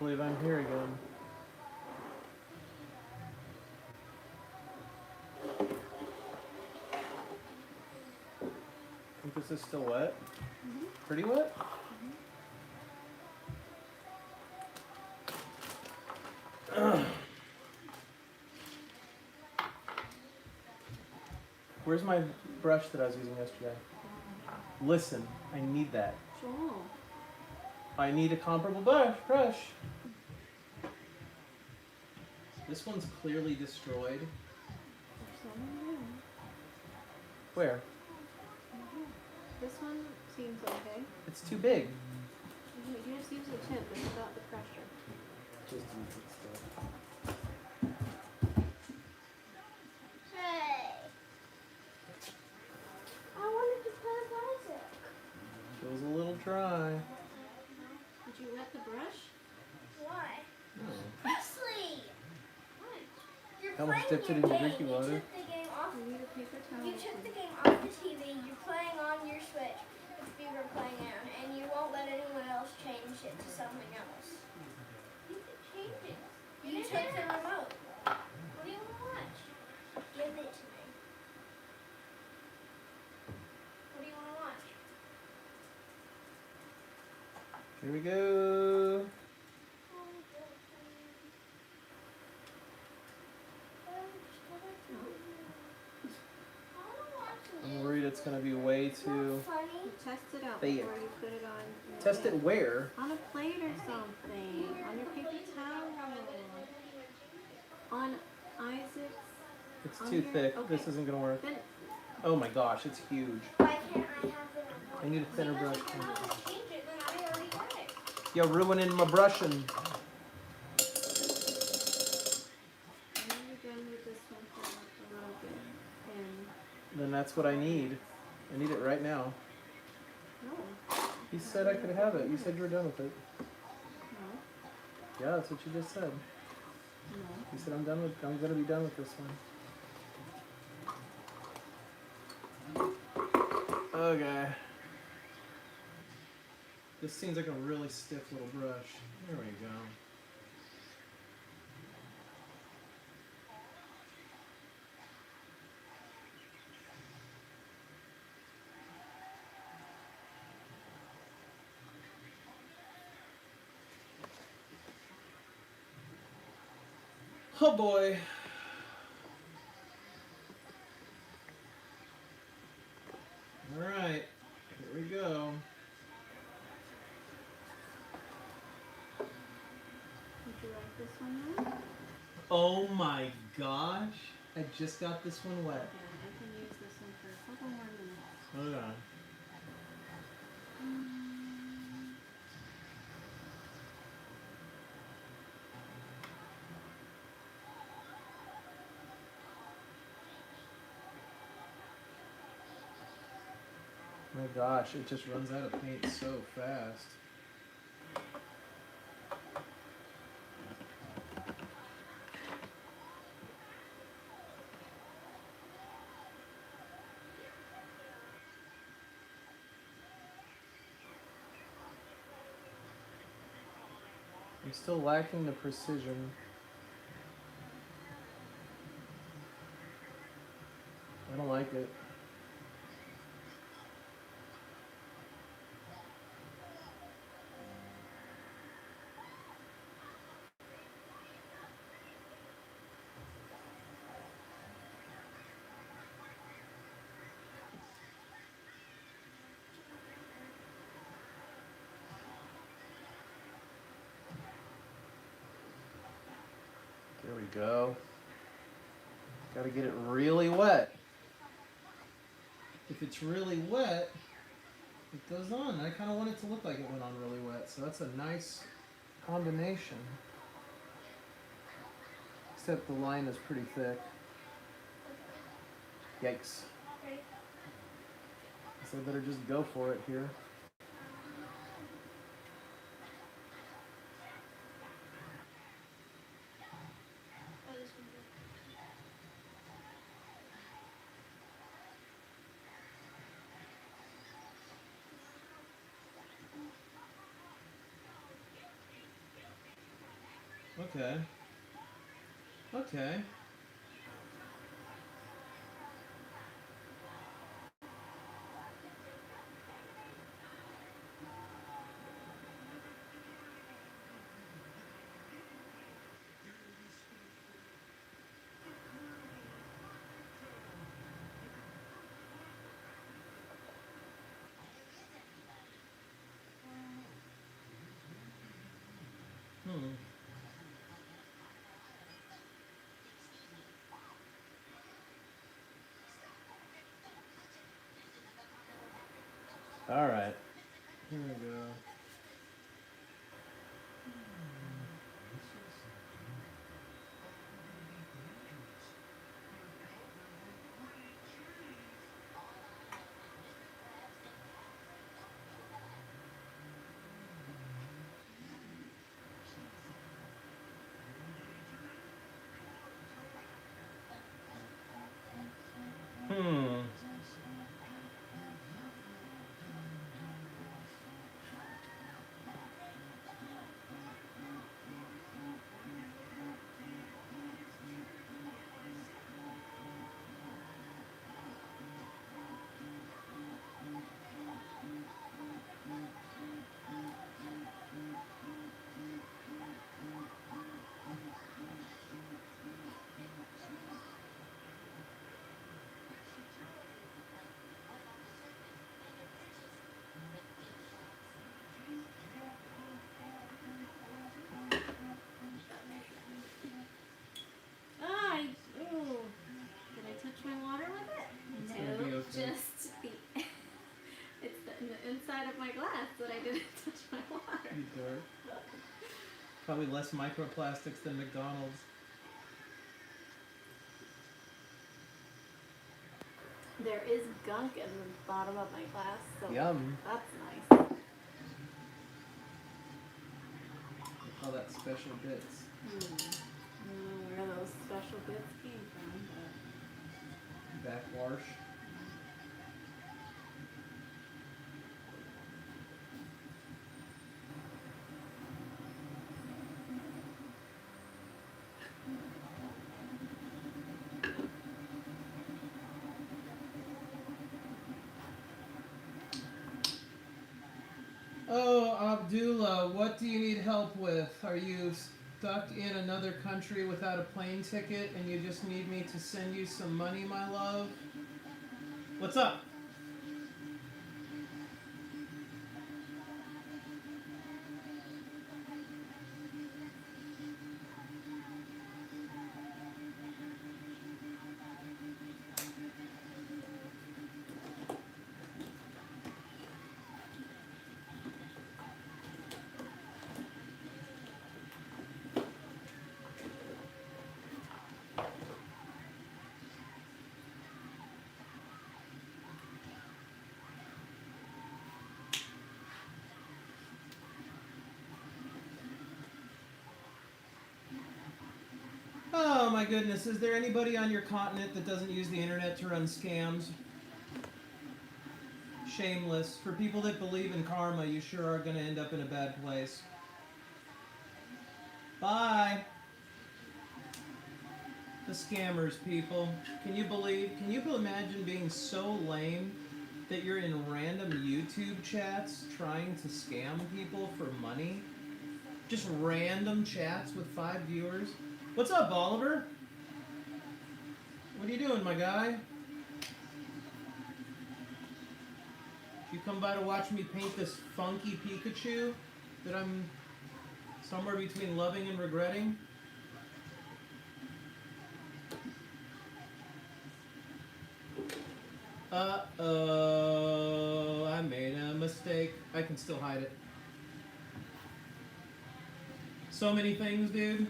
believe I'm here again. I think this is still wet. Mm-hmm. Pretty wet? Mm-hmm. Where's my brush that I was using yesterday? Listen, I need that. Sure. I need a comparable brush. This one's clearly destroyed. Where? This one seems okay. It's too big. You just use the tip without the pressure. Just use it still. Hey. I wanted to play Isaac. Feels a little dry. Did you wet the brush? Why? No. Presley! Why? You're I almost playing dipped it your in game. drinking water. You took the game off. You need a paper towel. You took the game off the TV. You're playing on your Switch with Beaver playing on, and you won't let anyone else change it to something else. You can change it. You took the remote. What do you want to watch? Give it to me. What do you want to watch? Here we go. I'm worried it's going to be way too... Funny. Test it out Thick. before you put it on. Test it where? On a plate or something. On your paper towel. On Isaac's. It's on too your- thick. okay. This isn't going to work. Then Oh my gosh, it's huge. Why can't I have the remote? I need a thinner brush. Because if I want to change it, then I already got it. You're ruining my brushing. when you're done with this one for a little bit. And Then that's what I need. I need it right now. no. You said I could have it. You said you were done with it. No. Yeah, that's what you just said. No. You said I'm gonna be done with this one. Okay. This seems like a really stiff little brush. There we go. Oh boy. All right, here we go. Would you like this one now? Oh my gosh. I just got this one wet. Yeah, I can use this one for a couple more minutes. Hold on. My gosh, it just runs out of paint so fast. I'm still lacking the precision. I don't like it. There we go. Got to get it really wet. If it's really wet, it goes on. I kind of want it to look like it went on really wet, so that's a nice combination. Except the line is pretty thick. Yikes. So I better just go for it here. Oh, this one's good. Okay. Okay. Hmm. All right. Here we go. Hmm. Ooh. Did I touch my water with it? It's gonna be okay. Just the. It's the inside of my glass that I didn't touch my water. You dork. Probably less microplastics than McDonald's. There is gunk in the bottom of my glass, so Yum. that's nice. They call that special bits. I don't know where those special bits came from, but Backwash. Oh, Abdullah, what do you need help with? Are you stuck in another country without a plane ticket and you just need me to send you some money, my love? What's up? Oh my goodness, is there anybody on your continent that doesn't use the internet to run scams? Shameless. For people that believe in karma, you sure are going to end up in a bad place. Bye. The scammers, people. Can you imagine being so lame that you're in random YouTube chats trying to scam people for money? Just random chats with 5 viewers? What's up, Oliver? What are you doing, my guy? You come by to watch me paint this funky Pikachu that I'm somewhere between loving and regretting? Uh-oh, I made a mistake. I can still hide it. So many things, dude.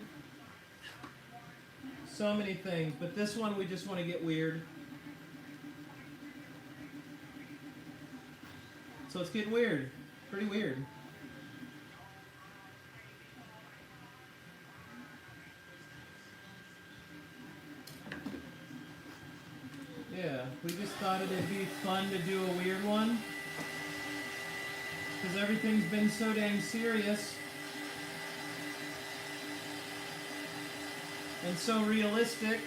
So many things, but this one we just want to get weird. So let's get weird. Pretty weird. Yeah, we just thought it'd be fun to do a weird one. Because everything's been so dang serious. and so realistic.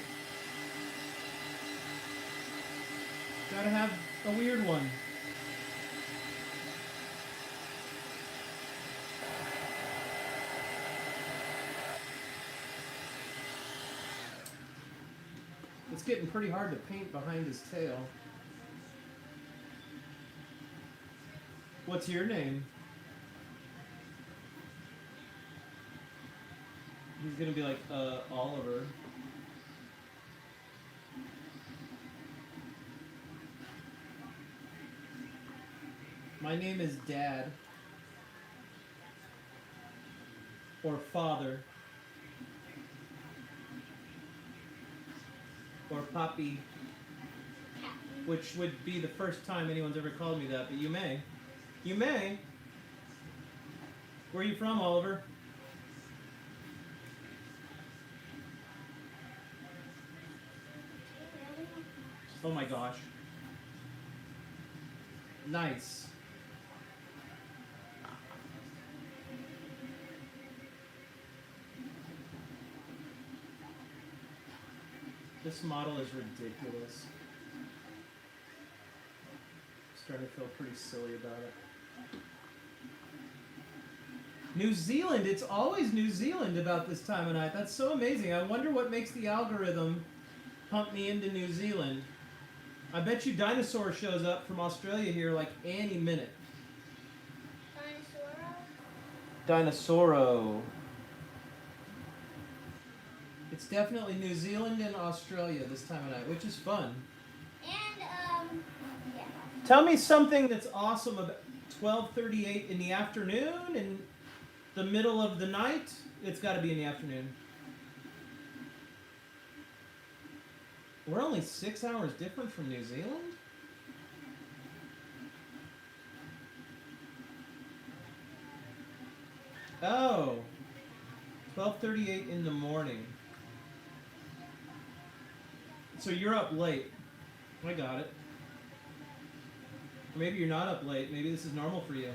Gotta have a weird one. It's getting pretty hard to paint behind his tail. What's your name? He's gonna be like, Oliver. My name is Dad. Or Father. Or Papi. Which would be the first time anyone's ever called me that, but you may. You may. Where are you from, Oliver? Oh my gosh. Nice. This model is ridiculous. I'm starting to feel pretty silly about it. New Zealand, it's always New Zealand about this time of night. That's so amazing. I wonder what makes the algorithm pump me into New Zealand. I bet you Dinosaur shows up from Australia here like any minute. Dinosauro. It's definitely New Zealand and Australia this time of night, which is fun. And, yeah. Tell me something that's awesome about 12:38 in the afternoon and the middle of the night. It's got to be in the afternoon. We're only 6 hours different from New Zealand? Oh. 12:38 in the morning. So you're up late. I got it. Or maybe you're not up late. Maybe this is normal for you.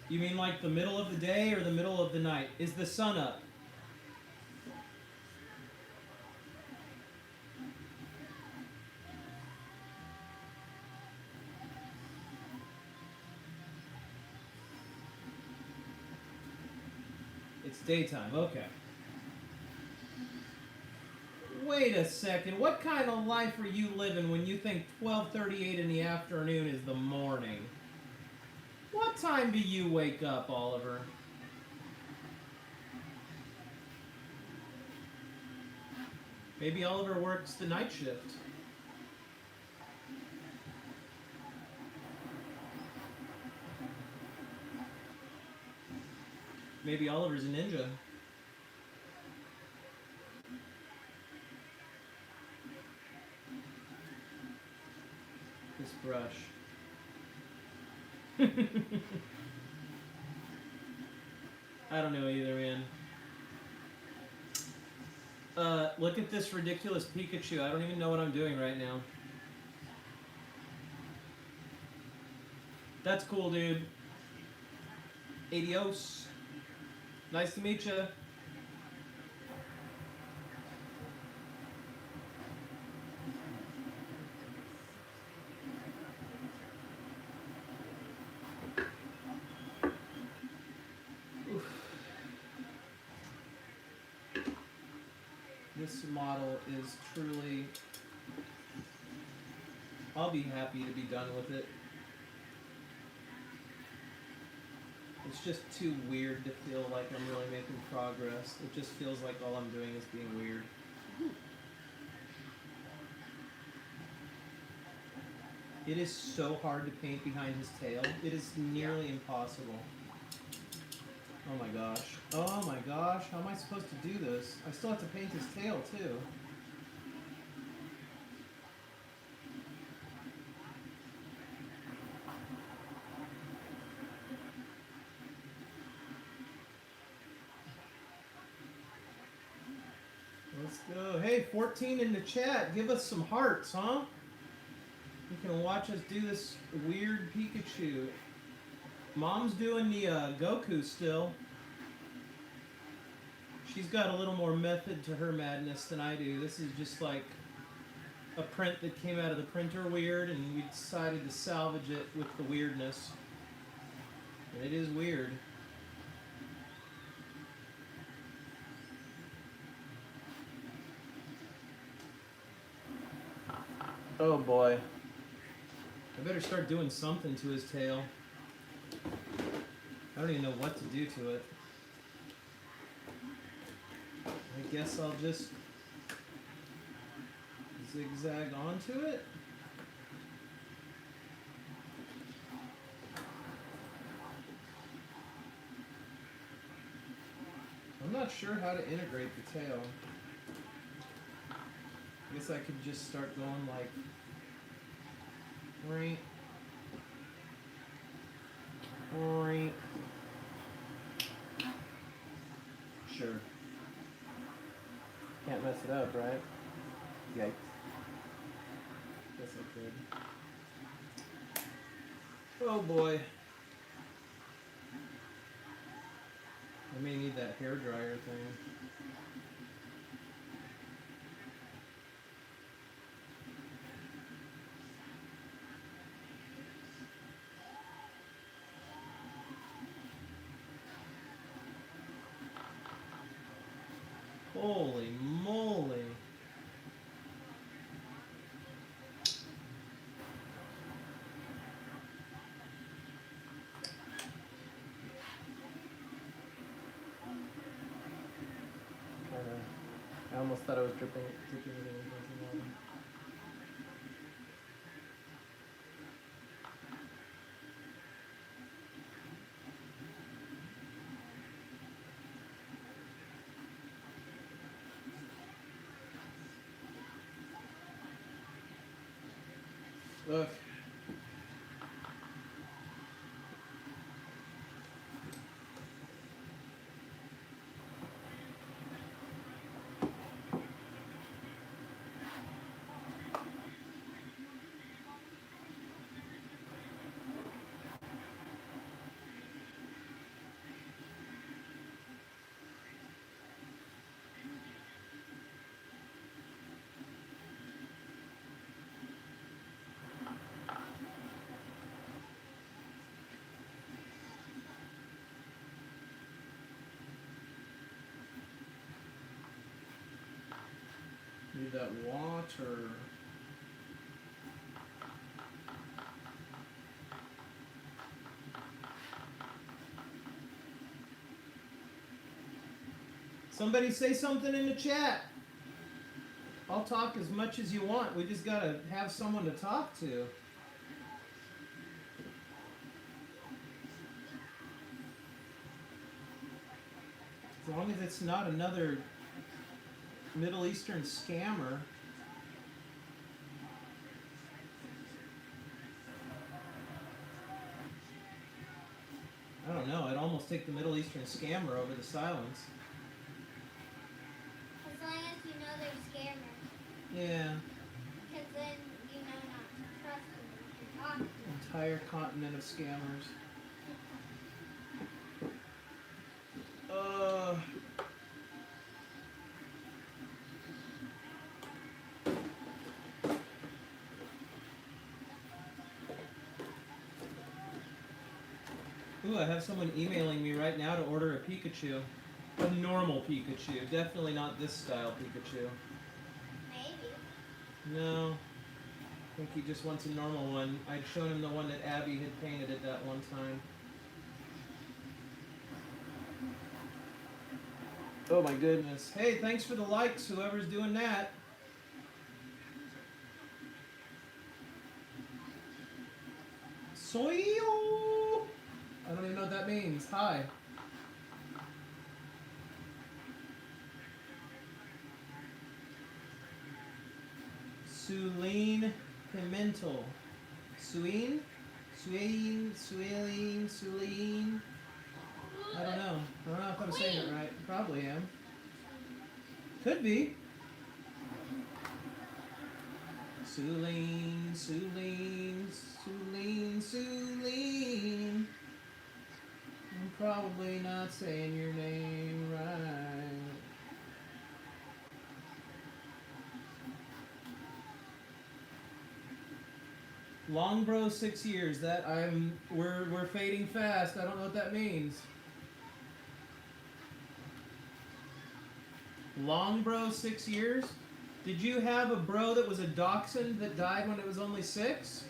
You mean like the middle of the day or the middle of the night? Is the sun up? It's daytime, okay. Wait a second, what kind of life are you living when you think 12:38 in the afternoon is the morning? What time do you wake up, Oliver? Maybe Oliver works the night shift. Maybe Oliver's a ninja. This brush. I don't know either, man. Look at this ridiculous Pikachu. I don't even know what I'm doing right now. That's cool, dude. Adios. Nice to meet you. This model is truly... I'll be happy to be done with it. It's just too weird to feel like I'm really making progress. It just feels like all I'm doing is being weird. It is so hard to paint behind his tail. It is nearly impossible. Oh my gosh. Oh my gosh. How am I supposed to do this? I still have to paint his tail too. Let's go. Hey, 14 in the chat. Give us some hearts, huh? You can watch us do this weird Pikachu. Mom's doing the Goku still. She's got a little more method to her madness than I do. This is just like a print that came out of the printer weird, and we decided to salvage it with the weirdness. And it is weird. Oh boy. I better start doing something to his tail. I don't even know what to do to it. I guess I'll just zigzag onto it. I'm not sure how to integrate the tail. I guess I could just start going like right. Sure. Can't mess it up, right? Yikes. Guess I could. Oh boy. I may need that hairdryer thing. Holy moly. I almost thought I was dripping it in water. Look. Need that water. Somebody say something in the chat. I'll talk as much as you want. We just gotta have someone to talk to. As long as it's not another Middle Eastern scammer. I don't know. I'd almost take the Middle Eastern scammer over the silence. As long as you know they're scammers. Yeah. Because then you know not to trust them if you're talking. Entire continent of scammers. Ooh, I have someone emailing me right now to order a Pikachu. A normal Pikachu. Definitely not this style Pikachu. Maybe. No. I think he just wants a normal one. I'd shown him the one that Abby had painted at that one time. Oh my goodness. Hey, thanks for the likes, whoever's doing that. Soyo! I don't even know what that means. Hi. Suline Pimental. Suine? Suline. I don't know. I don't know if I'm saying it right. Probably am. Could be. Suline, Suline, Suline, Suline. I'm probably not saying your name right. Long bro 6 years. That we're fading fast. I don't know what that means. Long bro 6 years? Did you have a bro that was a dachshund that died when it was only 6?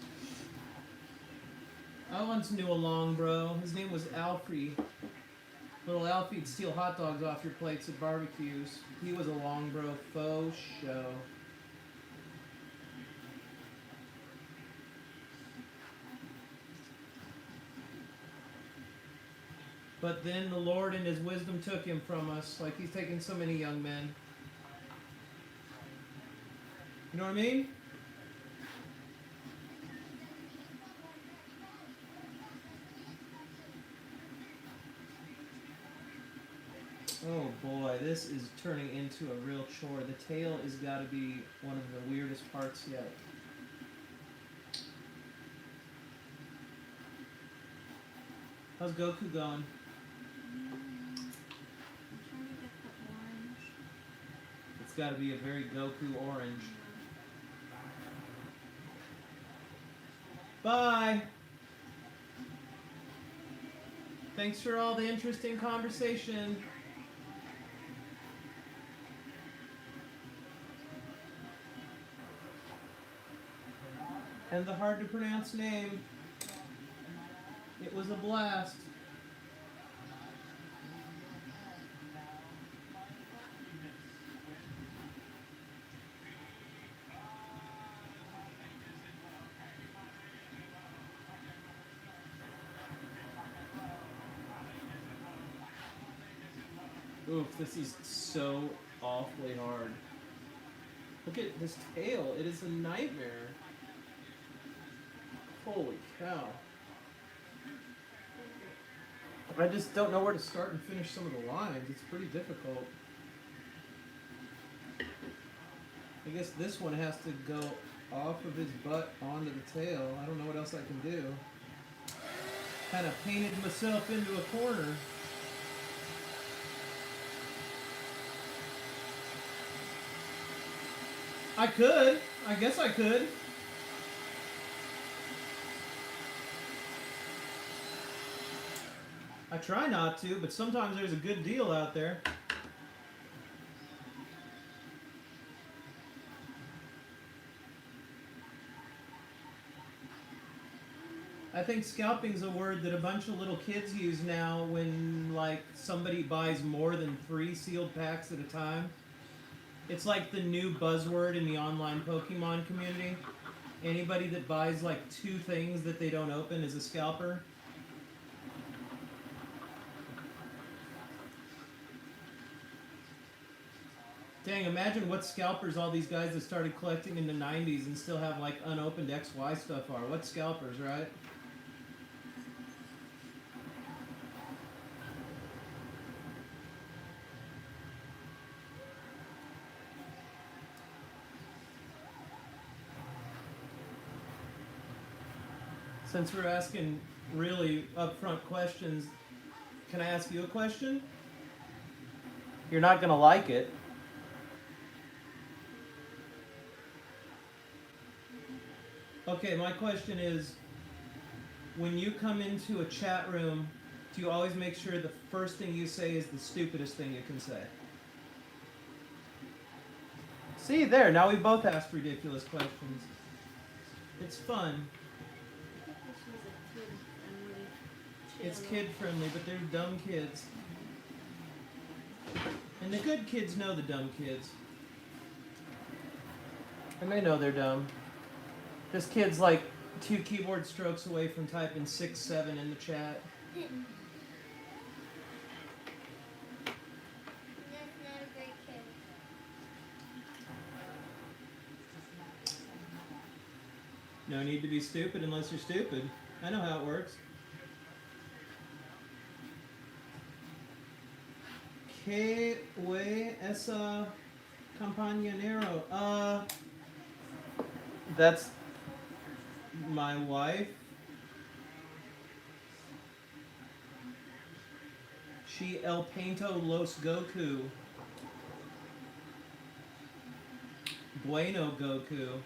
I once knew a long bro. His name was Alfie. Little Alfie'd steal hot dogs off your plates at barbecues. He was a long bro faux show. But then the Lord in his wisdom took him from us, like he's taken so many young men. You know what I mean? Oh boy, this is turning into a real chore. The tail has got to be one of the weirdest parts yet. How's Goku going? I'm trying to get the orange. It's got to be a very Goku orange. Bye! Thanks for all the interesting conversation. And the hard to pronounce name. It was a blast. Oof, this is so awfully hard. Look at this tail. It is a nightmare. Holy cow. I just don't know where to start and finish some of the lines. It's pretty difficult. I guess this one has to go off of his butt onto the tail. I don't know what else I can do. Kind of painted myself into a corner. I could. I guess I could. I try not to, but sometimes there's a good deal out there. I think scalping's a word that a bunch of little kids use now when, like, somebody buys more than 3 sealed packs at a time. It's like the new buzzword in the online Pokemon community. Anybody that buys, like, 2 things that they don't open is a scalper. Dang, imagine what scalpers all these guys that started collecting in the 90s and still have, like, unopened XY stuff are. What scalpers, right? Since we're asking really upfront questions, can I ask you a question? You're not going to like it. Okay, my question is, when you come into a chat room, do you always make sure the first thing you say is the stupidest thing you can say? See, there, now we both asked ridiculous questions. It's fun. It's kid-friendly, but they're dumb kids. And the good kids know the dumb kids. And they know they're dumb. This kid's like 2 keyboard strokes away from typing 6-7 in the chat. That's not a great kid. No need to be stupid unless you're stupid. I know how it works. ¿Qué fue esa compañero? That's my wife. She el painto los Goku. Bueno Goku.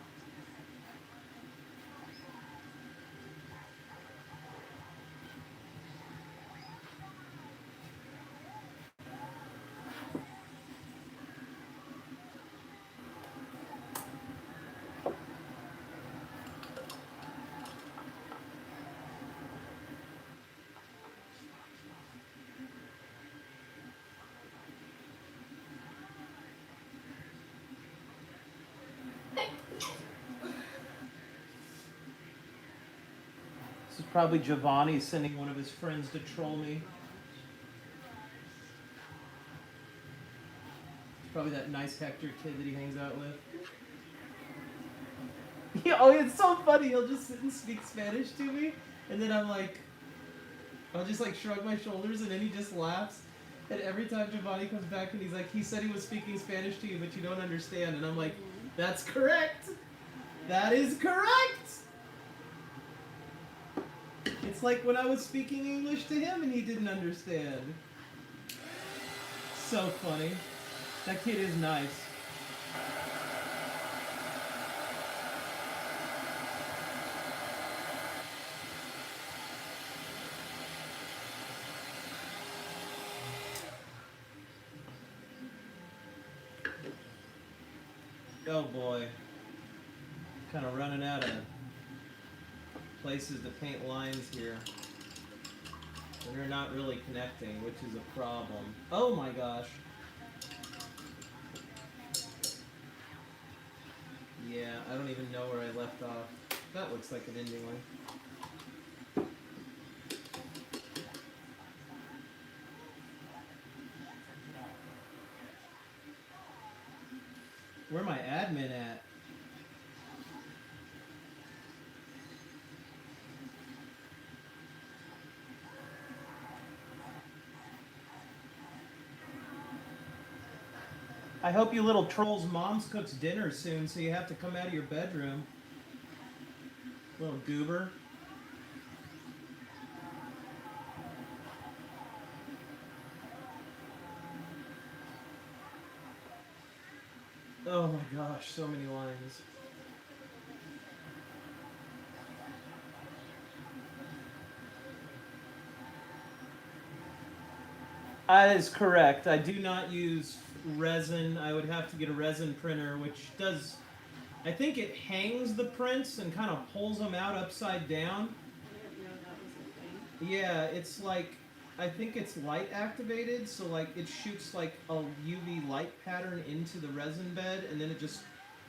This is probably Giovanni sending one of his friends to troll me. It's probably that nice Hector kid that he hangs out with. Yeah, oh, it's so funny. He'll just sit and speak Spanish to me, and then I'll just like shrug my shoulders, and then he just laughs. And every time Giovanni comes back and he's like, he said he was speaking Spanish to you, but you don't understand. And I'm like, that's correct. That is correct. It's like when I was speaking English to him and he didn't understand. So funny. That kid is nice. Oh boy. Kind of running out of places to paint lines here. And they're not really connecting, which is a problem. Oh my gosh. Yeah, I don't even know where I left off. That looks like an ending one. Where my admin at? I hope you little trolls' moms cooks dinner soon, so you have to come out of your bedroom. Little goober. Oh my gosh, so many lines. That is correct. I do not use resin. I would have to get a resin printer, which does, I think it hangs the prints and kind of pulls them out upside down. I didn't know that was a thing. Yeah, it's like, I think it's light activated, so like it shoots like a UV light pattern into the resin bed, and then it just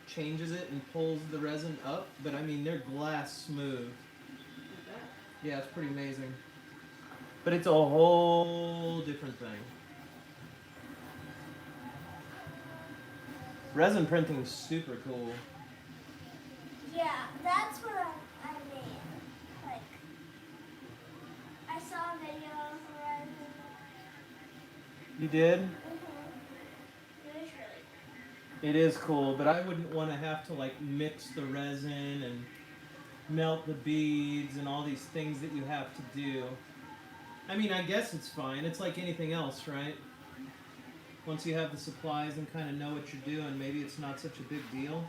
changes it and pulls the resin up. But I mean, they're glass smooth. I bet. Yeah, it's pretty amazing. But it's a whole different thing. Resin printing is super cool. Yeah, that's what I mean. Like, I saw a video of Horizon. You did? It was really cool. It is cool, but I wouldn't want to have to like mix the resin and melt the beads and all these things that you have to do. I mean, I guess it's fine. It's like anything else, right? Once you have the supplies and kind of know what you're doing, maybe it's not such a big deal.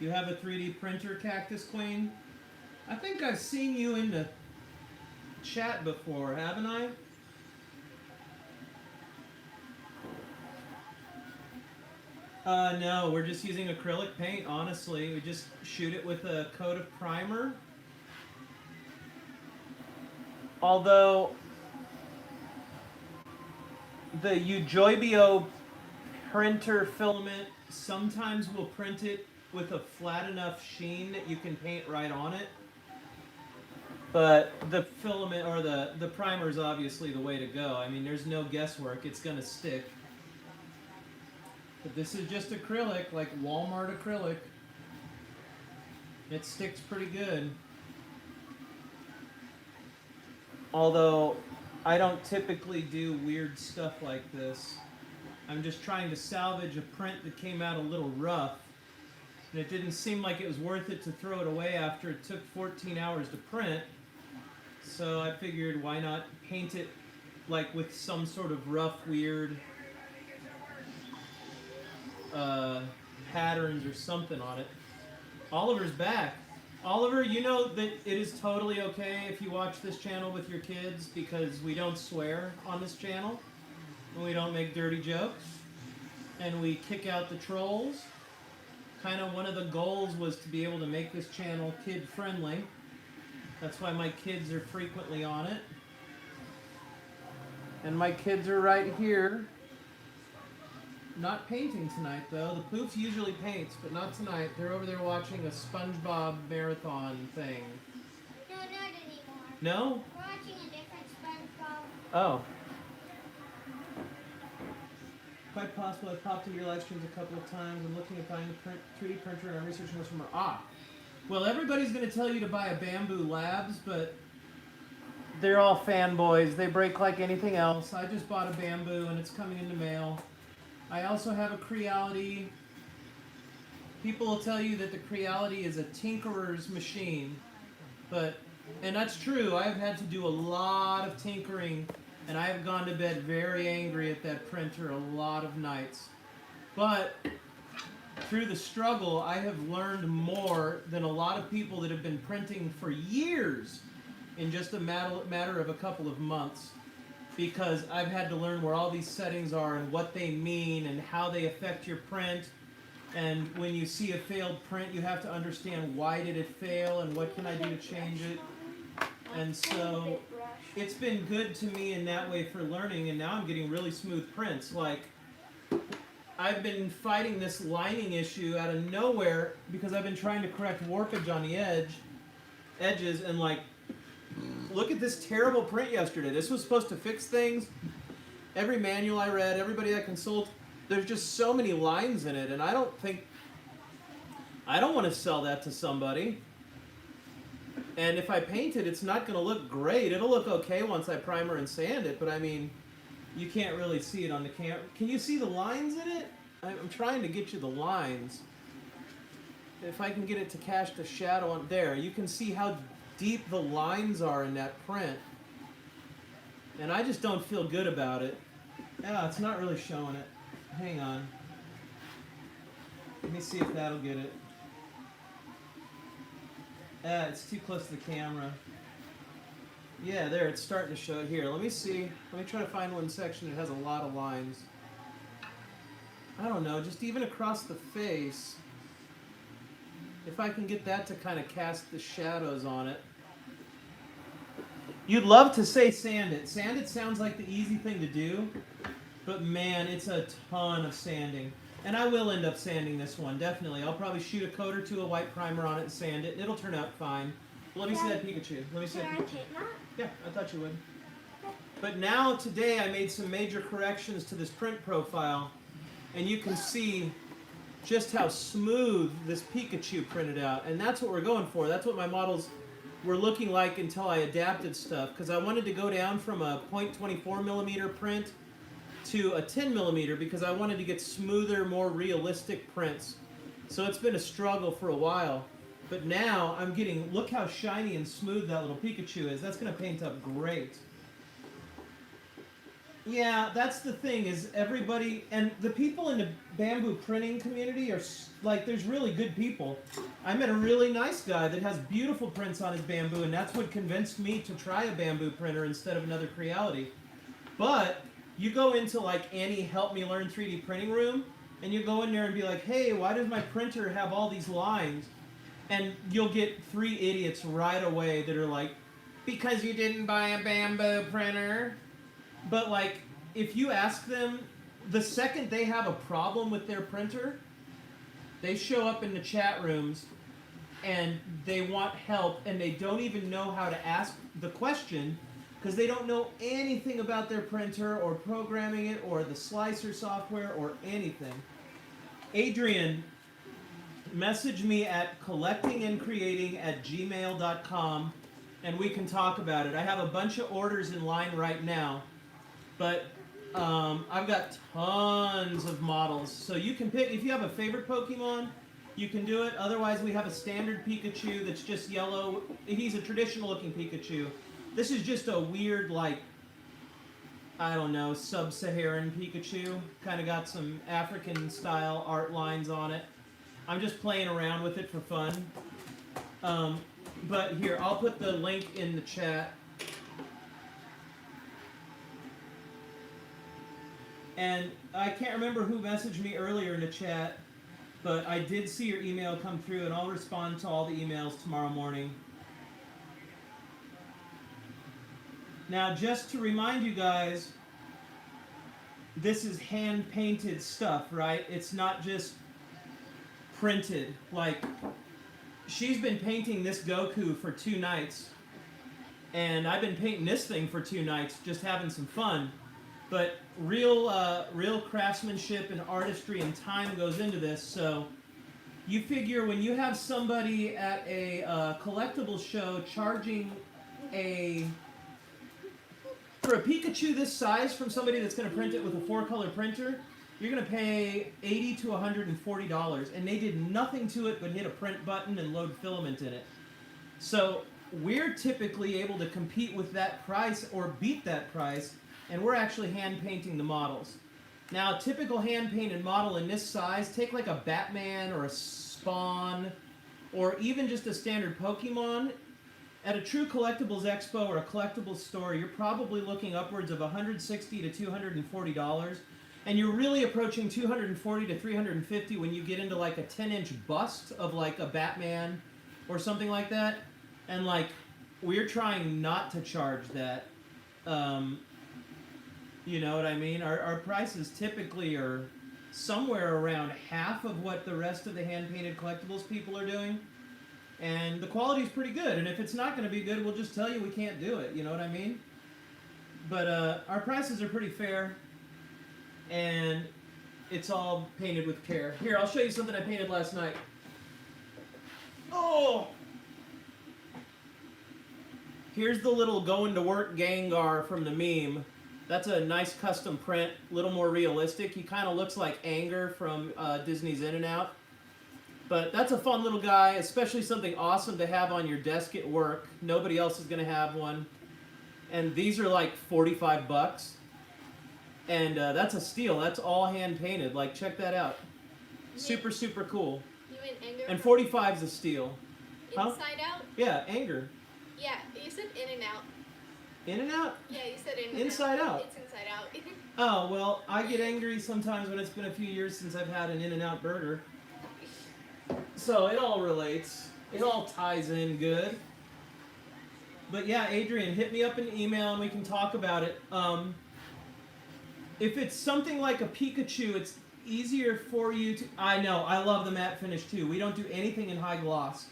You have a 3D printer, Cactus Queen? I think I've seen you in the chat before, haven't I? No, we're just using acrylic paint, honestly. We just shoot it with a coat of primer. Although, the Ujoibio printer filament sometimes will print it with a flat enough sheen that you can paint right on it. But the filament, or the primer is obviously the way to go. I mean, there's no guesswork. It's going to stick. But this is just acrylic, like Walmart acrylic. It sticks pretty good. Although, I don't typically do weird stuff like this. I'm just trying to salvage a print that came out a little rough. And it didn't seem like it was worth it to throw it away after it took 14 hours to print. So I figured why not paint it like with some sort of rough, weird patterns or something on it. Oliver's back. Oliver, you know that it is totally okay if you watch this channel with your kids because we don't swear on this channel. And we don't make dirty jokes. And we kick out the trolls. Kind of one of the goals was to be able to make this channel kid friendly. That's why my kids are frequently on it. And my kids are right here. Not painting tonight though. The Poof usually paints, but not tonight. They're over there watching a SpongeBob marathon thing. No, not anymore. No? We're watching a different SpongeBob. Oh. Quite possible. I popped into your live streams a couple of times. I'm looking at buying a 3D printer and I'm researching this from her. Well, everybody's going to tell you to buy a Bamboo Labs, but they're all fanboys. They break like anything else. I just bought a Bamboo and it's coming in the mail. I also have a Creality. People will tell you that the Creality is a tinkerer's machine, and that's true. I've had to do a lot of tinkering, and I have gone to bed very angry at that printer a lot of nights. But through the struggle, I have learned more than a lot of people that have been printing for years in just a matter of a couple of months. Because I've had to learn where all these settings are and what they mean and how they affect your print. And when you see a failed print, you have to understand why did it fail and what can I do to change it. And so it's been good to me in that way for learning, and now I'm getting really smooth prints. Like, I've been fighting this lining issue out of nowhere because I've been trying to correct warpage on the edges, and like, look at this terrible print yesterday. This was supposed to fix things. Every manual I read, everybody I consult, there's just so many lines in it, and I don't want to sell that to somebody. And if I paint it, it's not going to look great. It'll look okay once I primer and sand it, but I mean, you can't really see it on the camera. Can you see the lines in it? I'm trying to get you the lines. If I can get it to cast the shadow on there, you can see how deep the lines are in that print. And I just don't feel good about it. Yeah, it's not really showing it. Hang on. Let me see if that'll get it. It's too close to the camera. Yeah, there, it's starting to show it here. Let me see. Let me try to find one section that has a lot of lines. I don't know, just even across the face. If I can get that to kind of cast the shadows on it. You'd love to say sand it. Sand it sounds like the easy thing to do, but man, it's a ton of sanding. And I will end up sanding this one, definitely. I'll probably shoot a coat or two of white primer on it and sand it, and it'll turn out fine. Let me see that Pikachu. Let me see that Can I Pikachu. take that? Yeah, I thought you would. But now, today, I made some major corrections to this print profile, and you can see just how smooth this Pikachu printed out. And that's what we're going for. That's what my models were looking like until I adapted stuff, because I wanted to go down from a 0.24 millimeter print to a 10 millimeter because I wanted to get smoother, more realistic prints. So it's been a struggle for a while. But now I'm getting, look how shiny and smooth that little Pikachu is. That's going to paint up great. Yeah, that's the thing, is everybody, and the people in the bamboo printing community are, like, there's really good people. I met a really nice guy that has beautiful prints on his bamboo, and that's what convinced me to try a bamboo printer instead of another Creality. But you go into, like, any Help Me Learn 3D printing room, and you go in there and be like, hey, why does my printer have all these lines? And you'll get 3 idiots right away that are like, because you didn't buy a bamboo printer. But, like, if you ask them, the second they have a problem with their printer, they show up in the chat rooms and they want help, and they don't even know how to ask the question because they don't know anything about their printer or programming it or the slicer software or anything. Adrian, message me at collectingandcreating@gmail.com and we can talk about it. I have a bunch of orders in line right now, but I've got tons of models. So you can pick, if you have a favorite Pokemon, you can do it. Otherwise, we have a standard Pikachu that's just yellow. He's a traditional looking Pikachu. This is just a weird, like, I don't know, sub-Saharan Pikachu. Kind of got some African style art lines on it. I'm just playing around with it for fun. But here, I'll put the link in the chat. And I can't remember who messaged me earlier in the chat, but I did see your email come through, and I'll respond to all the emails tomorrow morning. Now, just to remind you guys, this is hand-painted stuff, right? It's not just printed. Like, she's been painting this Goku for 2 nights, and I've been painting this thing for 2 nights, just having some fun. But real craftsmanship and artistry and time goes into this. So you figure when you have somebody at a collectible show charging for a Pikachu this size from somebody that's going to print it with a 4-color printer, you're going to pay $80 to $140, and they did nothing to it but hit a print button and load filament in it. So we're typically able to compete with that price or beat that price, and we're actually hand painting the models. Now, a typical hand painted model in this size, take like a Batman or a Spawn, or even just a standard Pokemon. At a true collectibles expo or a collectibles store, you're probably looking upwards of $160 to $240, and you're really approaching $240 to $350 when you get into like a 10-inch bust of like a Batman or something like that. And like, we're trying not to charge that. You know what I mean? Our prices typically are somewhere around half of what the rest of the hand-painted collectibles people are doing. And the quality's pretty good. And if it's not going to be good, we'll just tell you we can't do it. You know what I mean? But our prices are pretty fair. And it's all painted with care. Here, I'll show you something I painted last night. Oh! Here's the little going to work Gengar from the meme. That's a nice custom print, a little more realistic. He kind of looks like Anger from Disney's In and Out. But that's a fun little guy, especially something awesome to have on your desk at work. Nobody else is going to have one. And these are like $45. And that's a steal. That's all hand painted. Like, check that out. Super, super cool. You mean Anger? And 45's a steal. Inside Out? Yeah, Anger. Yeah, you said In and Out. In and Out? Yeah, you said In and Inside Out. It's Inside Out. Oh, well, I get angry sometimes when it's been a few years since I've had an In-N-Out burger. So it all relates. It all ties in good. But yeah, Adrian, hit me up in email and we can talk about it. If it's something like a Pikachu, it's easier for you to... I know, I love the matte finish too. We don't do anything in high gloss.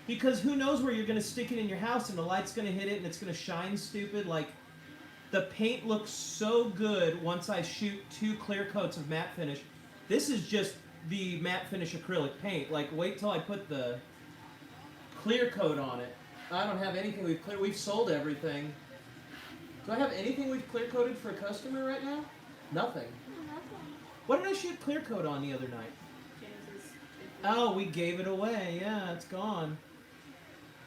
Because who knows where you're going to stick it in your house and the light's going to hit it and it's going to shine stupid. Like, the paint looks so good once I shoot 2 clear coats of matte finish. This is just the matte finish acrylic paint. Like, wait till I put the clear coat on it. I don't have anything we've clear. We've sold everything. Do I have anything we've clear coated for a customer right now? Nothing. What did I shoot clear coat on the other night? Oh, we gave it away. Yeah, it's gone.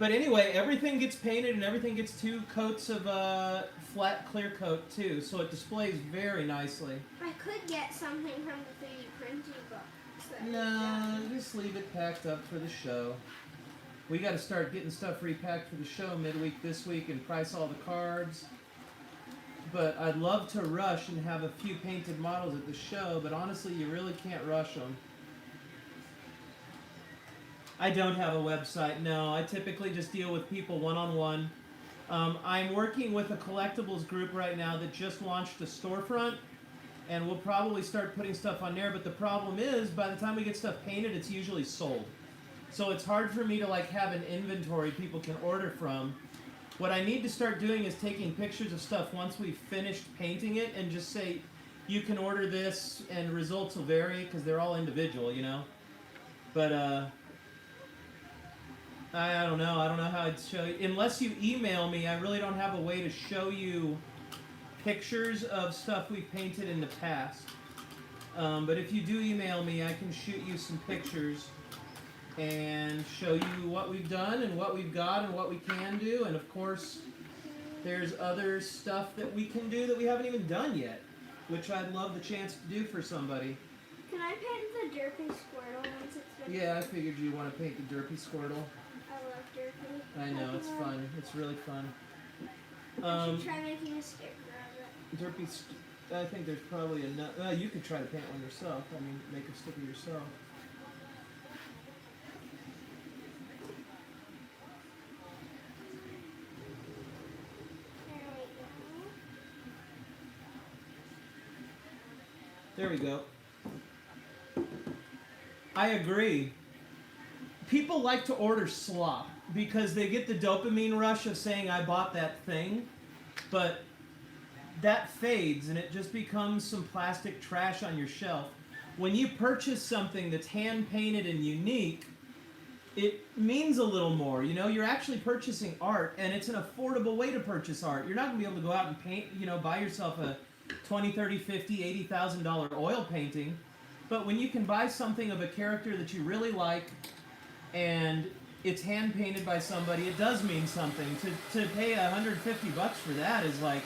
But anyway, everything gets painted and everything gets 2 coats of flat clear coat too, so it displays very nicely. I could get something from the 3D printing box. No, just leave it packed up for the show. We got to start getting stuff repacked for the show midweek this week and price all the cards. But I'd love to rush and have a few painted models at the show, but honestly, you really can't rush them. I don't have a website, no. I typically just deal with people one-on-one. I'm working with a collectibles group right now that just launched a storefront, and we'll probably start putting stuff on there, but the problem is, by the time we get stuff painted, it's usually sold. So it's hard for me to like have an inventory people can order from. What I need to start doing is taking pictures of stuff once we've finished painting it and just say, you can order this, and results will vary, because they're all individual, you know? But, I don't know. I don't know how I'd show you. Unless you email me, I really don't have a way to show you pictures of stuff we've painted in the past. But if you do email me, I can shoot you some pictures and show you what we've done and what we've got and what we can do. And of course, there's other stuff that we can do that we haven't even done yet, which I'd love the chance to do for somebody. Can I paint the Derpy Squirtle once it's finished? Yeah, I figured you want to paint the Derpy Squirtle. I love Derpy. I know, it's fun. It's really fun. I should try making a sticker of it. Derpy, I think there's probably enough. You could try to paint one yourself. I mean, make a sticker yourself. There we go. There we go. I agree. People like to order slop because they get the dopamine rush of saying, I bought that thing, but that fades and it just becomes some plastic trash on your shelf. When you purchase something that's hand-painted and unique, it means a little more. You know, you're actually purchasing art, and it's an affordable way to purchase art. You're not going to be able to go out and paint, you know, buy yourself a $20, $30, $50, $80,000 oil painting. But when you can buy something of a character that you really like and it's hand painted by somebody, it does mean something. To pay $150 for that is like,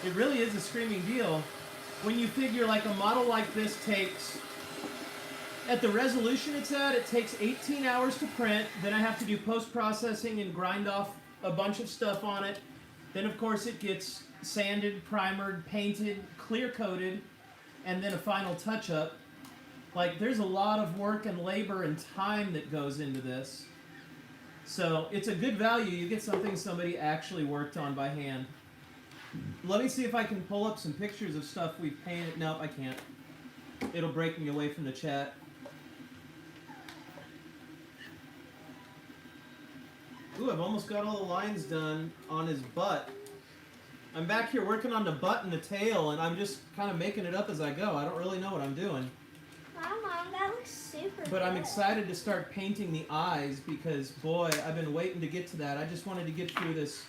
it really is a screaming deal. When you figure like a model like this takes, at the resolution it's at, it takes 18 hours to print. Then I have to do post-processing and grind off a bunch of stuff on it. Then of course it gets sanded, primered, painted, clear-coated, and then a final touch-up. Like, there's a lot of work and labor and time that goes into this. So, it's a good value. You get something somebody actually worked on by hand. Let me see if I can pull up some pictures of stuff we've painted. Nope, I can't. It'll break me away from the chat. Ooh, I've almost got all the lines done on his butt. I'm back here working on the butt and the tail, and I'm just kind of making it up as I go. I don't really know what I'm doing. Wow, Mom, that looks super But I'm good. excited to start painting the eyes because, boy, I've been waiting to get to that. I just wanted to get through this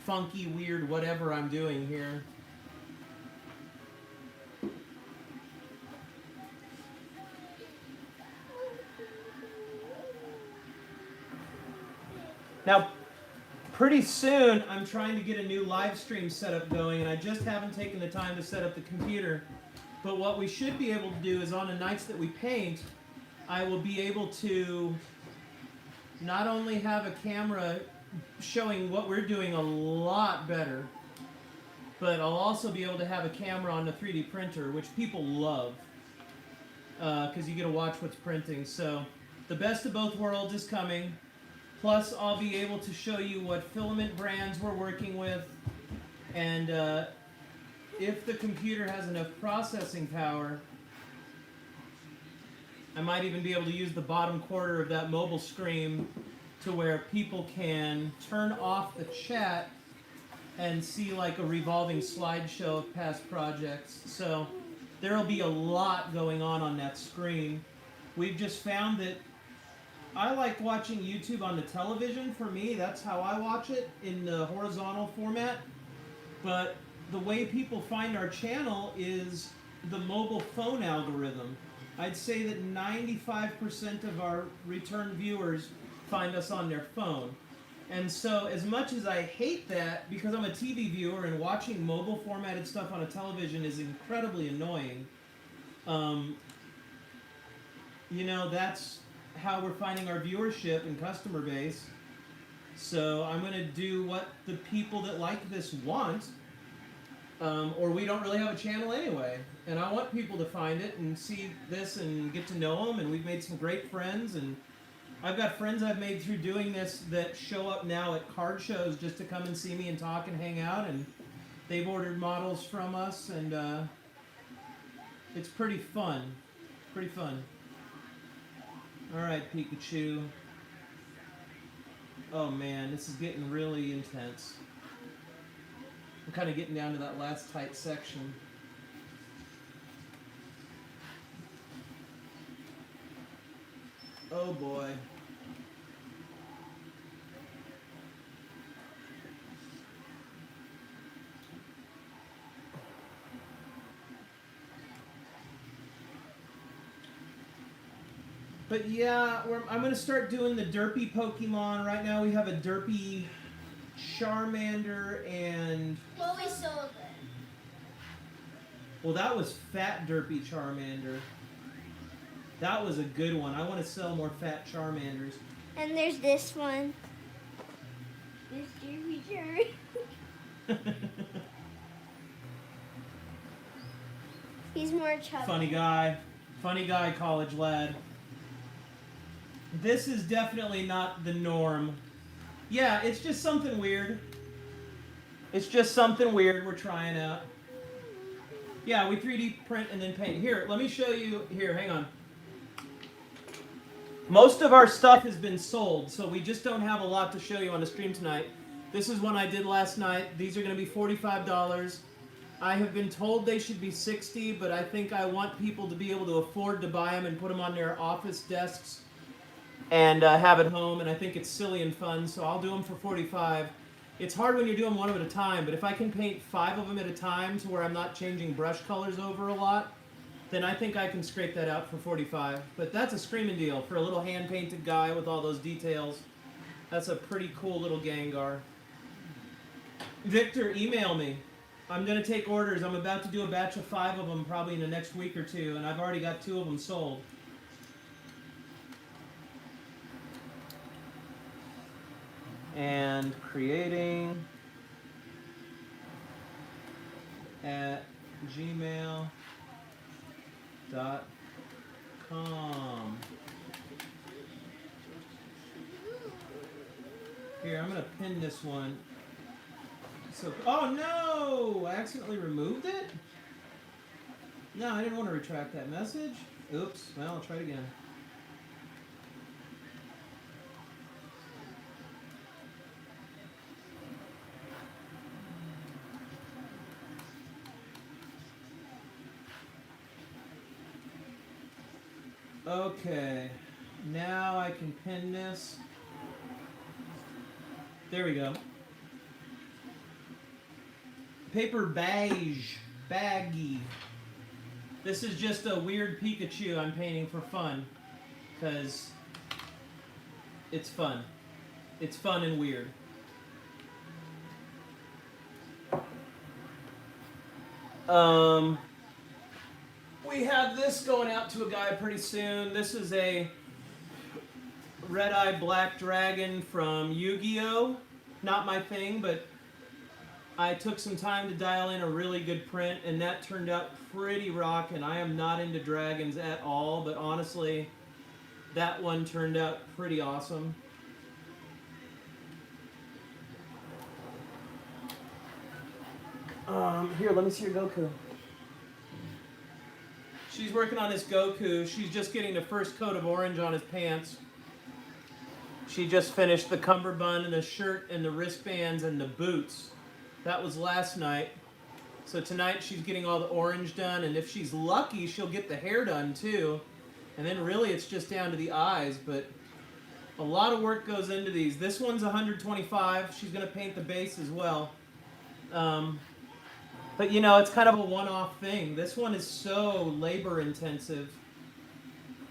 funky, weird whatever I'm doing here. Now, pretty soon, I'm trying to get a new live stream setup going, and I just haven't taken the time to set up the computer. But what we should be able to do is on the nights that we paint, I will be able to not only have a camera showing what we're doing a lot better, but I'll also be able to have a camera on the 3D printer, which people love, because you get to watch what's printing. So the best of both worlds is coming. Plus, I'll be able to show you what filament brands we're working with, and if the computer has enough processing power, I might even be able to use the bottom quarter of that mobile screen to where people can turn off the chat and see like a revolving slideshow of past projects. So there will be a lot going on that screen. We've just found that I like watching YouTube on the television. For me, that's how I watch it, in the horizontal format. But the way people find our channel is the mobile phone algorithm. I'd say that 95% of our return viewers find us on their phone. And so as much as I hate that, because I'm a TV viewer and watching mobile formatted stuff on a television is incredibly annoying, you know, that's how we're finding our viewership and customer base. So I'm going to do what the people that like this want, or we don't really have a channel anyway. And I want people to find it and see this and get to know them, and we've made some great friends, and I've got friends I've made through doing this that show up now at card shows just to come and see me and talk and hang out, and they've ordered models from us, and it's pretty fun. Pretty fun. Alright, Pikachu. Oh man, this is getting really intense. I'm kind of getting down to that last tight section. Oh boy. But yeah, I'm going to start doing the derpy Pokemon. Right now we have a derpy Charmander and... Well, we sold it. Well, that was fat derpy Charmander. That was a good one. I want to sell more fat Charmanders. And there's this one. This Jerry Jerry. He's more chubby. Funny guy, college lad. This is definitely not the norm. Yeah, it's just something weird. It's just something weird we're trying out. Yeah, we 3D print and then paint. Here, let me show you. Here, hang on. Most of our stuff has been sold, so we just don't have a lot to show you on the stream tonight. This is one I did last night. These are going to be $45. I have been told they should be $60, but I think I want people to be able to afford to buy them and put them on their office desks and have at home, and I think it's silly and fun, so I'll do them for $45. It's hard when you're doing one at a time, but if I can paint 5 of them at a time to where I'm not changing brush colors over a lot, then I think I can scrape that out for $45. But that's a screaming deal for a little hand-painted guy with all those details. That's a pretty cool little Gengar. Victor, email me. I'm going to take orders. I'm about to do a batch of 5 of them probably in the next week or 2, and I've already got 2 of them sold. And creating at gmail.com. Here, I'm going to pin this one. So, oh no! I accidentally removed it? No, I didn't want to retract that message. Oops. Well, I'll try it again. Okay, now I can pin this. There we go. Paper beige, baggy. This is just a weird Pikachu I'm painting for fun, because it's fun. It's fun and weird. We have this going out to a guy pretty soon. This is a red-eyed black dragon from Yu-Gi-Oh! Not my thing, but I took some time to dial in a really good print, and that turned out pretty rockin'. I am not into dragons at all, but honestly, that one turned out pretty awesome. Here, let me see your Goku. She's working on this Goku. She's just getting the first coat of orange on his pants. She just finished the cummerbund and the shirt and the wristbands and the boots. That was last night. So tonight she's getting all the orange done, and if she's lucky, she'll get the hair done too. And then really it's just down to the eyes, but a lot of work goes into these. This one's $125. She's going to paint the base as well. But you know, it's kind of a one-off thing. This one is so labor intensive.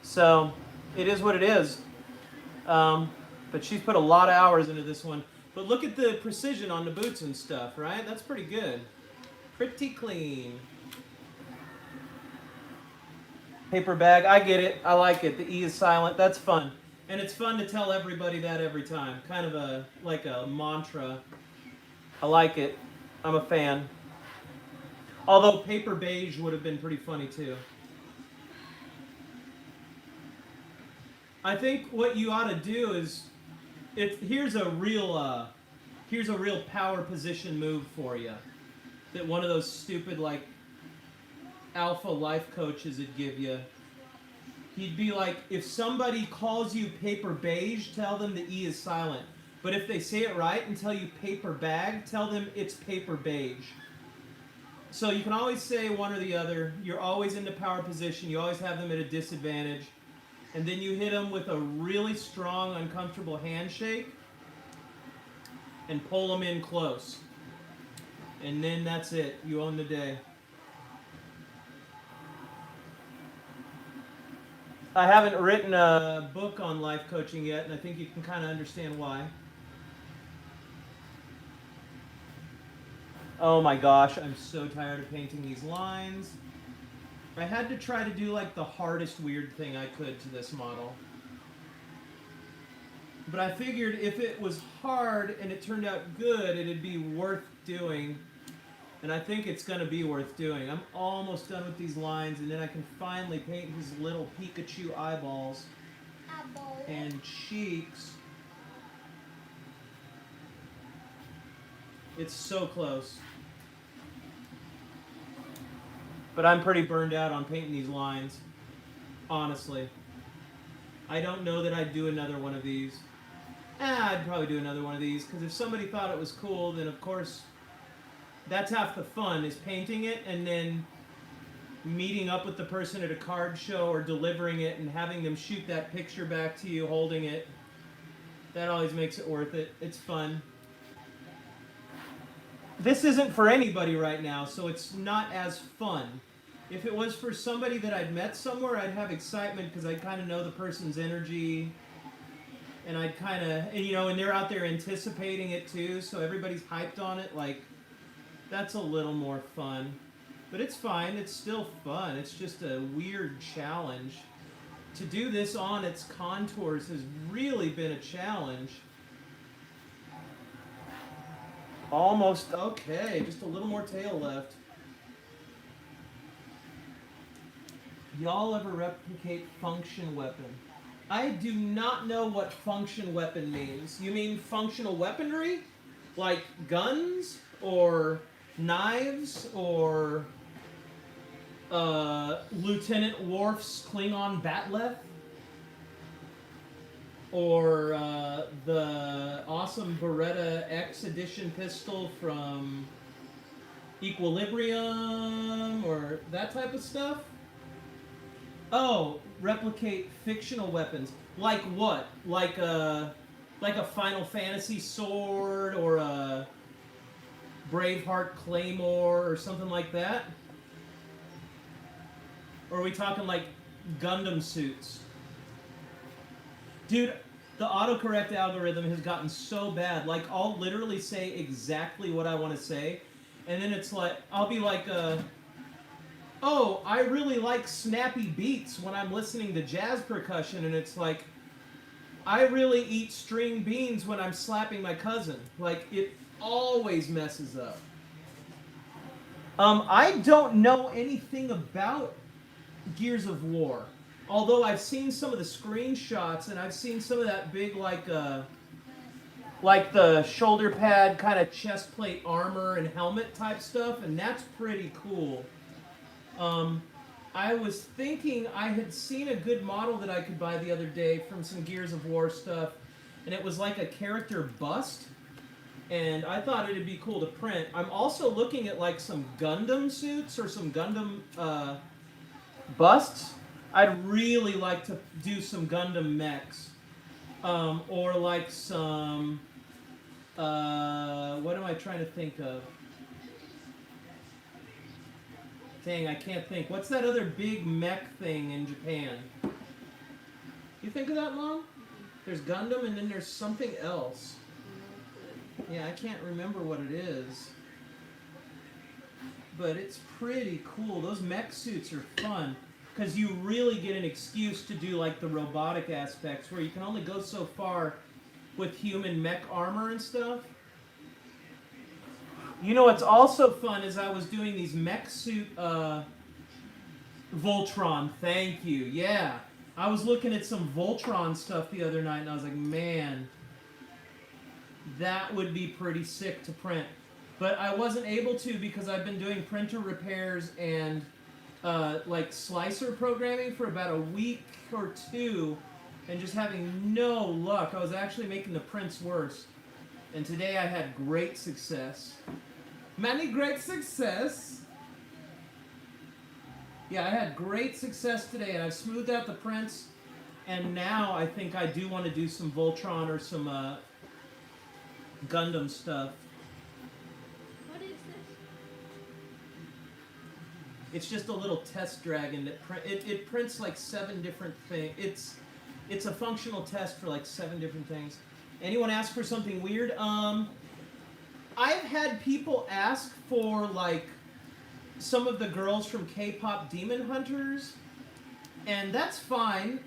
So it is what it is. But she's put a lot of hours into this one. But look at the precision on the boots and stuff, right? That's pretty good. Pretty clean. Paper bag, I get it. I like it. The E is silent. That's fun. And it's fun to tell everybody that every time. Kind of like a mantra. I like it. I'm a fan. Although paper beige would have been pretty funny too. I think what you ought to do is, here's a real power position move for you. That one of those stupid like alpha life coaches would give you. He'd be like, if somebody calls you paper beige, tell them the E is silent. But if they say it right and tell you paper bag, tell them it's paper beige. So you can always say one or the other. You're always in the power position. You always have them at a disadvantage. And then you hit them with a really strong, uncomfortable handshake and pull them in close. And then that's it. You own the day. I haven't written a book on life coaching yet, and I think you can kind of understand why. Oh my gosh, I'm so tired of painting these lines. I had to try to do like the hardest weird thing I could to this model. But I figured if it was hard and it turned out good, it'd be worth doing. And I think it's going to be worth doing. I'm almost done with these lines, and then I can finally paint his little Pikachu eyeballs and cheeks. It's so close. But I'm pretty burned out on painting these lines, honestly. I don't know that I'd do another one of these. I'd probably do another one of these, because if somebody thought it was cool, then of course, that's half the fun, is painting it and then meeting up with the person at a card show or delivering it and having them shoot that picture back to you holding it. That always makes it worth it. It's fun. This isn't for anybody right now, so it's not as fun. If it was for somebody that I'd met somewhere, I'd have excitement because I kind of know the person's energy. And I'd kind of, you know, and they're out there anticipating it too, so everybody's hyped on it. Like, that's a little more fun. But it's fine, it's still fun. It's just a weird challenge. To do this on its contours has really been a challenge. Almost okay, just a little more tail left. Y'all ever replicate function weapon? I do not know what function weapon means. You mean functional weaponry? Like guns? Or knives? Or Lieutenant Worf's Klingon Batleth? Or the awesome Beretta X Edition pistol from Equilibrium? Or that type of stuff? Oh, replicate fictional weapons. Like what? Like a Final Fantasy sword or a Braveheart claymore or something like that? Or are we talking like Gundam suits? Dude, the autocorrect algorithm has gotten so bad. Like, I'll literally say exactly what I want to say, and then it's like, I'll be like, oh, I really like snappy beats when I'm listening to jazz percussion, and it's like, I really eat string beans when I'm slapping my cousin. Like, it always messes up. I don't know anything about Gears of War, although I've seen some of the screenshots, and I've seen some of that big, like the shoulder pad kind of chest plate armor and helmet type stuff, and that's pretty cool. I was thinking I had seen a good model that I could buy the other day from some Gears of War stuff, and it was like a character bust, and I thought it'd be cool to print. I'm also looking at like some Gundam suits or some Gundam busts. I'd really like to do some Gundam mechs, or like some, what am I trying to think of? Dang, I can't think. What's that other big mech thing in Japan? You think of that, Mom? There's Gundam and then there's something else. Yeah, I can't remember what it is. But it's pretty cool. Those mech suits are fun because you really get an excuse to do like the robotic aspects where you can only go so far with human mech armor and stuff. You know what's also fun is I was doing these mech suit, Voltron, thank you, yeah. I was looking at some Voltron stuff the other night and I was like, man, that would be pretty sick to print. But I wasn't able to because I've been doing printer repairs and like slicer programming for about a week or two and just having no luck. I was actually making the prints worse. And today I had great success. Many great success. Yeah, I had great success today, and I've smoothed out the prints, and now I think I do want to do some Voltron or some Gundam stuff. What is It's just a little test dragon that it prints like 7 different things. It's a functional test for like 7 different things. Anyone ask for something weird? I've had people ask for like some of the girls from K-pop Demon Hunters, and that's fine,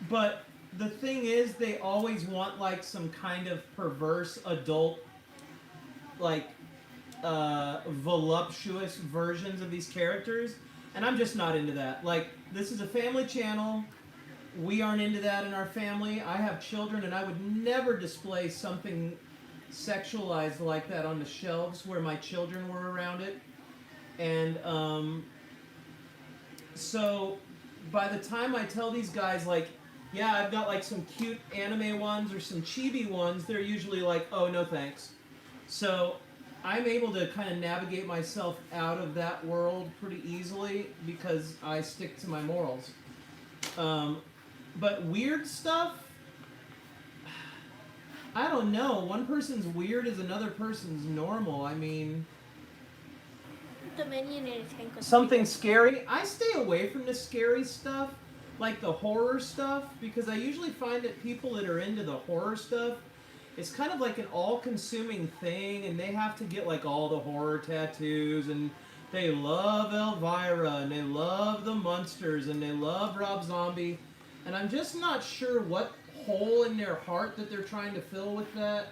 but the thing is they always want like some kind of perverse adult like voluptuous versions of these characters, and I'm just not into that. Like, this is a family channel. We aren't into that in our family. I have children, and I would never display something sexualized like that on the shelves where my children were around it. And so by the time I tell these guys, like, yeah, I've got like some cute anime ones or some chibi ones, they're usually like, oh, no thanks. So I'm able to kind of navigate myself out of that world pretty easily because I stick to my morals. But weird stuff, I don't know. One person's weird is another person's normal. I mean, Dominion and a tank. something scary. I stay away from the scary stuff, like the horror stuff, because I usually find that people that are into the horror stuff, it's kind of like an all-consuming thing, and they have to get like all the horror tattoos, and they love Elvira, and they love the Munsters, and they love Rob Zombie, and I'm just not sure what hole in their heart that they're trying to fill with that.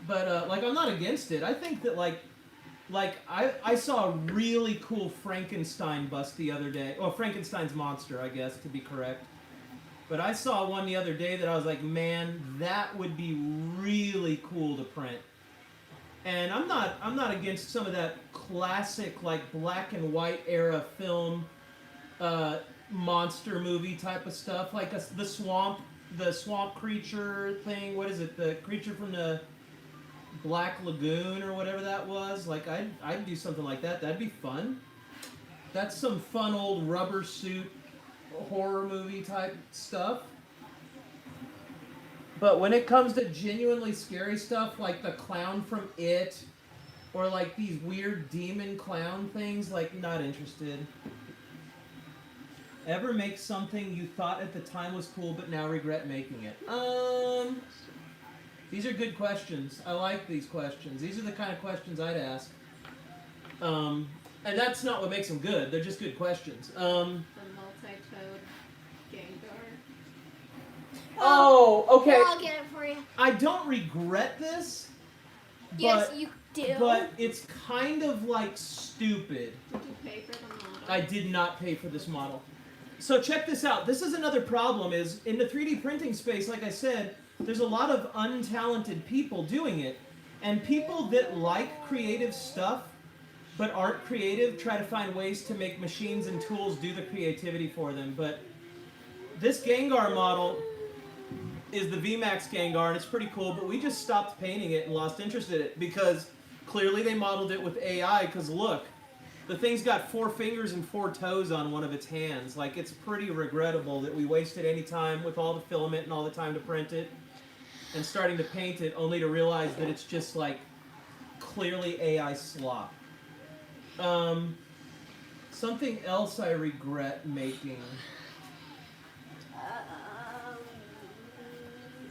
But like, I'm not against it. I think that like I saw a really cool Frankenstein bust the other day. Oh, Frankenstein's monster, I guess, to be correct. But I saw one the other day that I was like, man, that would be really cool to print. And I'm not against some of that classic like black and white era film monster movie type of stuff, like the swamp creature thing. What is it? The creature from the Black Lagoon or whatever that was. Like I'd do something like that. That'd be fun. That's some fun old rubber suit horror movie type stuff. But when it comes to genuinely scary stuff like the clown from It or like these weird demon clown things, like, not interested. Ever make something you thought at the time was cool but now regret making it? These are good questions. I like these questions. These are the kind of questions I'd ask. And that's not what makes them good. They're just good questions. The multi-toed Gengar. Oh, okay. Here, I'll get it for you. I don't regret this, Yes, but, you do. but it's kind of like stupid. Did you pay for the model? I did not pay for this model. So check this out. This is another problem is in the 3D printing space, like I said, there's a lot of untalented people doing it. And people that like creative stuff but aren't creative try to find ways to make machines and tools do the creativity for them. But this Gengar model is the VMAX Gengar, and it's pretty cool, but we just stopped painting it and lost interest in it because clearly they modeled it with AI, because look, the thing's got 4 fingers and 4 toes on one of its hands. Like, it's pretty regrettable that we wasted any time with all the filament and all the time to print it and starting to paint it only to realize that it's just like clearly AI slop. Something else I regret making.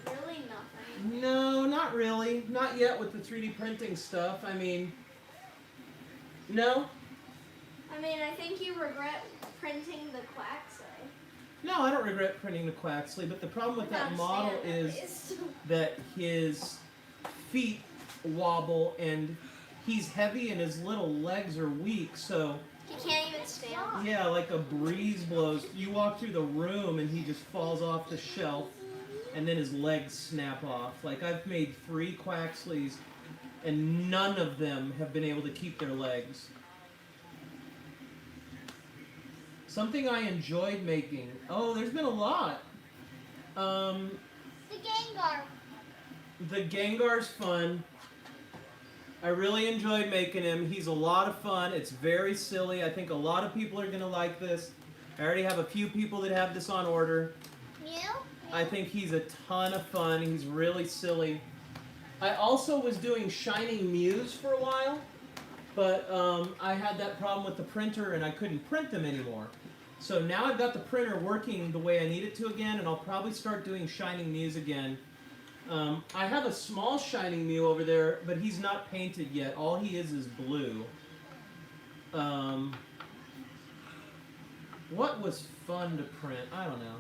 Really nothing. No, not really. Not yet with the 3D printing stuff. I mean, no. I mean, I think you regret printing the Quaxley. No, I don't regret printing the Quaxley, but the problem with that model is that his feet wobble and he's heavy and his little legs are weak, so He can't even stand. yeah, like a breeze blows. You walk through the room and he just falls off the shelf and then his legs snap off. Like, I've made 3 Quaxleys and none of them have been able to keep their legs. Something I enjoyed making. Oh, there's been a lot. The Gengar. The Gengar's fun. I really enjoyed making him. He's a lot of fun. It's very silly. I think a lot of people are going to like this. I already have a few people that have this on order. You? I think he's a ton of fun. He's really silly. I also was doing Shining Muse for a while. but I had that problem with the printer and I couldn't print them anymore. So now I've got the printer working the way I need it to again, and I'll probably start doing Shining Mews again. I have a small Shining Mew over there, but he's not painted yet. All he is blue. What was fun to print? I don't know.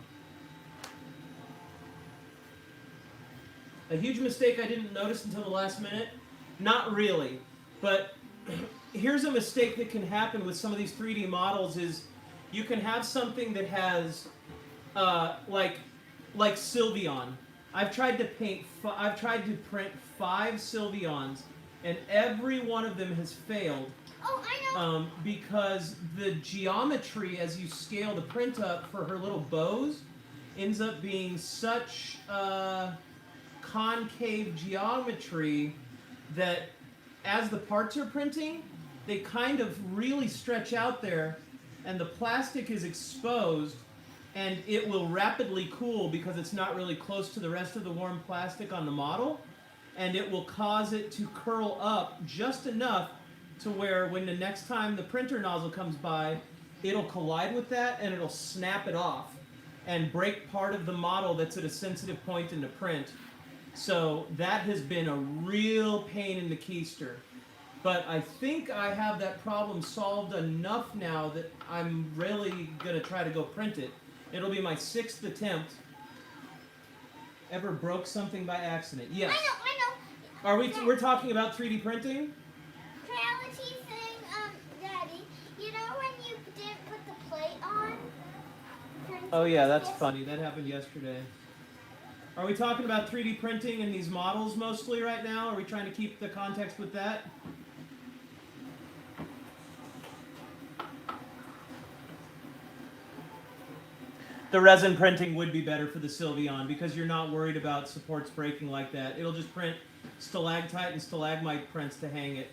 A huge mistake I didn't notice until the last minute? Not really. But here's a mistake that can happen with some of these 3D models is you can have something that has like Sylveon. I've tried to print 5 Sylveons, and every one of them has failed. Oh, I know. Because the geometry as you scale the print up for her little bows ends up being such concave geometry that as the parts are printing, they kind of really stretch out there, and the plastic is exposed, and it will rapidly cool because it's not really close to the rest of the warm plastic on the model, and it will cause it to curl up just enough to where when the next time the printer nozzle comes by, it'll collide with that and it'll snap it off and break part of the model that's at a sensitive point in the print. So that has been a real pain in the keister. But I think I have that problem solved enough now that I'm really going to try to go print it. It'll be my 6th attempt. Ever broke something by accident? Yes. I know. Are we? We're talking about 3D printing? Reality thing, Daddy. You know when you didn't put the plate on? Oh yeah, that's funny. That happened yesterday. Are we talking about 3D printing and these models mostly right now? Are we trying to keep the context with that? The resin printing would be better for the Sylveon because you're not worried about supports breaking like that. It'll just print stalactite and stalagmite prints to hang it.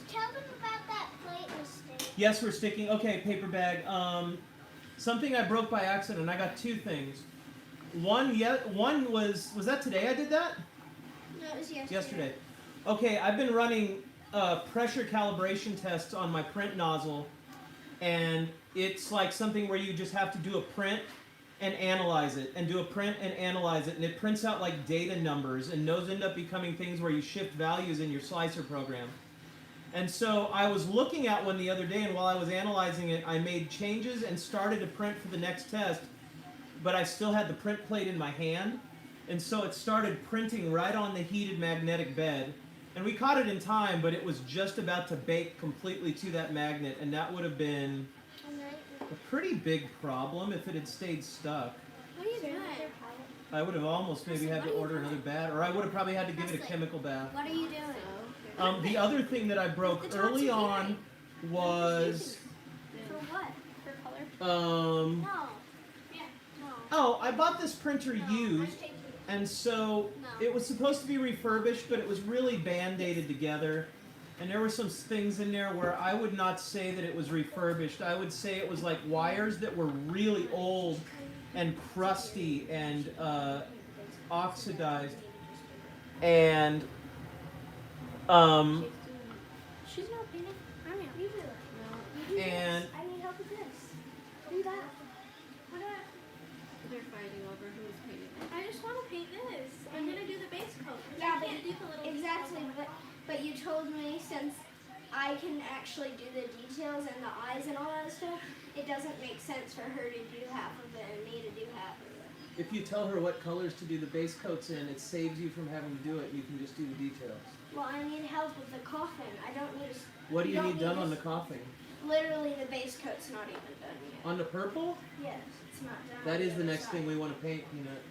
Tell them about that plate mistake. Yes, we're sticking. Okay, paper bag. Something I broke by accident. I got 2 things. One was that today I did that? No, it was yesterday. Yesterday. Okay, I've been running pressure calibration tests on my print nozzle, and it's like something where you just have to do a print and analyze it, and do a print and analyze it, and it prints out like data numbers, and those end up becoming things where you shift values in your slicer program. And so I was looking at one the other day, and while I was analyzing it, I made changes and started to print for the next test, but I still had the print plate in my hand, and so it started printing right on the heated magnetic bed. And we caught it in time, but it was just about to bake completely to that magnet, and that would have been a pretty big problem if it had stayed stuck. What are you doing? I would have almost maybe had to order another bath, or I would have probably had to give it a chemical bath. What are you doing? The other thing that I broke early on was... For what? For color? No. Yeah. No. Oh, I bought this printer used, and so it was supposed to be refurbished, but it was really band-aided together. And there were some things in there where I would not say that it was refurbished. I would say it was like wires that were really old and crusty and oxidized. And She's not painting. I mean, you do it. No. You do And- this. I need help with this. Do that. What do I? They're fighting over who's painting it. I just want to paint this. I'm gonna do the base coat. Yeah, I but can't do the little exactly. details. But you told me since I can actually do the details and the eyes and all that stuff, it doesn't make sense for her to do half of it and me to do half of it. if you tell her what colors to do the base coats in, it saves you from having to do it. You can just do the details. Well, I need help with the coffin. I don't need a. What do you don't need done on the s- coffin? Literally, the base coat's not even done yet. On the purple? Yes, it's not done. That on is the other next thing side. we want to paint, Peanut.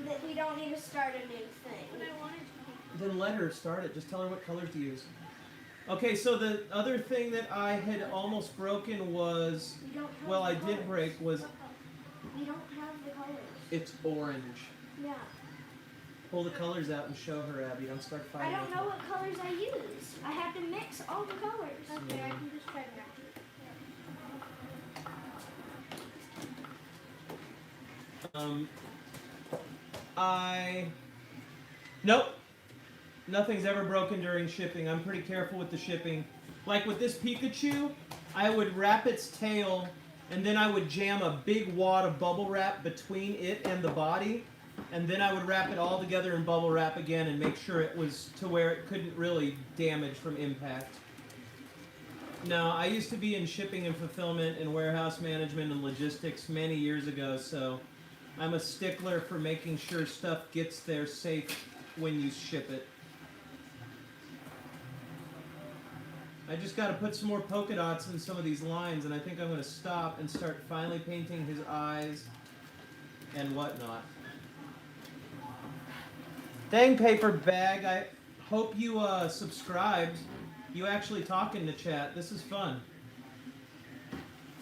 That we don't need to start a new thing. But I wanted to paint. Then let her start it. Just tell her what colors to use. Okay, so the other thing that I had almost broken was, We don't have well, the I did colors. break was, We don't have the colors. it's orange. Yeah. Pull the colors out and show her, Abby. Don't start I fighting. don't with know her. what colors I used. I had to mix all the colors. Okay, I can just try to match it. Nope. Nothing's ever broken during shipping. I'm pretty careful with the shipping. Like with this Pikachu, I would wrap its tail, and then I would jam a big wad of bubble wrap between it and the body, and then I would wrap it all together in bubble wrap again and make sure it was to where it couldn't really damage from impact. No, I used to be in shipping and fulfillment and warehouse management and logistics many years ago, so I'm a stickler for making sure stuff gets there safe when you ship it. I just got to put some more polka dots in some of these lines, and I think I'm going to stop and start finally painting his eyes and whatnot. Dang, paper bag, I hope you subscribed. You actually talk in the chat. This is fun.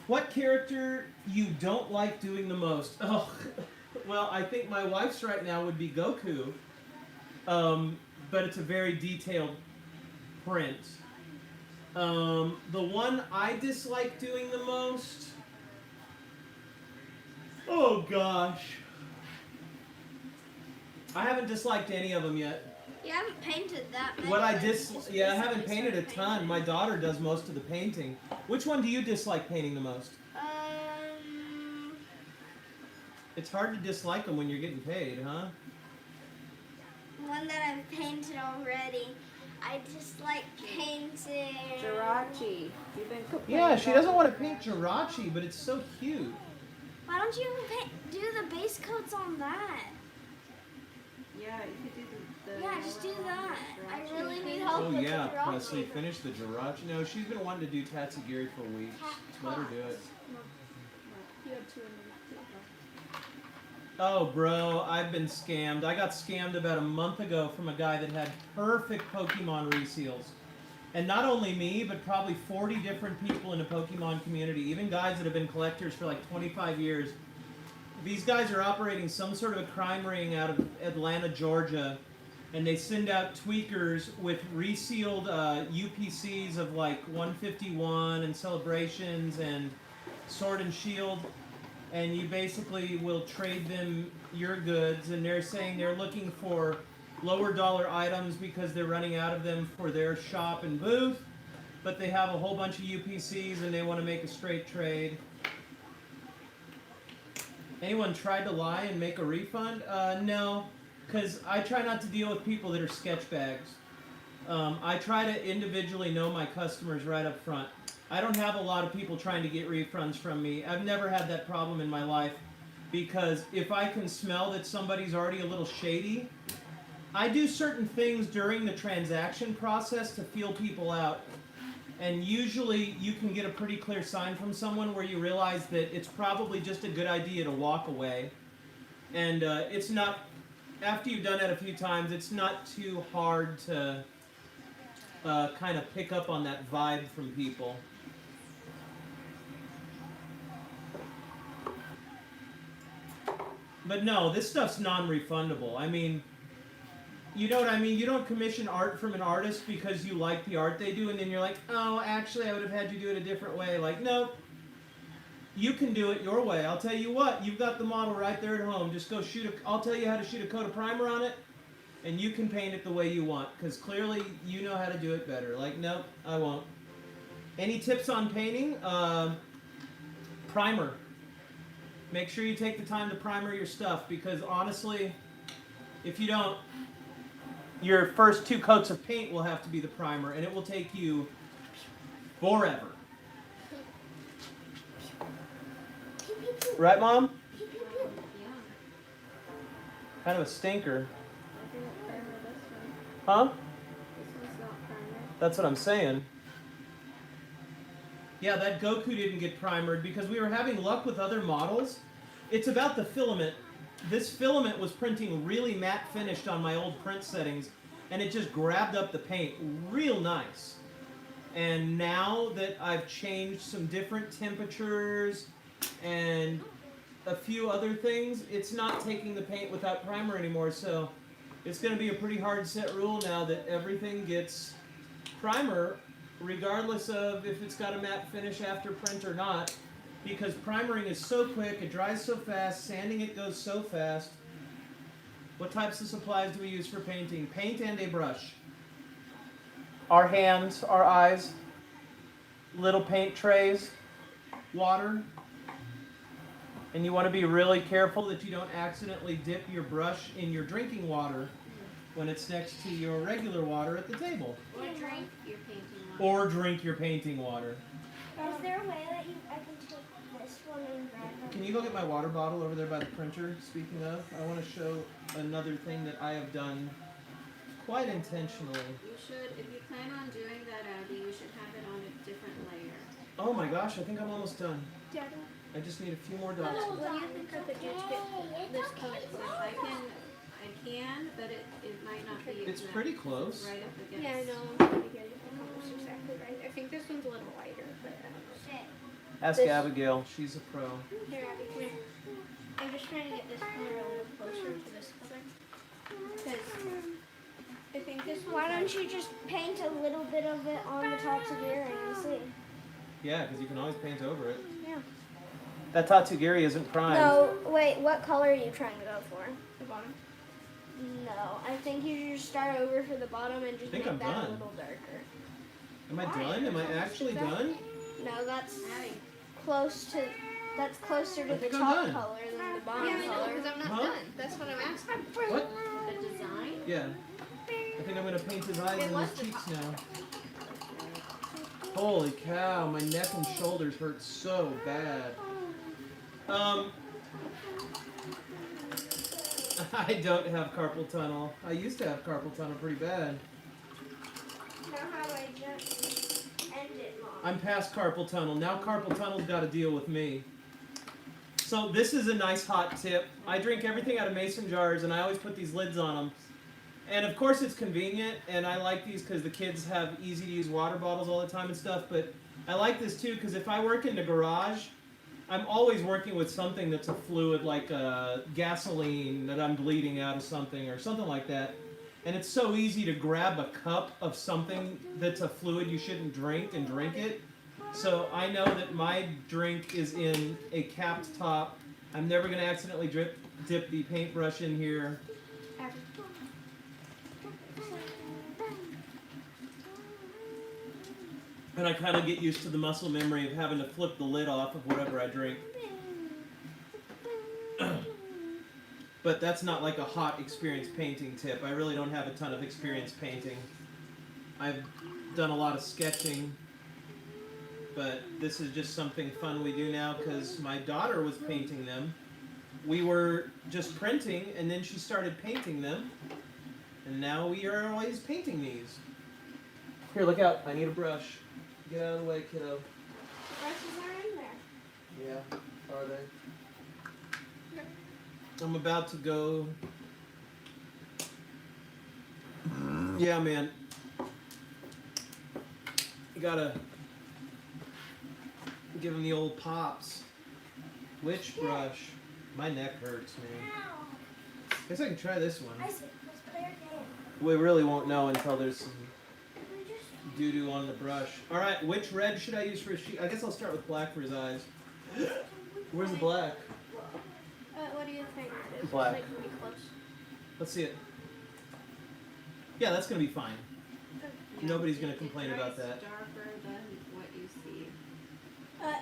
What character you don't like doing the most? Oh, well, I think my wife's right now would be Goku, but it's a very detailed print. The one I dislike doing the most, oh gosh, I haven't disliked any of them yet. You haven't painted that many. What I I haven't painted a ton. My daughter does most of the painting. Which one do you dislike painting the most? It's hard to dislike them when you're getting paid, huh? One that I've painted already. I just like painting. Jirachi. You've been complaining. Yeah, she doesn't want to paint Jirachi, but it's so cute. Why don't you do the base coats on that? Yeah, you could do the Yeah, just do that. I Jirachi. really need help Oh with yeah, the Jirachi. Presley, finish the Jirachi. No, she's been wanting to do Tatsugiri for weeks. Let her do it. You have 2 in there. Oh, bro, I've been scammed. I got scammed about a month ago from a guy that had perfect Pokemon reseals. And not only me, but probably 40 different people in the Pokemon community, even guys that have been collectors for like 25 years. These guys are operating some sort of a crime ring out of Atlanta, Georgia, and they send out tweakers with resealed UPCs of like 151 and Celebrations and Sword and Shield. And you basically will trade them your goods, and they're saying they're looking for lower dollar items because they're running out of them for their shop and booth, but they have a whole bunch of UPCs and they want to make a straight trade. Anyone tried to lie and make a refund? No, because I try not to deal with people that are sketch bags. I try to individually know my customers right up front. I don't have a lot of people trying to get refunds from me. I've never had that problem in my life, because if I can smell that somebody's already a little shady, I do certain things during the transaction process to feel people out. And usually you can get a pretty clear sign from someone where you realize that it's probably just a good idea to walk away. And it's not, after you've done that a few times, it's not too hard to kind of pick up on that vibe from people. But no, this stuff's non-refundable. I mean, you know what I mean? You don't commission art from an artist because you like the art they do, and then you're like, oh, actually, I would have had you do it a different way. Like, no, you can do it your way. I'll tell you what, you've got the model right there at home. Just go I'll tell you how to shoot a coat of primer on it, and you can paint it the way you want, because clearly you know how to do it better. Like, nope, I won't. Any tips on painting? Primer. Make sure you take the time to primer your stuff, because honestly, if you don't, your first 2 coats of paint will have to be the primer, and it will take you forever. Right, Mom? Yeah. Kind of a stinker. I didn't primer this one. Huh? This one's not primer. That's what I'm saying. Yeah, that Goku didn't get primered because we were having luck with other models. It's about the filament. This filament was printing really matte finished on my old print settings, and it just grabbed up the paint real nice. And now that I've changed some different temperatures and a few other things, it's not taking the paint without primer anymore. So it's going to be a pretty hard set rule now that everything gets primer, regardless of if it's got a matte finish after print or not, because primering is so quick, it dries so fast, sanding it goes so fast. What types of supplies do we use for painting? Paint and a brush. Our hands, our eyes, little paint trays, water. And you want to be really careful that you don't accidentally dip your brush in your drinking water when it's next to your regular water at the table. Or drink your painting water. Or drink your painting water. Is there a way that I can take this one and grab it? Can you go get my water bottle over there by the printer? Speaking of, I want to show another thing that I have done quite intentionally. You should, if you plan on doing that, Abby, you should have it on a different layer. Oh my gosh, I think I'm almost done. Daddy. I just need a few more dots. What do you think I could do to get this color close? I can, but it might not be It's exact. pretty close. Right up against. Yeah, I know. I'm trying to get it almost exactly right. I think this one's a little lighter, but I don't know. Ask This- Abigail, she's a pro. Here, Abby, come here. I'm just trying to get this color a little closer to this color. Because I think this one. Why don't you just paint a little bit of it on the tops of your earring and see? Yeah, because you can always paint over it. Yeah. That tatsugiri isn't primed. No, wait, what color are you trying to go for? The bottom. No, I think you should just start over for the bottom and just think make I'm that done. a little darker. Am I done? Am I actually done? No, that's Abby, closer to I the think I'm top done. color than the bottom Yeah, I know, color. because I'm not Huh? done. That's what I'm asking. What? the design? Yeah. I think I'm going to paint his eyes It and was his the cheeks top. now. Holy cow, my neck and shoulders hurt so bad. I don't have carpal tunnel. I used to have carpal tunnel pretty bad. Now how do I just end it, Mom? I'm past carpal tunnel. Now carpal tunnel's got to deal with me. So this is a nice hot tip. I drink everything out of mason jars, and I always put these lids on them. And of course it's convenient, and I like these because the kids have easy to use water bottles all the time and stuff, but I like this too because if I work in the garage, I'm always working with something that's a fluid, like gasoline that I'm bleeding out of something or something like that. And it's so easy to grab a cup of something that's a fluid you shouldn't drink and drink it. So I know that my drink is in a capped top. I'm never going to accidentally dip the paintbrush in here. And I kind of get used to the muscle memory of having to flip the lid off of whatever I drink. But that's not like a hot experience painting tip. I really don't have a ton of experience painting. I've done a lot of sketching, but this is just something fun we do now because my daughter was painting them. We were just printing, and then she started painting them, and now we are always painting these. Here, look out. I need a brush. Get out of the way, kiddo. Brushes are in there. Yeah, are they? I'm about to go. Yeah, man. You gotta give him the old pops. Which brush? My neck hurts, man. Guess I can try this one. I see. Let's play our game. We really won't know until there's some doo-doo on the brush. Alright, which red should I use for his cheek? I guess I'll start with black for his eyes. Where's the black? What do you think? It's Black. like pretty close. Let's see it. Yeah, that's gonna be fine. Nobody's gonna complain about that. It's darker than what you see.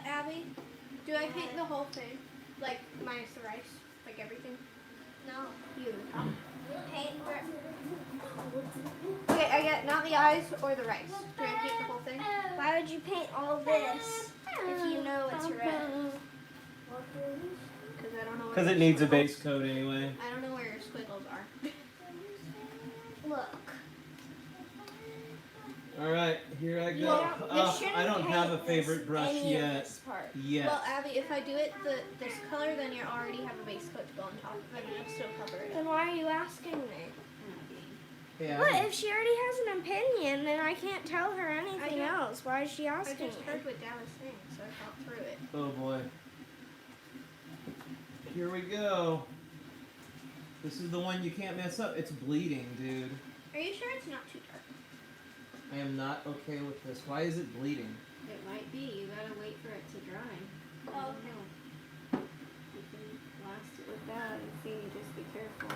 Abby, do I paint the whole thing? Like, minus the rice? Like everything? No. You. Paint. Okay, I get not the eyes or the rice. Do I paint the whole thing? Why would you paint all this if you know it's red? Because I don't know where Because it your needs a squiggles- base coat anyway. I don't know where your squiggles are. Look. Alright, here I go. You shouldn't I don't have a paint favorite this- brush any of yet. this part. Yet. Well, Abby, if I do it this color, then you already have a base coat to go on top of it, and it'll still cover it. Then why are you asking me? Yeah. What if she already has an opinion, then I can't tell her anything don't- else? Why is she I asking just me? heard what Dad was saying, so I thought through it. Oh boy. Here we go. This is the one you can't mess up. It's bleeding, dude. Are you sure it's not too dark? I am not okay with this. Why is it bleeding? It might be. You gotta wait for it to dry. I Oh. don't know. You can blast it with that and see. Just be careful.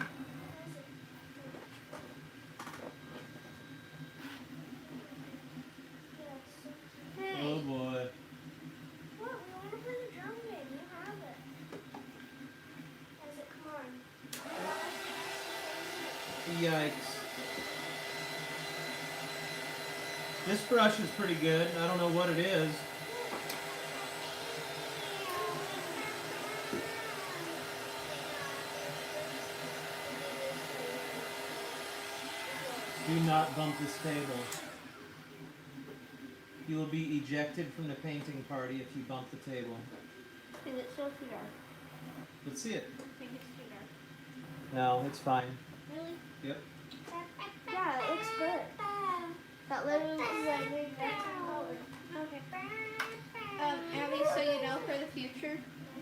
Yikes. This brush is pretty good. I don't know what it is. Do not bump this table. You will be ejected from the painting party if you bump the table. Is it still too dark? Let's see it. I think it's too dark. No, it's fine. Really? Yep. Yeah, it looks good. That literally looks like maybe that's a color. Okay. Abby, so you know for the future,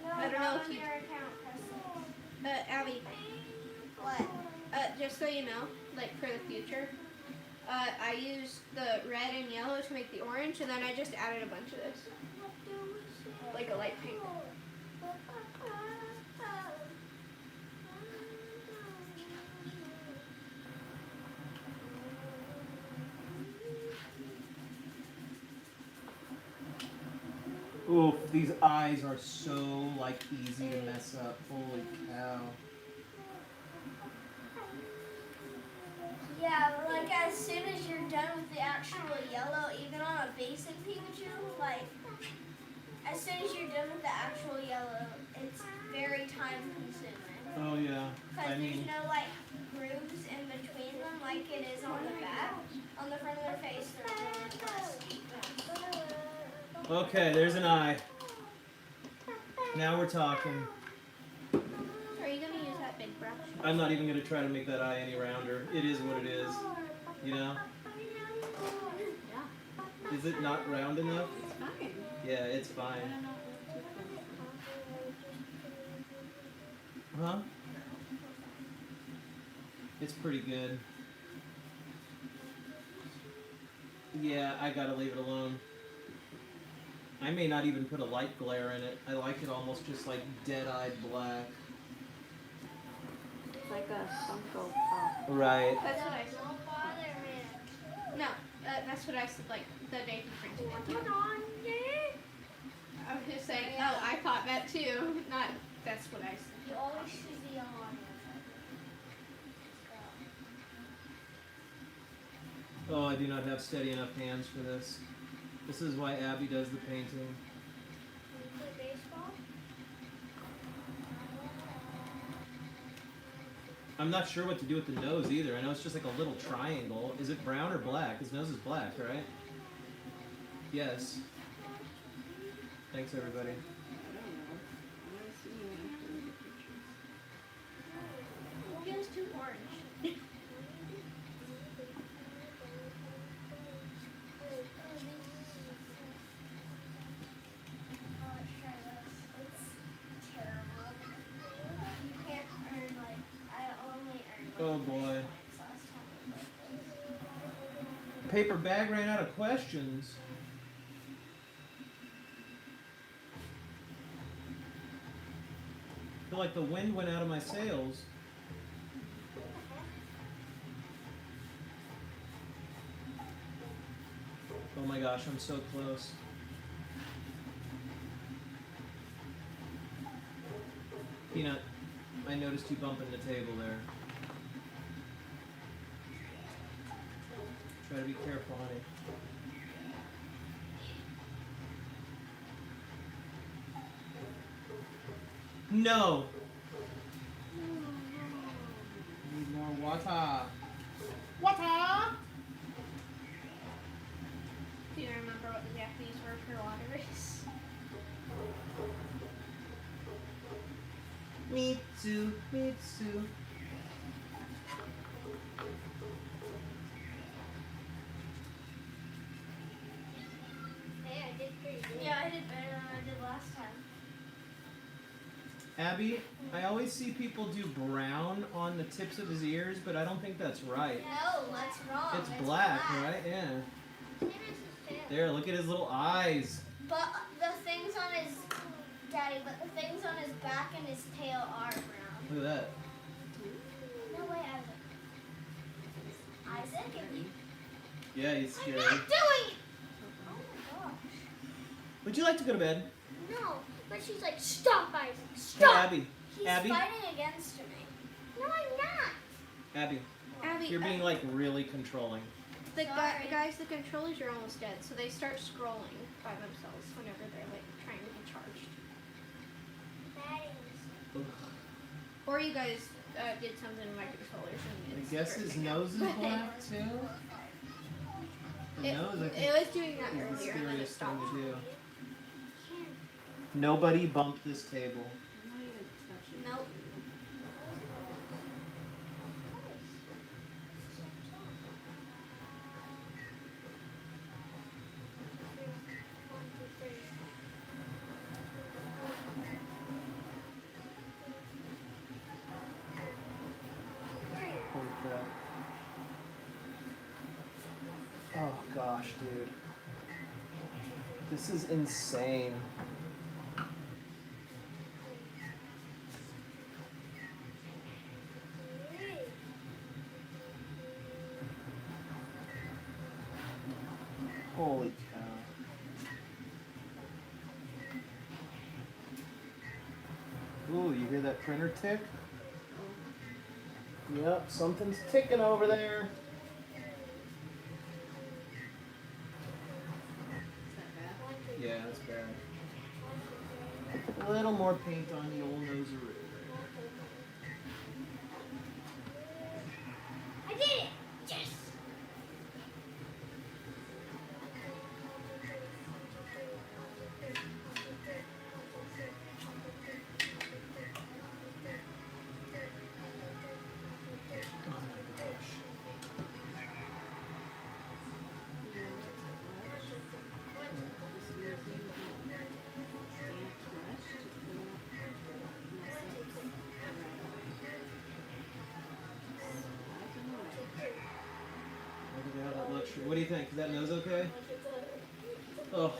No, I don't know not if on you- your account, Presley. Abby, What? just so you know, like for the future, I used the red and yellow to make the orange, and then I just added a bunch of this, like a light pink. Oof, these eyes are so like easy to mess up. Holy cow. Yeah, like as soon as you're done with the actual yellow, even on a basic Pikachu, like as soon as you're done with the actual yellow, it's very time consuming. Oh yeah. Because I mean, there's no like grooves in between them like it is on the back. On the front of their face, there's really less. okay, there's an eye. Now we're talking. Are you gonna use that big brush? I'm not even gonna try to make that eye any rounder. It is what it is. You know? Yeah. Is it not round enough? It's fine. Yeah, it's I fine. don't know if it's too close. Huh? It's pretty good. Yeah, I gotta leave it alone. I may not even put a light glare in it. I like it almost just like dead-eyed black. It's like a Funko Pop. Right. That's what I said. Don't bother me. No, that's what I said, like, the day he printed it. Put on it. I was just saying, oh, I thought that too. Not, that's what I said. You always choose the yellow on Oh, I do not have steady enough hands for this. This is why Abby does the painting. Can you play baseball? I'm not sure what to do with the nose either. I know it's just like a little triangle. Is it brown or black? His nose is black, right? Yes. Thanks, everybody. I don't know. I'm gonna see you after the pictures. He has too orange. Oh boy. Paper bag ran out of questions. I feel like the wind went out of my sails. Oh my gosh, I'm so close. Peanut, I noticed you bumping the table there. Try to be careful, honey. No! Need more water. Water! Do you remember what the Japanese word for water is? Me too, me too. Hey, I did pretty good. Yeah, I did better than I did last time. Abby, I always see people do brown on the tips of his ears, but I don't think that's right. No, that's wrong. It's black, right? Yeah. And it's his tail. There, look at his little eyes. But the things on his daddy, but the things on his back and his tail are brown. Look at that. No way, Isaac. Isaac? Yeah, he's I'm scary. not doing it! Oh my gosh. Would you like to go to bed? No, but she's like, stop, Isaac, Hey, stop! Abby. He's Abby? fighting against me. No, I'm not. Abby, Abby, You're being like really controlling. guys, the controllers are almost dead, so they start scrolling by themselves whenever they're like trying to be charged. Or you guys did something to my controllers and I it's guess his bursting out. nose is black too. The nose, I think, It was doing that is the earlier and then it scariest thing stopped. to do. Nobody bumped this table. I'm not even touching it. Nope. Holy crap. Oh gosh, dude. This is insane. Holy cow. Ooh, you hear that printer tick? Yep, something's ticking over there. Is that bad? Yeah, that's bad. A little more paint on the old nosaroo. I did it! Yes! Oh my gosh. Look at how that looks. What do you think? Is that nose okay? Oh.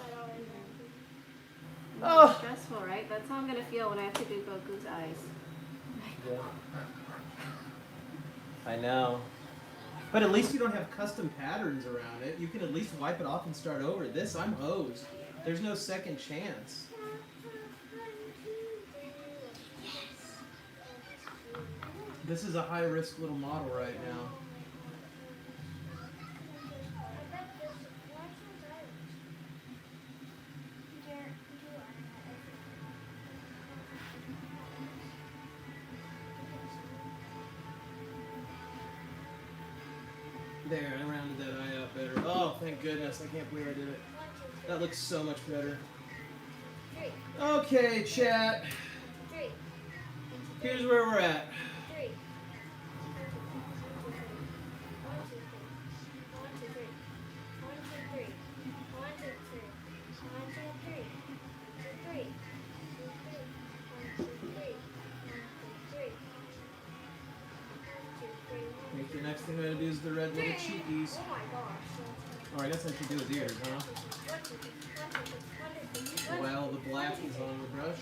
Oh. Stressful, right? That's how I'm gonna feel when I have to do Goku's eyes. Yeah. I know. But at least you don't have custom patterns around it. You can at least wipe it off and start over. This, I'm hosed. There's no second chance. This is a high-risk little model right now. There, I rounded that eye out better. Oh, thank goodness. I can't believe I did it. That looks so much better. Okay, chat. Here's where we're at. I think the next thing I gotta do is the red little cheekies. Oh my gosh. Or I guess I should do his ears, huh? While the black is on the brush.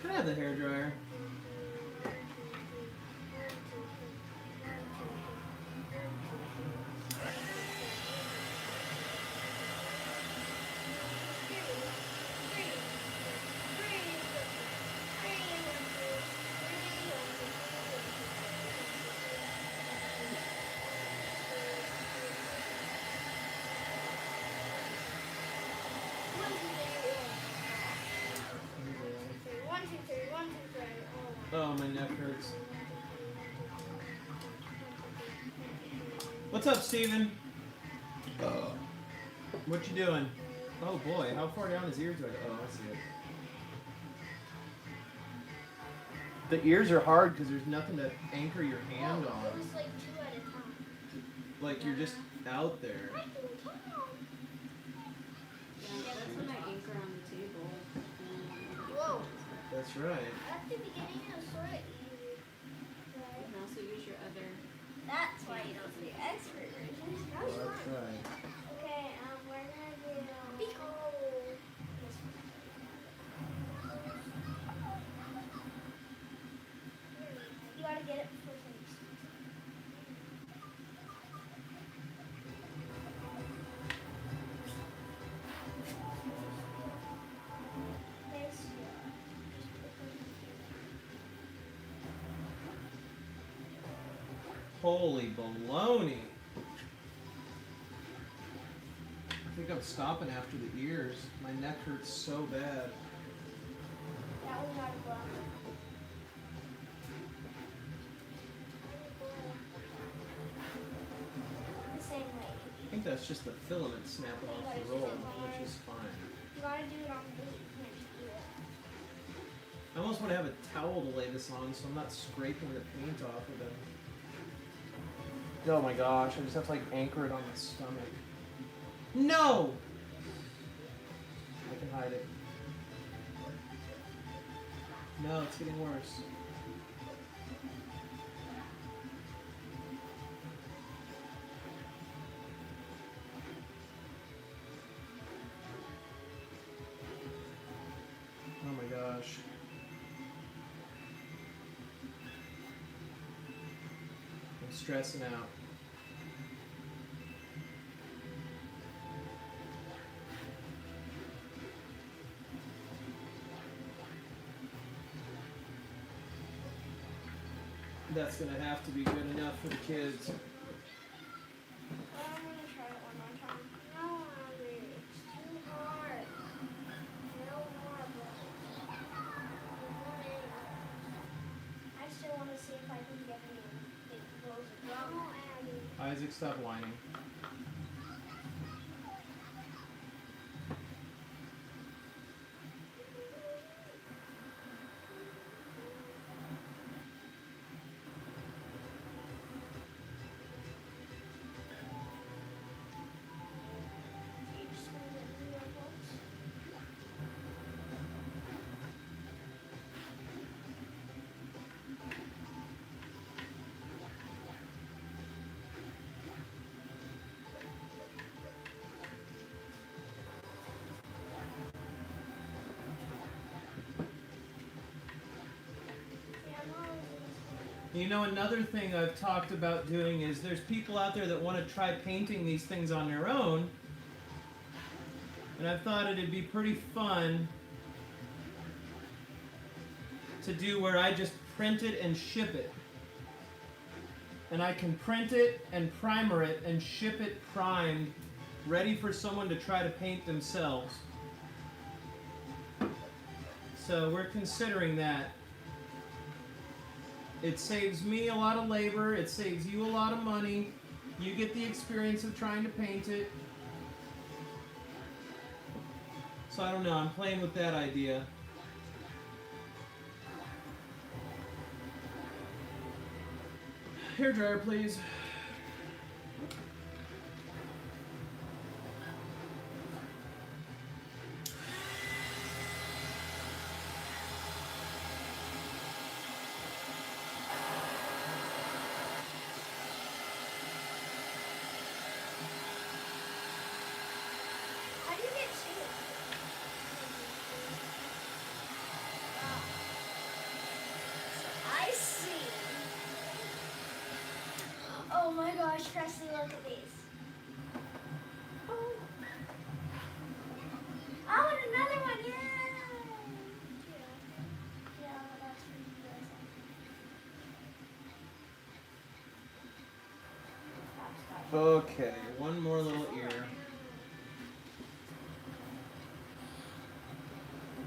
Can I have the hairdryer? Oh, my neck hurts. What's up, Steven? What you doing? Oh boy, how far down his ears are? Oh, I see it. The ears are hard because there's nothing to anchor your hand It on. was like 2 at a time. Like you're just out there. Yeah, that's when I anchor on the table. Whoa. That's right. At the beginning it was sort of easy. You Right? can also use your other. That's why you don't see expert versions. That was That's fun. right. Okay, we're gonna do Pico. You gotta get it before things. Holy baloney. I think I'm stopping after the ears. My neck hurts so bad. That was not a blow. The same way. I think that's just the filament snapping off the roll, which is fine. You gotta do it on the boot. You can't just do it. I almost want to have a towel to lay this on so I'm not scraping the paint off of it. Oh my gosh, I just have to like anchor it on my stomach. No! I can hide it. No, it's getting worse. Oh my gosh. I'm stressing out. That's gonna have to be good enough for the kids. Well, I'm gonna try it one more time. No, Abby, it's too hard. No more blows. I still want to see if I can get any big blows as well. No, Abby. Isaac, stop whining. You just want to get more blows? Yeah, I'm always You know, another thing I've talked about doing is there's people out there that want to try painting these things on their own. And I thought it'd be pretty fun to do where I just print it and ship it. And I can print it and primer it and ship it primed, ready for someone to try to paint themselves. So we're considering that. It saves me a lot of labor, it saves you a lot of money, you get the experience of trying to paint it. So I don't know, I'm playing with that idea. Hairdryer, please. How do you get two? I see. Oh my gosh, Presley, look at these. Oh. I want another one, yeah. Yeah, that's pretty good. Okay, one more little ear.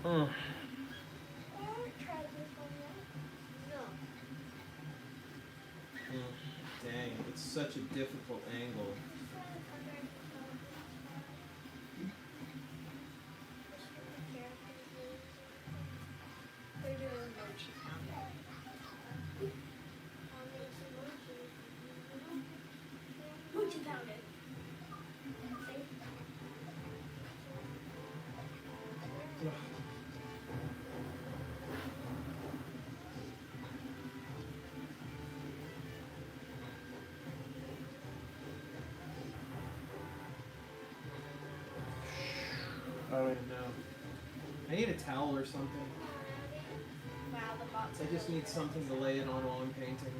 Mm. Try this one yet? No. Dang, it's such a difficult angle. They're doing mochi pounder. Mochi pounder. See? I don't even know. I need a towel or something. Wow, the box. I just need something to lay it on while I'm painting.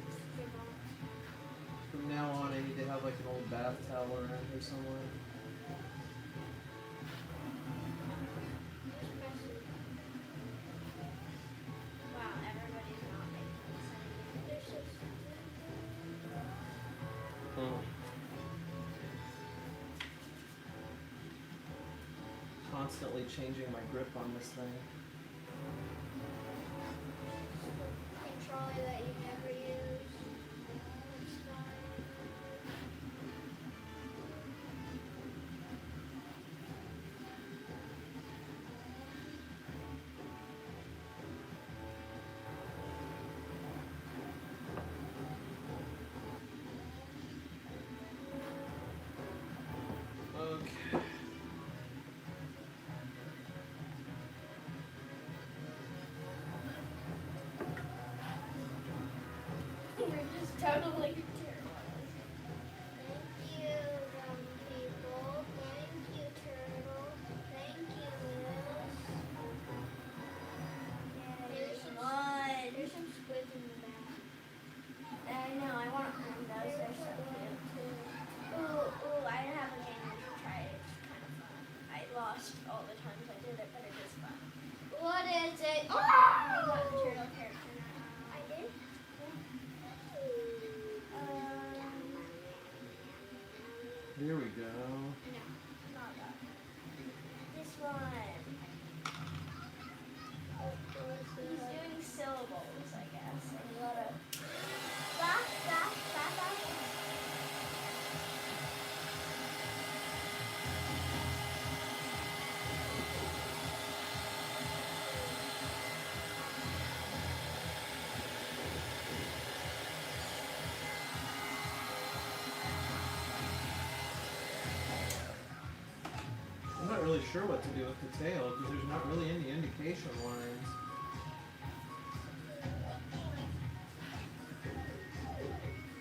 From now on, I need to have like an old bath towel around here somewhere. Wow, everybody's not making this anymore. They're so stupid. Constantly changing my grip on this thing. Trolley that you never use. Okay. You're just totally terrible. Thank you, people. Thank you, Turtle. Thank you, Liz. There's some squids in the back. I know, I want to earn those. They're so cute, too. Ooh, I have a game. You should try it. It's kind of fun. I lost all the times I did it, but it is fun. What is it? Oh! You got the turtle character now. I did? Here we go. No, not that. This one. He's doing syllables, I guess. And you gotta flash, flash, flash, flash. I'm not really sure what to do with the tail because there's not really any indication lines.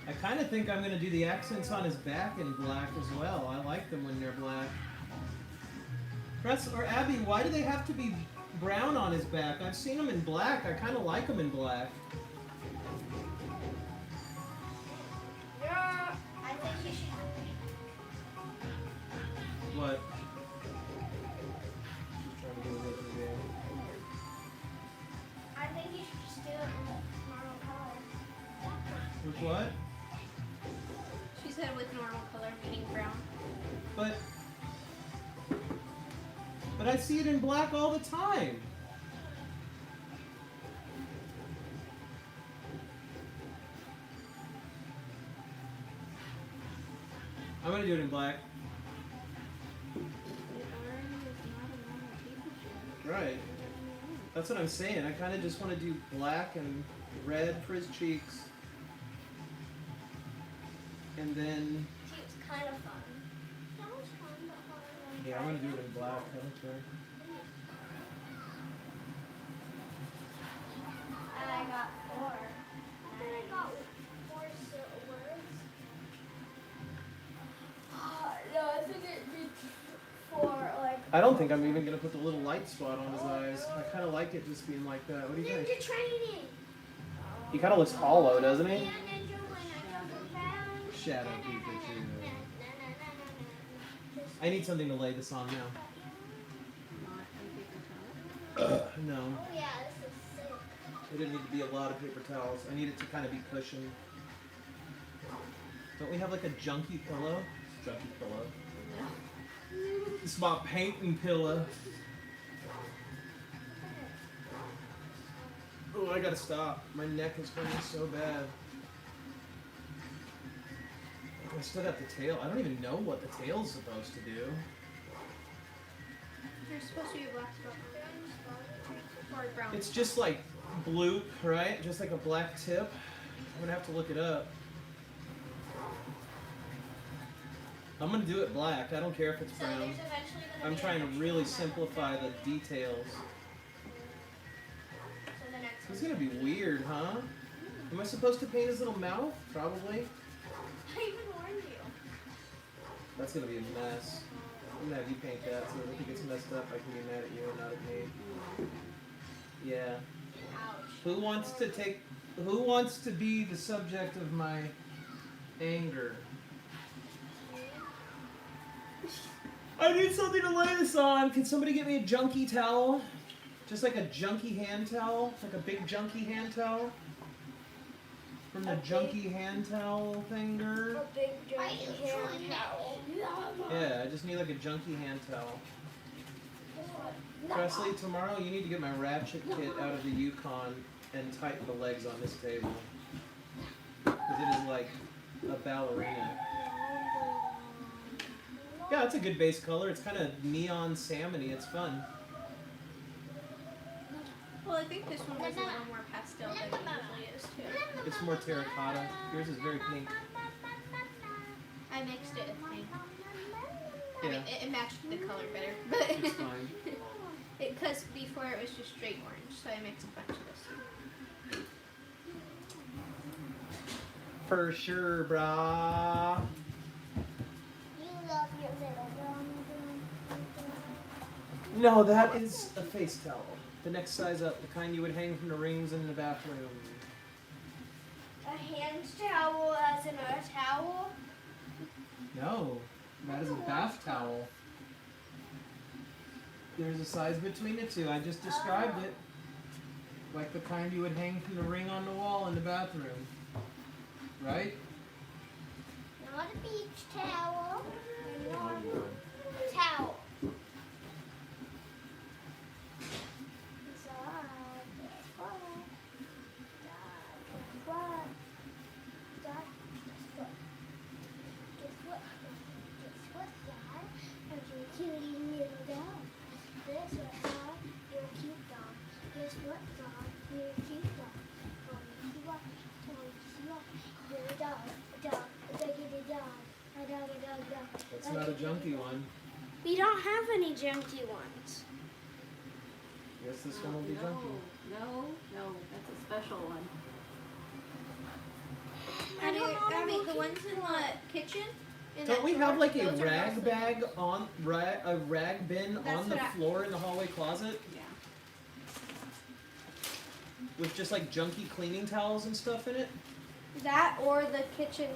I kind of think I'm going to do the accents on his back in black as well. I like them when they're black. Press or Abby, why do they have to be brown on his back? I've seen them in black. I kind of like them in black. Yeah, I think you should. What? Just trying to get a rhythm game. I think you should just do it in normal color. With what? She said with normal color, meaning brown. But I see it in black all the time. I'm gonna do it in black. Right. That's what I'm saying. I kind of just want to do black and red for his cheeks. And then, See, it's kind of fun. That was fun, but hard. yeah, I'm gonna do it in black. I don't care. And I got 4. And then I got 4 words. No, I think it did 4, like. I don't think I'm even gonna put the little light spot on his eyes. I kind of like it just being like that. What do you think? Ninja training. He kind of looks hollow, doesn't he? Yeah, ninja when I jump around. Shadow Pikachu. I need something to lay this on now. No, Oh yeah, this is sick. it didn't need to be a lot of paper towels. I need it to kind of be cushioned. Don't we have like a junky pillow? Junky pillow. It's my painting pillow. Oh, I gotta stop. My neck is hurting so bad. I still got the tail. I don't even know what the tail's supposed to do. There's supposed to be a black spot. Or brown. It's just like blue, right? Just like a black tip. I'm gonna have to look it up. I'm gonna do it black. I don't care if it's So brown. there's eventually gonna I'm be trying to an really actual map. simplify the details. So the next It's one. gonna be weird, huh? Am I supposed to paint his little mouth? Probably. I even warned you. That's gonna be a mess. I'm gonna have you paint that so that if it gets messed up, I can be mad at you and not at me. Yeah. Ouch. Who wants to be the subject of my anger? I need something to lay this on. Can somebody get me a junky towel? Just like a junky hand towel? Like a big junky hand towel? From the junky hand towel thinger. A big junky hand towel. Yeah, I just need like a junky hand towel. Presley, tomorrow you need to get my ratchet kit out of the Yukon and tighten the legs on this table. Because it is like a ballerina. Yeah, it's a good base color. It's kind of neon salmon-y. It's fun. Well, I think this one was a little more pastel than it usually is too. It's more terracotta. Yours is very pink. I mixed it with pink. I Yeah, mean, it matched the color better, but it's fine. because before it was just straight orange, so I mixed a bunch of this. For sure, brah. You love your little drum. No, that is a face towel. The next size up, the kind you would hang from the rings in the bathroom. A hand towel as in a towel? No, that is a bath towel. There's a size between the two. I just described it. Like the kind you would hang from the ring on the wall in the bathroom. Right? Not a beach towel. A normal towel. That's not a junky one. We don't have any junky ones. Guess this one will be junky. No, that's a special one. I mean, the ones in the kitchen. In Don't that we have drawer, like a those are rag mostly- bag on a rag bin That's on the what I- floor in the hallway closet Yeah. with just like junky cleaning towels and stuff in it? That or the kitchen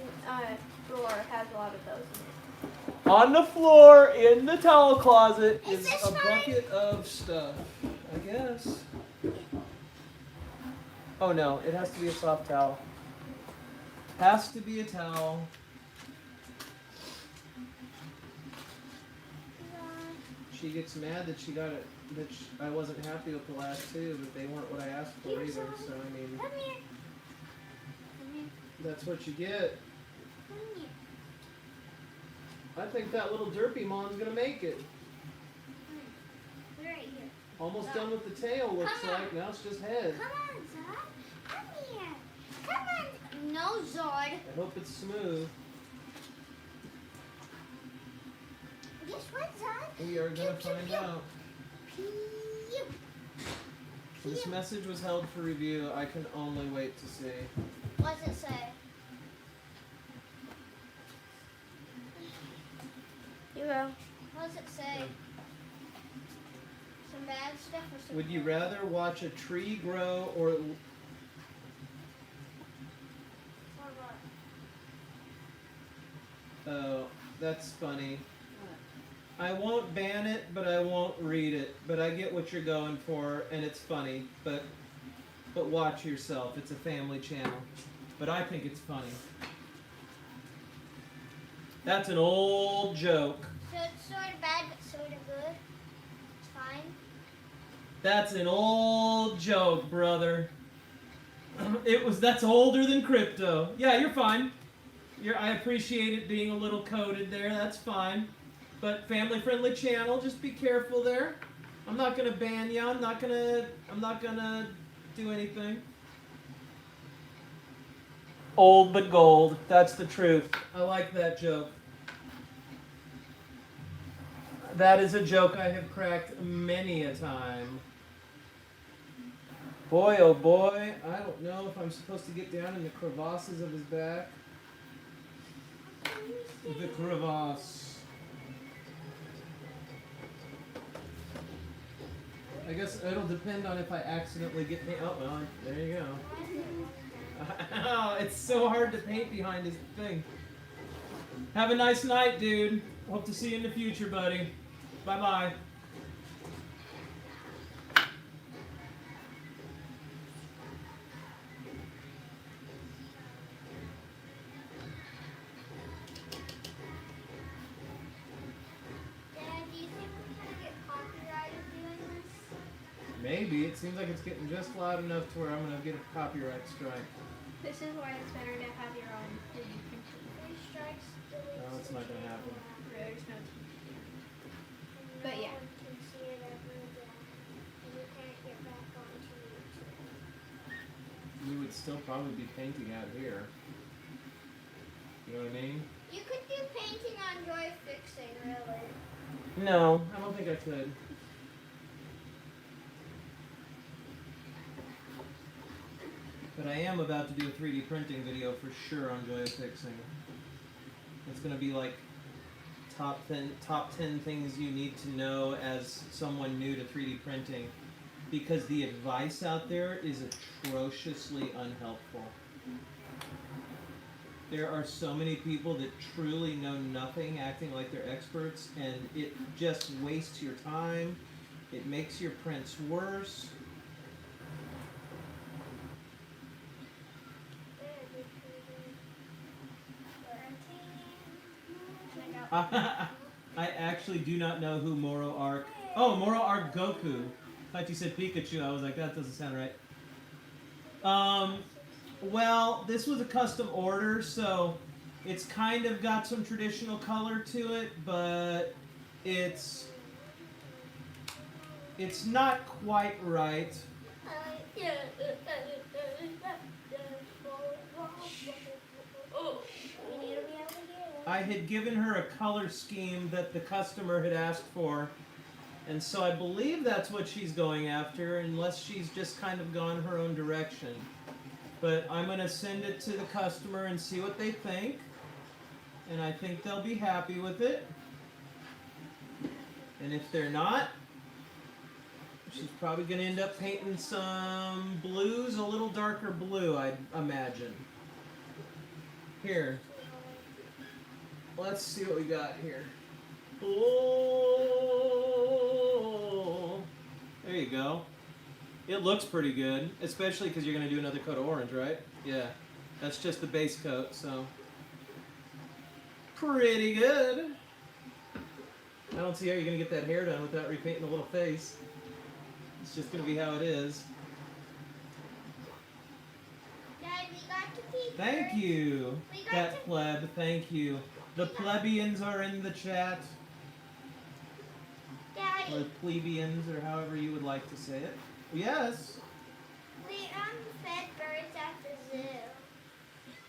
drawer has a lot of those in it. On the floor in the towel closet Is is this a mine? bucket of stuff. I guess. Oh no, it has to be a soft towel. Has to be a towel. She gets mad that she got it. I wasn't happy with the last two, but they weren't what I asked for either. So I mean, Come here. that's what you get. Come here. I think that little derpy mom's gonna make it. Right here. Almost done with the tail, looks Come on. like. Now it's just head. Come on, Zod. Come here. Come on. No, Zod. I hope it's smooth. Guess what, Zod? We are gonna Pew, pew, find pew. out. Pew. This message was held for review. I can only wait to see. What does it say? You go. What does it say? Some bad stuff or something? Would you rather watch a tree grow or Or what? oh, that's funny. I won't ban it, but I won't read it. But I get what you're going for, and it's funny. But watch yourself. It's a family channel. But I think it's funny. That's an old joke. So it's sort of bad, but sort of good. It's fine. That's an old joke, brother. That's older than crypto. Yeah, you're fine. I appreciate it being a little coded there. That's fine. But family-friendly channel. Just be careful there. I'm not gonna ban you. I'm not gonna do anything. Old but gold. That's the truth. I like that joke. That is a joke I have cracked many a time. Boy, oh boy, I don't know if I'm supposed to get down in the crevasses of his back. The crevasse. I guess it'll depend on if I accidentally get paint. Oh, well, there you go. Oh, it's so hard to paint behind his thing. Have a nice night, dude. Hope to see you in the future, buddy. Bye-bye. Maybe. It seems like it's getting just loud enough to where I'm going to get a copyright strike. This is why it's better to have your own 3D printer. 3 strikes. No, it's not going to happen. There's no TV. But yeah. No one can see it ever again. And you can't get back onto YouTube. You would still probably be painting out here. You know what I mean? You could do painting on Joy Fixing, really. No, I don't think I could. But I am about to do a 3D printing video for sure on Joy Fixing. It's going to be like top 10 things you need to know as someone new to 3D printing, because the advice out there is atrociously unhelpful. There are so many people that truly know nothing, acting like they're experts, and it just wastes your time. It makes your prints worse. I actually do not know who Moro Arc. Oh, Moro Arc Goku. I thought you said Pikachu. I was like, that doesn't sound right. Well, this was a custom order, so it's kind of got some traditional color to it, but it's not quite right. I had given her a color scheme that the customer had asked for, and so I believe that's what she's going after, unless she's just kind of gone her own direction. But I'm going to send it to the customer and see what they think, and I think they'll be happy with it. And if they're not, she's probably going to end up painting some blues, a little darker blue, I'd imagine. Here. Let's see what we got here. Oh, there you go. It looks pretty good, especially because you're going to do another coat of orange, right? Yeah, that's just the base coat, so pretty good. I don't see how you're going to get that hair done without repainting the little face. It's just going to be how it is. Dad, we got to keep Thank you, that pleb. Thank you. The plebeians are in the chat. Daddy, Or plebeians, or however you would like to say it. Yes. we fed birds at the zoo.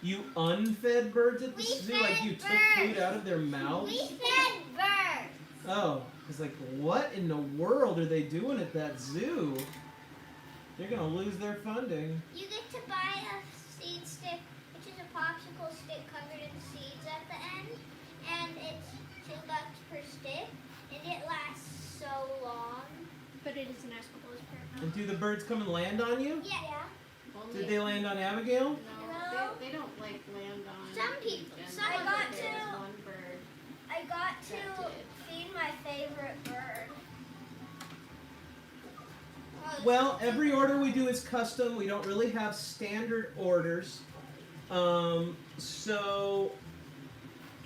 You unfed birds at the We zoo? fed Like you took birds. food out of their mouths? We fed birds. Oh, it's like, what in the world are they doing at that zoo? They're gonna lose their funding. You get to buy a seed stick, which is a popsicle stick covered in seeds at the end, and it's $2 per stick, and it lasts so long. But it is an Eskimos per And do the birds come and land on you? Yeah. Did they land on Abigail? No, they don't like land on. Some people- and some I got there was to- one bird. I got to That did. feed my favorite bird. Well, every order we do is custom. We don't really have standard orders.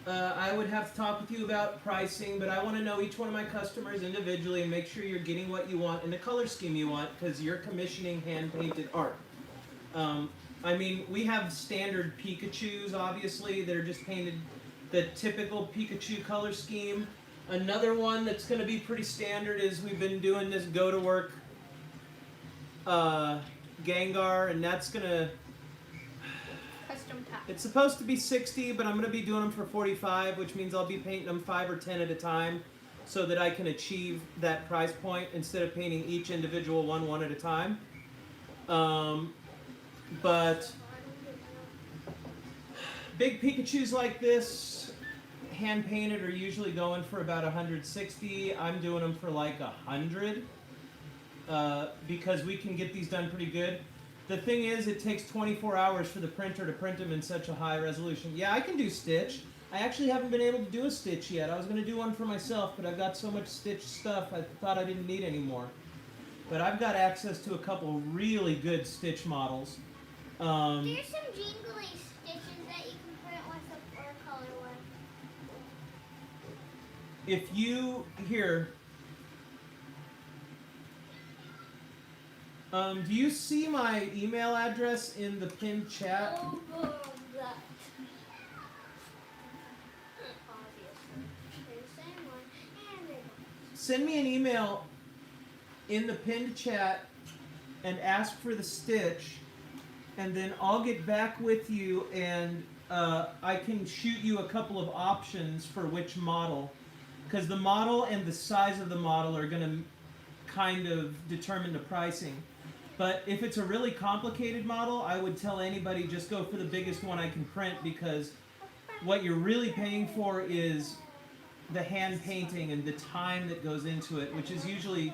I would have to talk with you about pricing, but I want to know each one of my customers individually and make sure you're getting what you want in the color scheme you want, because you're commissioning hand-painted art. I mean, we have standard Pikachus, obviously, that are just painted the typical Pikachu color scheme. Another one that's going to be pretty standard is we've been doing this go-to-work Gengar, and that's going to... custom top. It's supposed to be 60, but I'm going to be doing them for 45, which means I'll be painting them 5 or 10 at a time so that I can achieve that price point instead of painting each individual one at a time. But big Pikachus like this, hand painted, are usually going for about 160. I'm doing them for like 100 because we can get these done pretty good. The thing is, it takes 24 hours for the printer to print them in such a high resolution. Yeah, I can do stitch. I actually haven't been able to do a stitch yet. I was going to do one for myself, but I've got so much stitch stuff I thought I didn't need any more. But I've got access to a couple really good stitch models. There's some jingly stitches that you can print with a four-color one. If you, here, Do you see my email address in the pinned chat? That. Obviously. They're the same one, and they're Send me an email in the pinned chat and ask for the stitch, and then I'll get back with you and I can shoot you a couple of options for which model, because the model and the size of the model are going to kind of determine the pricing. But if it's a really complicated model, I would tell anybody just go for the biggest one I can print, because what you're really paying for is the hand painting and the time that goes into it, which is usually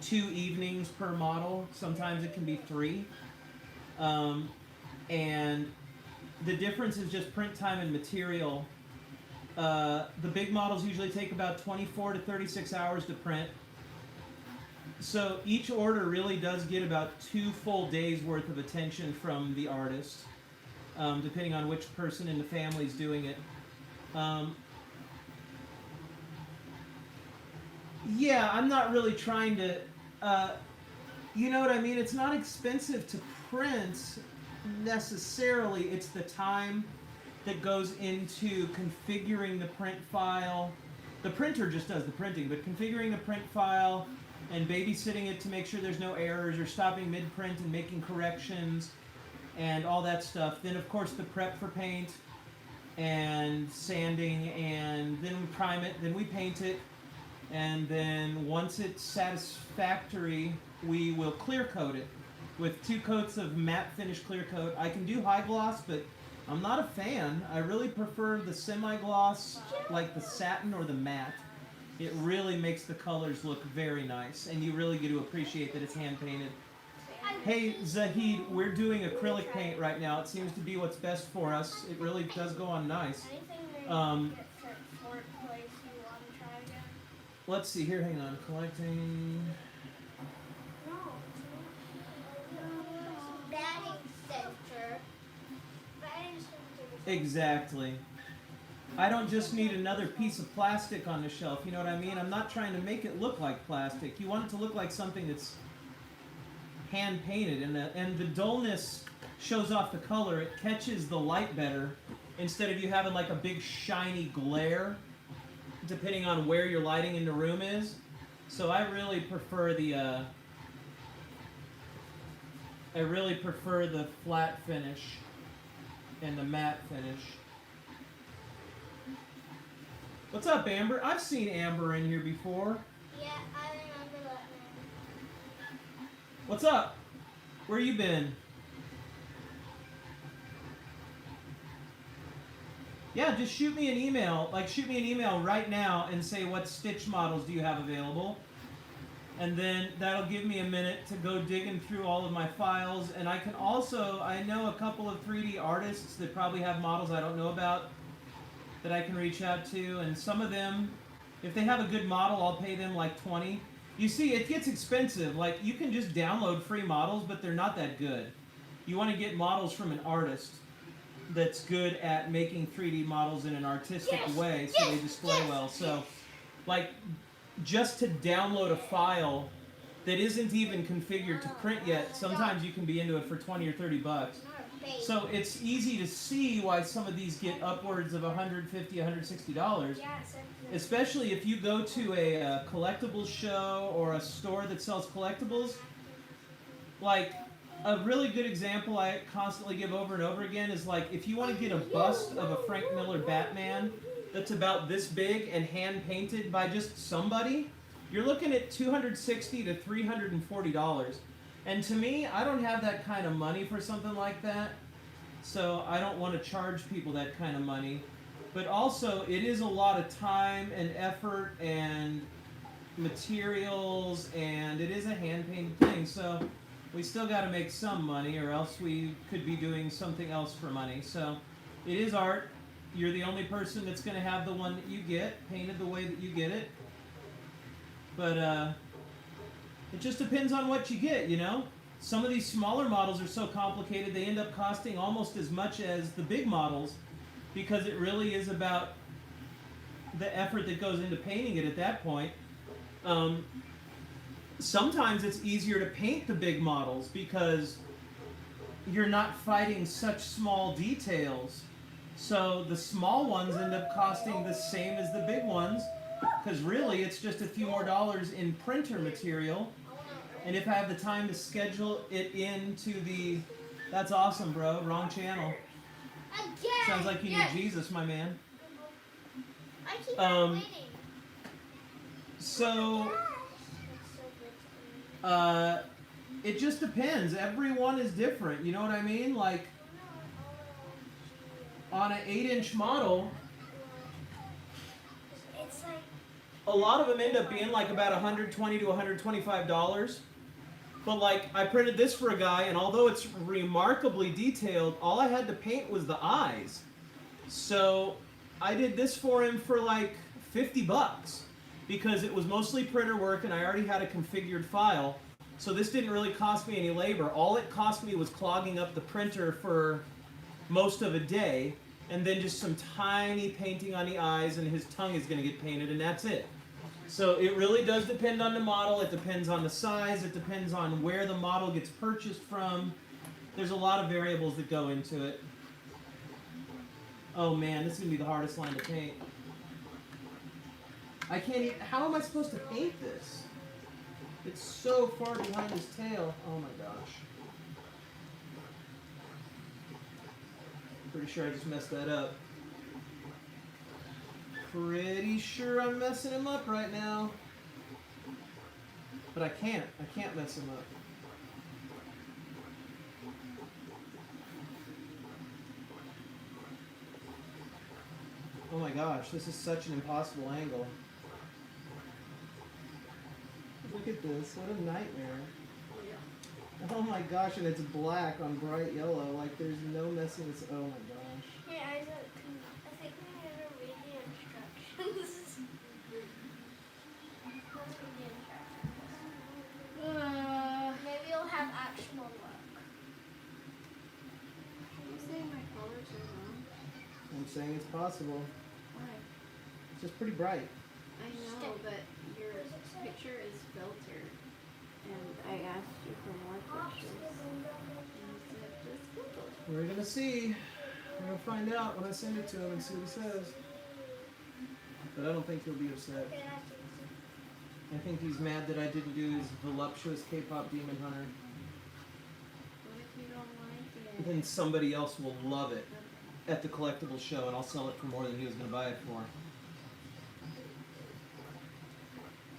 2 evenings per model. Sometimes it can be 3. And the difference is just print time and material. The big models usually take about 24 to 36 hours to print. So each order really does get about 2 full days worth of attention from the artist, depending on which person in the family is doing it. Yeah, I'm not really trying to, you know what I mean? It's not expensive to print necessarily. It's the time that goes into configuring the print file. The printer just does the printing, but configuring the print file and babysitting it to make sure there's no errors, or stopping mid-print and making corrections and all that stuff. Then, of course, the prep for paint and sanding, and then we prime it, then we paint it, and then once it's satisfactory, we will clear coat it with 2 coats of matte finish clear coat. I can do high gloss, but I'm not a fan. I really prefer the semi-gloss, like the satin or the matte. It really makes the colors look very nice, and you really get to appreciate that it's hand painted. Hey Zahid, we're doing acrylic paint right now. It seems to be what's best for us. It really does go on nice. Let's see here, hang on, collecting. Exactly. I don't just need another piece of plastic on the shelf, you know what I mean? I'm not trying to make it look like plastic. You want it to look like something that's hand painted, and the dullness shows off the color. It catches the light better instead of you having like a big shiny glare, depending on where your lighting in the room is. So I really prefer the flat finish and the matte finish. What's up, Amber? I've seen Amber in here before. Yeah, I remember that name. What's up? Where you been? Yeah, just shoot me an email. Like, shoot me an email right now and say what stitch models do you have available. And then that'll give me a minute to go digging through all of my files. And I can also, I know a couple of 3D artists that probably have models I don't know about that I can reach out to. And some of them, if they have a good model, I'll pay them like $20. You see, it gets expensive. Like, you can just download free models, but they're not that good. You want to get models from an artist that's good at making 3D models in an artistic way, so they display well. So, like, just to download a file that isn't even configured to print yet, sometimes you can be into it for 20 or 30 bucks. So it's easy to see why some of these get upwards of $150, $160. Especially if you go to a collectibles show or a store that sells collectibles. Like, a really good example I constantly give over and over again is, like, if you want to get a bust of a Frank Miller Batman that's about this big and hand painted by just somebody, you're looking at $260 to $340. And to me, I don't have that kind of money for something like that, so I don't want to charge people that kind of money. But also, it is a lot of time and effort and materials, and it is a hand-painted thing, so we still got to make some money, or else we could be doing something else for money. So it is art. You're the only person that's going to have the one that you get painted the way that you get it. But it just depends on what you get, you know? Some of these smaller models are so complicated they end up costing almost as much as the big models, because it really is about the effort that goes into painting it at that point. sometimes it's easier to paint the big models because you're not fighting such small details. So the small ones end up costing the same as the big ones because really it's just a few more dollars in printer material. And if I have the time to schedule it into the... That's awesome, bro. Wrong channel. Again. Sounds like you need Jesus, my man. I keep on winning. So, it just depends. Everyone is different. You know what I mean? Like, on an 8-inch model, It's like a lot of them end up being like about $120 to $125. But like, I printed this for a guy, and although it's remarkably detailed, all I had to paint was the eyes. So I did this for him for like $50 because it was mostly printer work and I already had a configured file. So this didn't really cost me any labor. All it cost me was clogging up the printer for most of a day, and then just some tiny painting on the eyes, and his tongue is going to get painted, and that's it. So it really does depend on the model. It depends on the size. It depends on where the model gets purchased from. There's a lot of variables that go into it. Oh man, this is going to be the hardest line to paint. I can't even... How am I supposed to paint this? It's so far behind his tail. Oh my gosh. Pretty sure I just messed that up. Pretty sure I'm messing him up right now. But I can't. I can't mess him up. Oh my gosh, this is such an impossible angle. Look at this, what a nightmare. Oh my gosh, and it's black on bright yellow, like there's no messing with... Oh my gosh. Hey, Isaac, I think we need to read the instructions. Let's read the instructions. Maybe you'll have actual luck. You say my colors are wrong? I'm saying it's possible. Why? It's just pretty bright. I know, but your picture is filtered. And I asked you for more pictures. And you said just Google. We're gonna see. We're gonna find out when I send it to him and see what he says. But I don't think he'll be upset. I think he's mad that I didn't do his voluptuous K-pop Demon Hunter. What if you don't like it? Then somebody else will love it at the collectible show, and I'll sell it for more than he was gonna buy it for.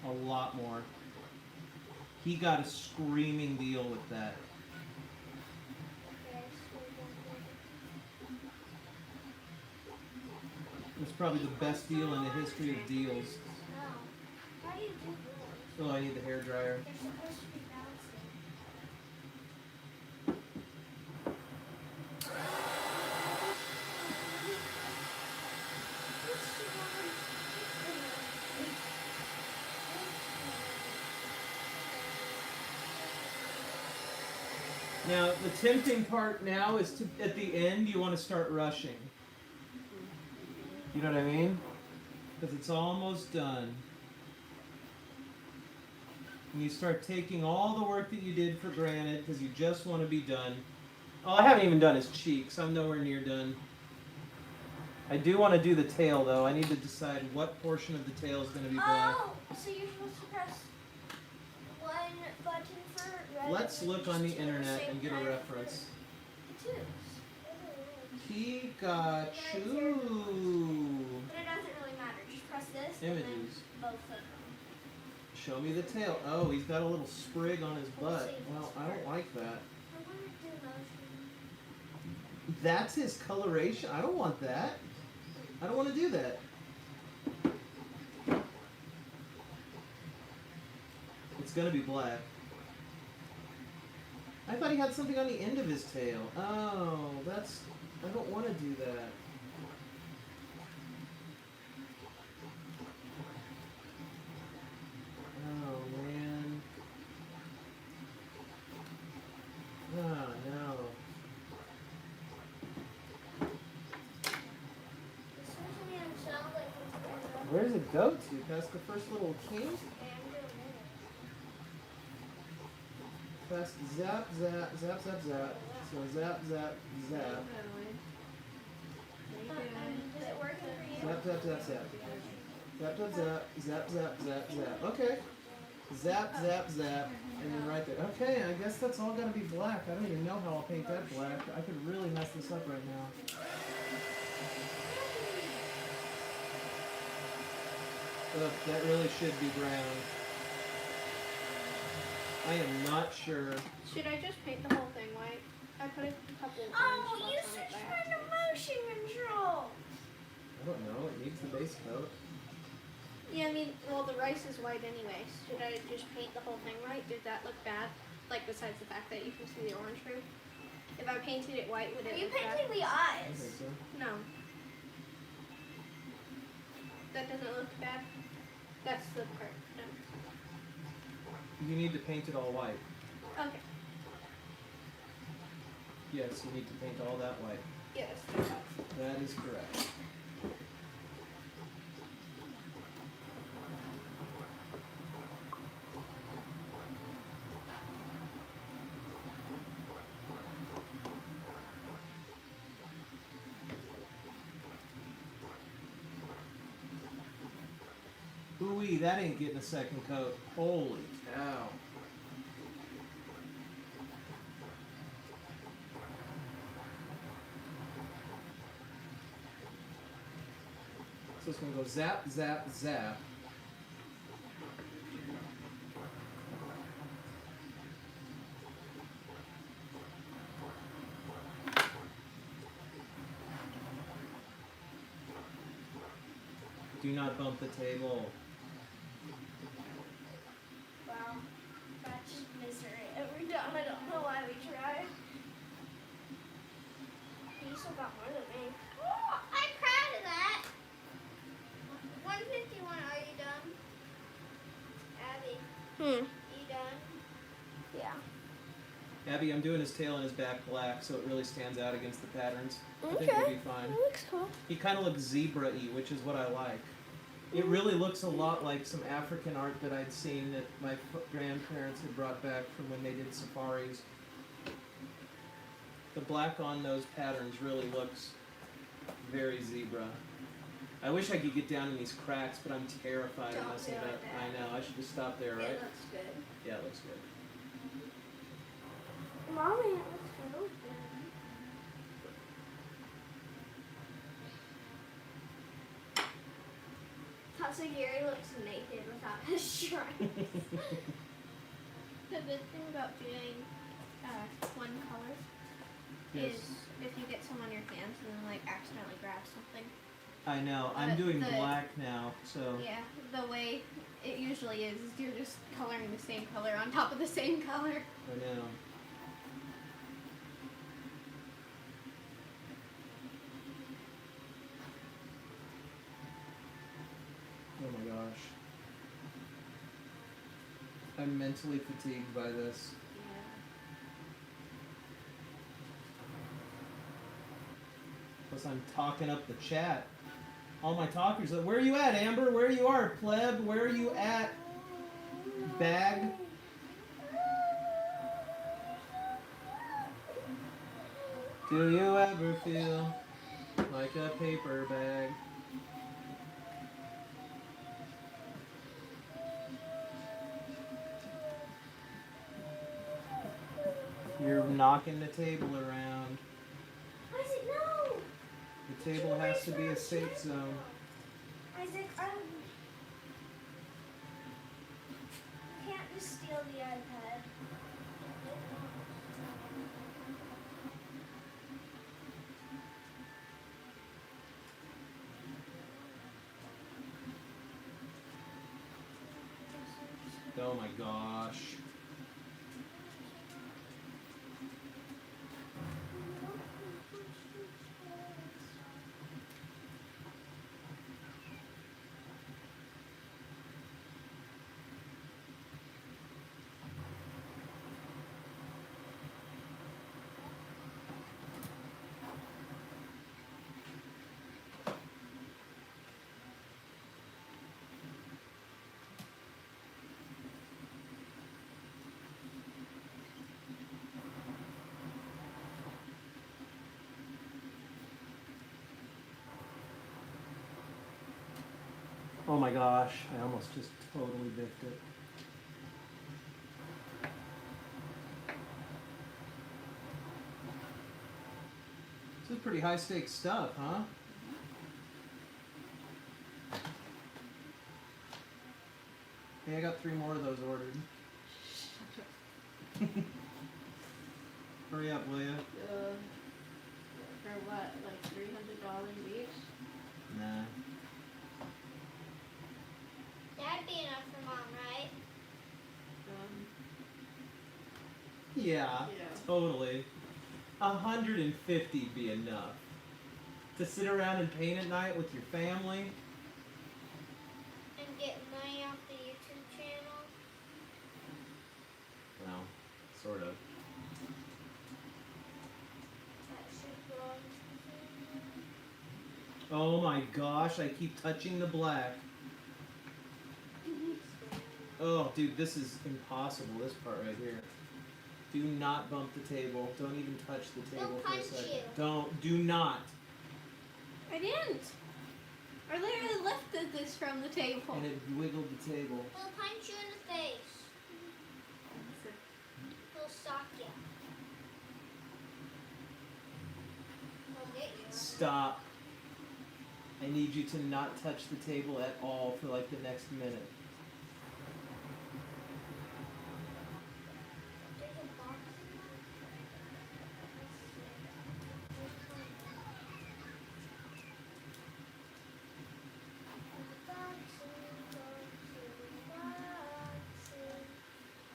A lot more. He got a screaming deal with that. It's probably the best deal in the history of deals. Why do you do this? Oh, I need the hair dryer. They're supposed to be bouncing. Now, the tempting part now is to, at the end, you want to start rushing. You know what I mean? Because it's almost done. And you start taking all the work that you did for granted because you just want to be done. Oh, I haven't even done his cheeks. I'm nowhere near done. I do want to do the tail, though. I need to decide what portion of the tail is going to be black. Oh, so you're supposed to press one button for red. Let's and look just on the two at internet same and get a time reference. for the twos. Pikachu. But it doesn't really matter. Just press this and then Images. both of them. Show me the tail. Oh, he's got a little sprig on his butt. Well, I don't like that. I want to do motion. That's his coloration. I don't want that. I don't want to do that. It's gonna be black. I thought he had something on the end of his tail. Oh, that's... I don't want to do that. Oh, man. Oh, no. This doesn't even sound like it's going Where does it go to? Past the first little key? Fast. Zap, zap, zap, zap, zap. So zap, zap, zap. Is it working for you? Zap, zap, zap, zap. Zap, zap, zap, zap, zap, zap, zap. Okay. Zap, zap, zap. And then right there. Okay, I guess that's all gotta be black. I don't even know how I'll paint that black. I could really mess this up right now. Look, that really should be brown. I am not sure. Should I just paint the whole thing white? I put a couple of Oh, orange you spots on it switched by my accident. motion control. I don't know. It needs the base coat. Yeah, I mean, well, the rice is white anyway. Should I just paint the whole thing white? Did that look bad? Like, besides the fact that you can see the orange through? If I painted it white, would Are it you look bad? painting the I eyes? think so. No. That doesn't look bad. That's the part. No. You need to paint it all white. Okay. Yes, you need to paint all that white. Yes. That is correct. Ooh-wee, that ain't getting a second coat. Holy cow. So it's gonna go zap, zap, zap. Do not bump the table. Wow, that's just misery every time. I don't know why we tried. You still got more than me. Oh, I'm proud of that. 151, are you done? Abby, you done? Yeah. Abby, I'm doing his tail and his back black so it really stands out against the patterns. I think it'll be fine. looks cool. He kind of looks zebra-y, which is what I like. It really looks a lot like some African art that I'd seen that my grandparents had brought back from when they did safaris. The black on those patterns really looks very zebra. I wish I could get down in these cracks, but I'm terrified of Don't messing do it up. it, I know, I should just stop there, right? It looks good. Yeah, it looks good. Mommy, it looks so good. Gary looks naked without his stripes. The good thing about doing one color Yes. is if you get some on your hands and then like accidentally grab something. I know. I'm But doing the- black now, so Yeah, the way it usually is you're just coloring the same color on top of the same color. I know. Oh my gosh. I'm mentally fatigued by this. Plus I'm talking up the chat. All my talkers, where are you at, Amber? Where you are, pleb? Where are you at, bag? Do you ever feel like a paper bag? You're knocking the table around. Isaac, no! The table has to be a safe zone. Isaac, you can't just steal the iPad. Oh my gosh. Oh my gosh, I almost just totally biffed it. This is pretty high stakes stuff, huh? Hey, I got 3 more of those ordered. Hurry up, will ya? For what? Like $300 each? Nah. That'd be enough for Mom, right? Yeah, Yeah. totally. 150 be enough. To sit around and paint at night with your family. And get money off the YouTube channel. Well, sort of. That should belong to Oh my gosh, I keep touching the black. Oh, dude, this is impossible, this part right here. Do not bump the table. Don't even touch the table for a punch second. you. Don't. Do not. I didn't. I literally lifted this from the table. And it wiggled the table. He'll punch you in the face. He'll sock you. He'll get you. Stop. I need you to not touch the table at all for like the next minute. There's a box.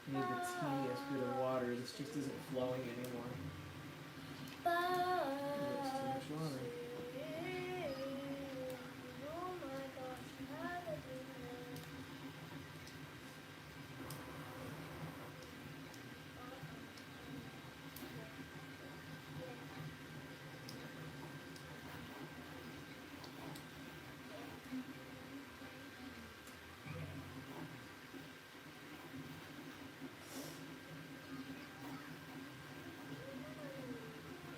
I need the teeniest bit of water. This just isn't flowing anymore. It's too much water. Oh my gosh, how did you know?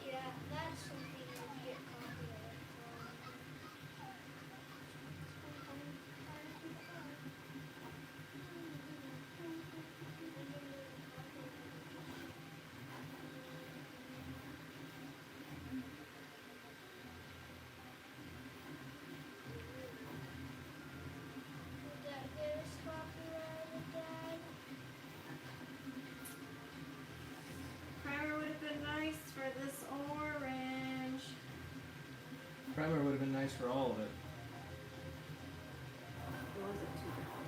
Yeah, that's something you get copyright Would that get us copyrighted, Dad? Primer would have been nice for this orange. Primer would have been nice for all of it. Or was it too dark?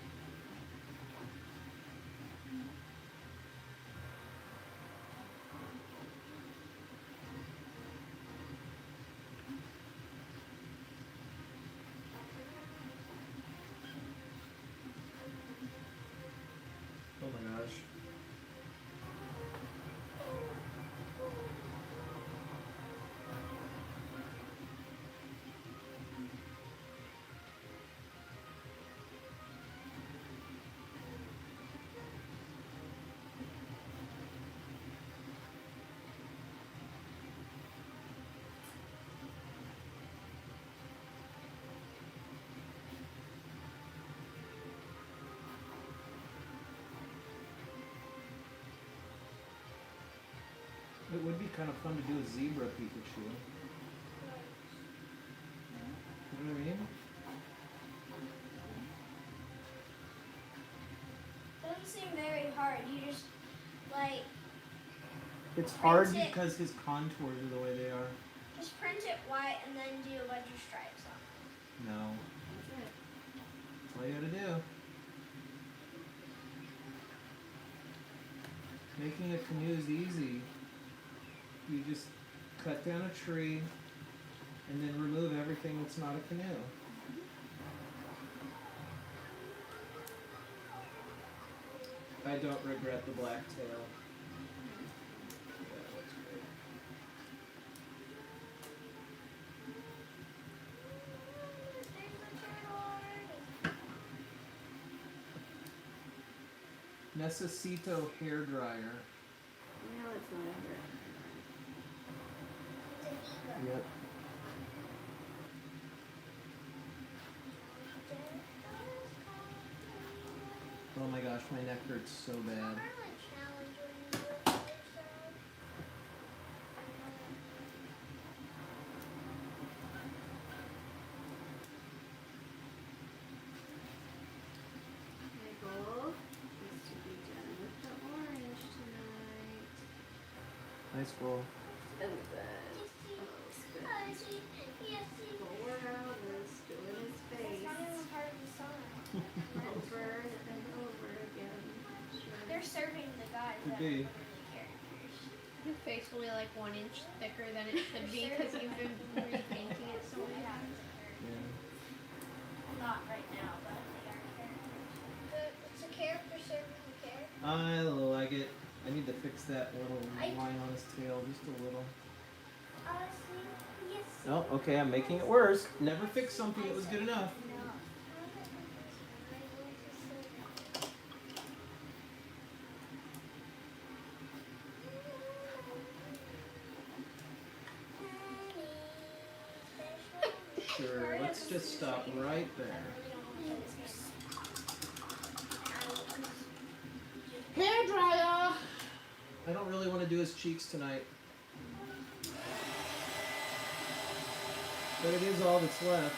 Oh my gosh. It would be kind of fun to do a zebra Pikachu. You know what I mean? Doesn't seem very hard. You just like It's hard Print it. because his contours are the way they are. just print it white and then do a bunch of stripes on it. No. That's it. That's all you gotta do. Making a canoe is easy. You just cut down a tree and then remove everything that's not a canoe. I don't regret the black tail. Yeah, that looks great. There's the turtle already. Necesito hair dryer. No, it's not a hair. It's a zebra. Yep. Oh my gosh, my neck hurts so bad. My goal is to be done with the orange tonight. Nice goal. And then I'll spend 4 hours doing his face over and over again. They're serving the guys Could that be. are the characters. Your face will be like 1 inch thicker than it should be because you've been repainting it so many times. Yeah. Not right now, but they are characters. It's a character serving the character. I like it. I need to fix that little line on his tail just a little. See? Yes. Oh, okay, I'm making it worse. Never fix something that was good enough. Sure, let's just stop right there. Hair dryer! I don't really want to do his cheeks tonight. But it is all that's left.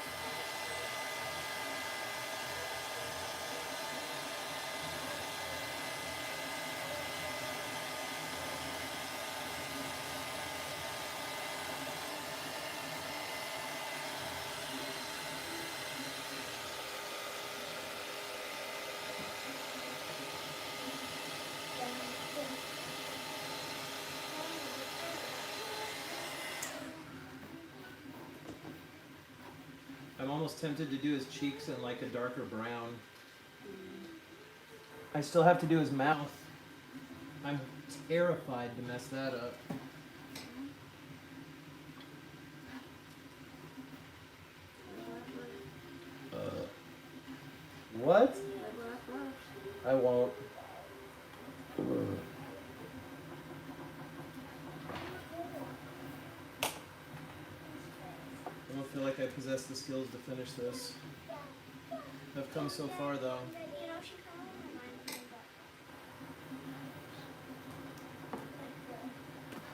I'm almost tempted to do his cheeks in like a darker brown. I still have to do his mouth. I'm terrified to mess that up. What? I won't. I don't feel like I possess the skills to finish this. I've come so far though. You know, she kind of reminds me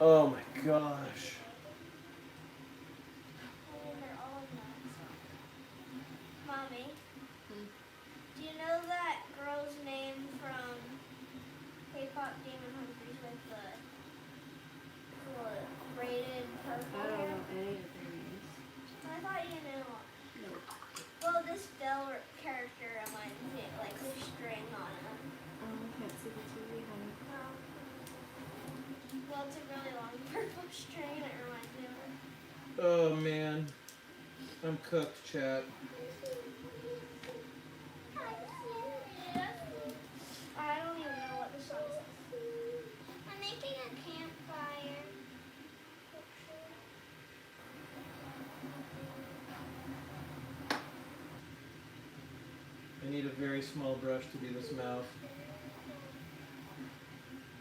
of Oh my gosh. they're all nuts. Mommy, do you know that girl's name from K-pop Demon Hunters with the braided purple I don't hair? know any of their names. I thought you knew. Nope. Well, this Belle character reminds me of like the string on him. Can't see the TV, honey. Well, it's a really long purple string and it reminds me of it. Oh man. I'm cooked, chat. I don't even know what the song says. I'm making a campfire. I need a very small brush to do this mouth.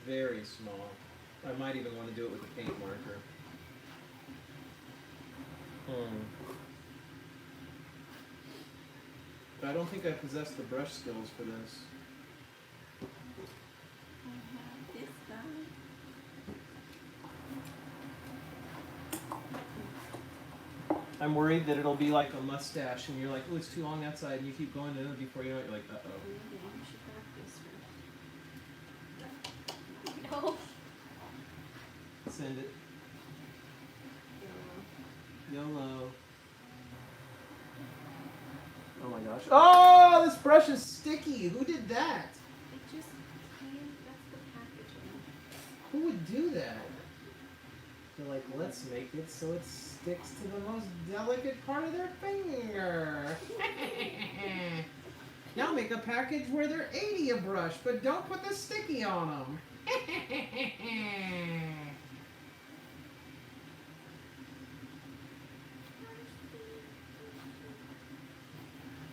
Very small. I might even want to do it with a paint marker. But I don't think I possess the brush skills for this. I have this guy. I'm worried that it'll be like a mustache and you're like, oh, it's too long outside, and you keep going to it before you know it, you're like, uh-oh. Maybe you should practice first. No. Send it. YOLO. YOLO. Oh my gosh. Oh, this brush is sticky. Who did that? It just came, that's the packaging. Who would do that? They're like, let's make it so it sticks to the most delicate part of their finger. Now make a package where they're 80 a brush, but don't put the sticky on them.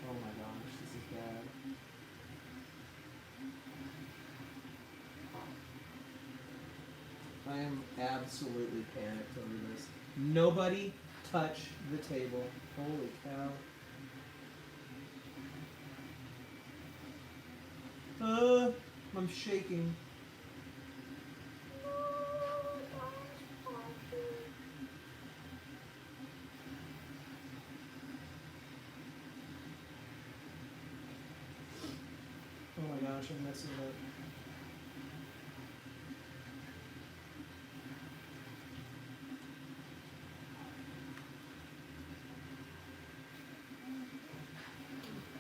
Oh my gosh, this is bad. I am absolutely panicked over this. Nobody touch the table. Holy cow. I'm shaking. Oh my gosh, I'm messing it up.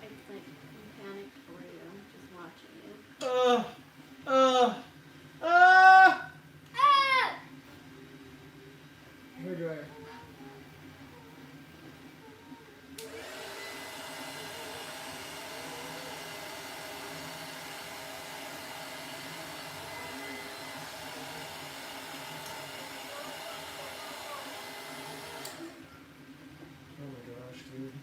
It's like I'm panicked for you, just watching you. Hair dryer. Oh my gosh, dude.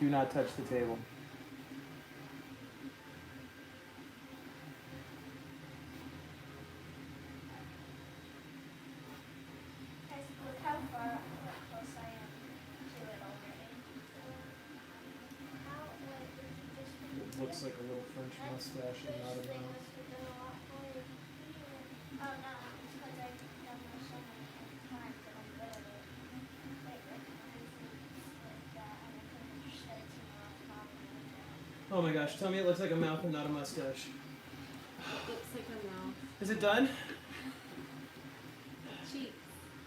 Do not touch the table. Guys, look how close I am to it already. How, wait, did you just It looks like a little French mustache and not a thing mouth. must have been a lot higher. Oh no, it's because I've done this so many times that I'm good at it. Like recognizing like that, and I think I just said it to my last problem. Oh my gosh, tell me it looks like a mouth and not a mustache. It looks like a mouth. Is it done? Cheeks.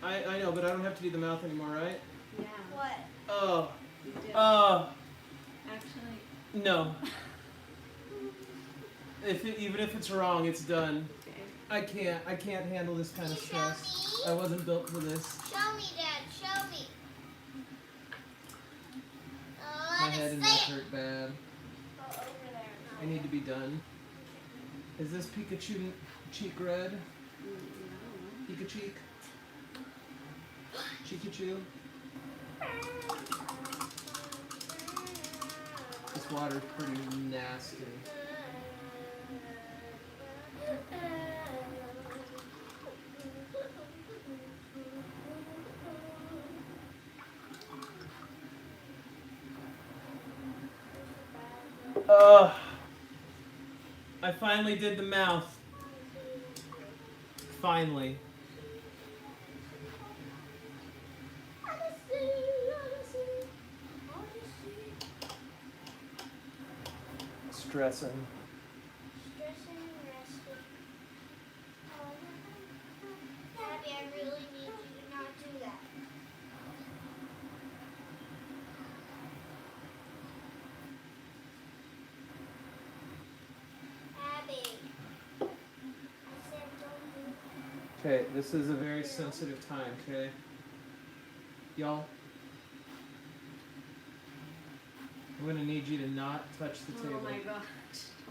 I know, but I don't have to do the mouth anymore, right? Yeah. What? Oh. You did. Actually. No. Even if it's wrong, it's done. Okay. I can't handle this kind of Show stress. me. I wasn't built for this. Show me, Dad. Show me. My head and neck hurt bad. Go over there. I need to be done. Is this Pikachu cheek red? No. Pikachu? Pikachu? This water's pretty nasty. I finally did the mouth. Finally. Stressing. Stressing and resting. Daddy, I really need you to not do that. Abby. I said don't do that. Okay, this is a very sensitive time, okay? Y'all, I'm gonna need you to not touch the table. Oh my gosh.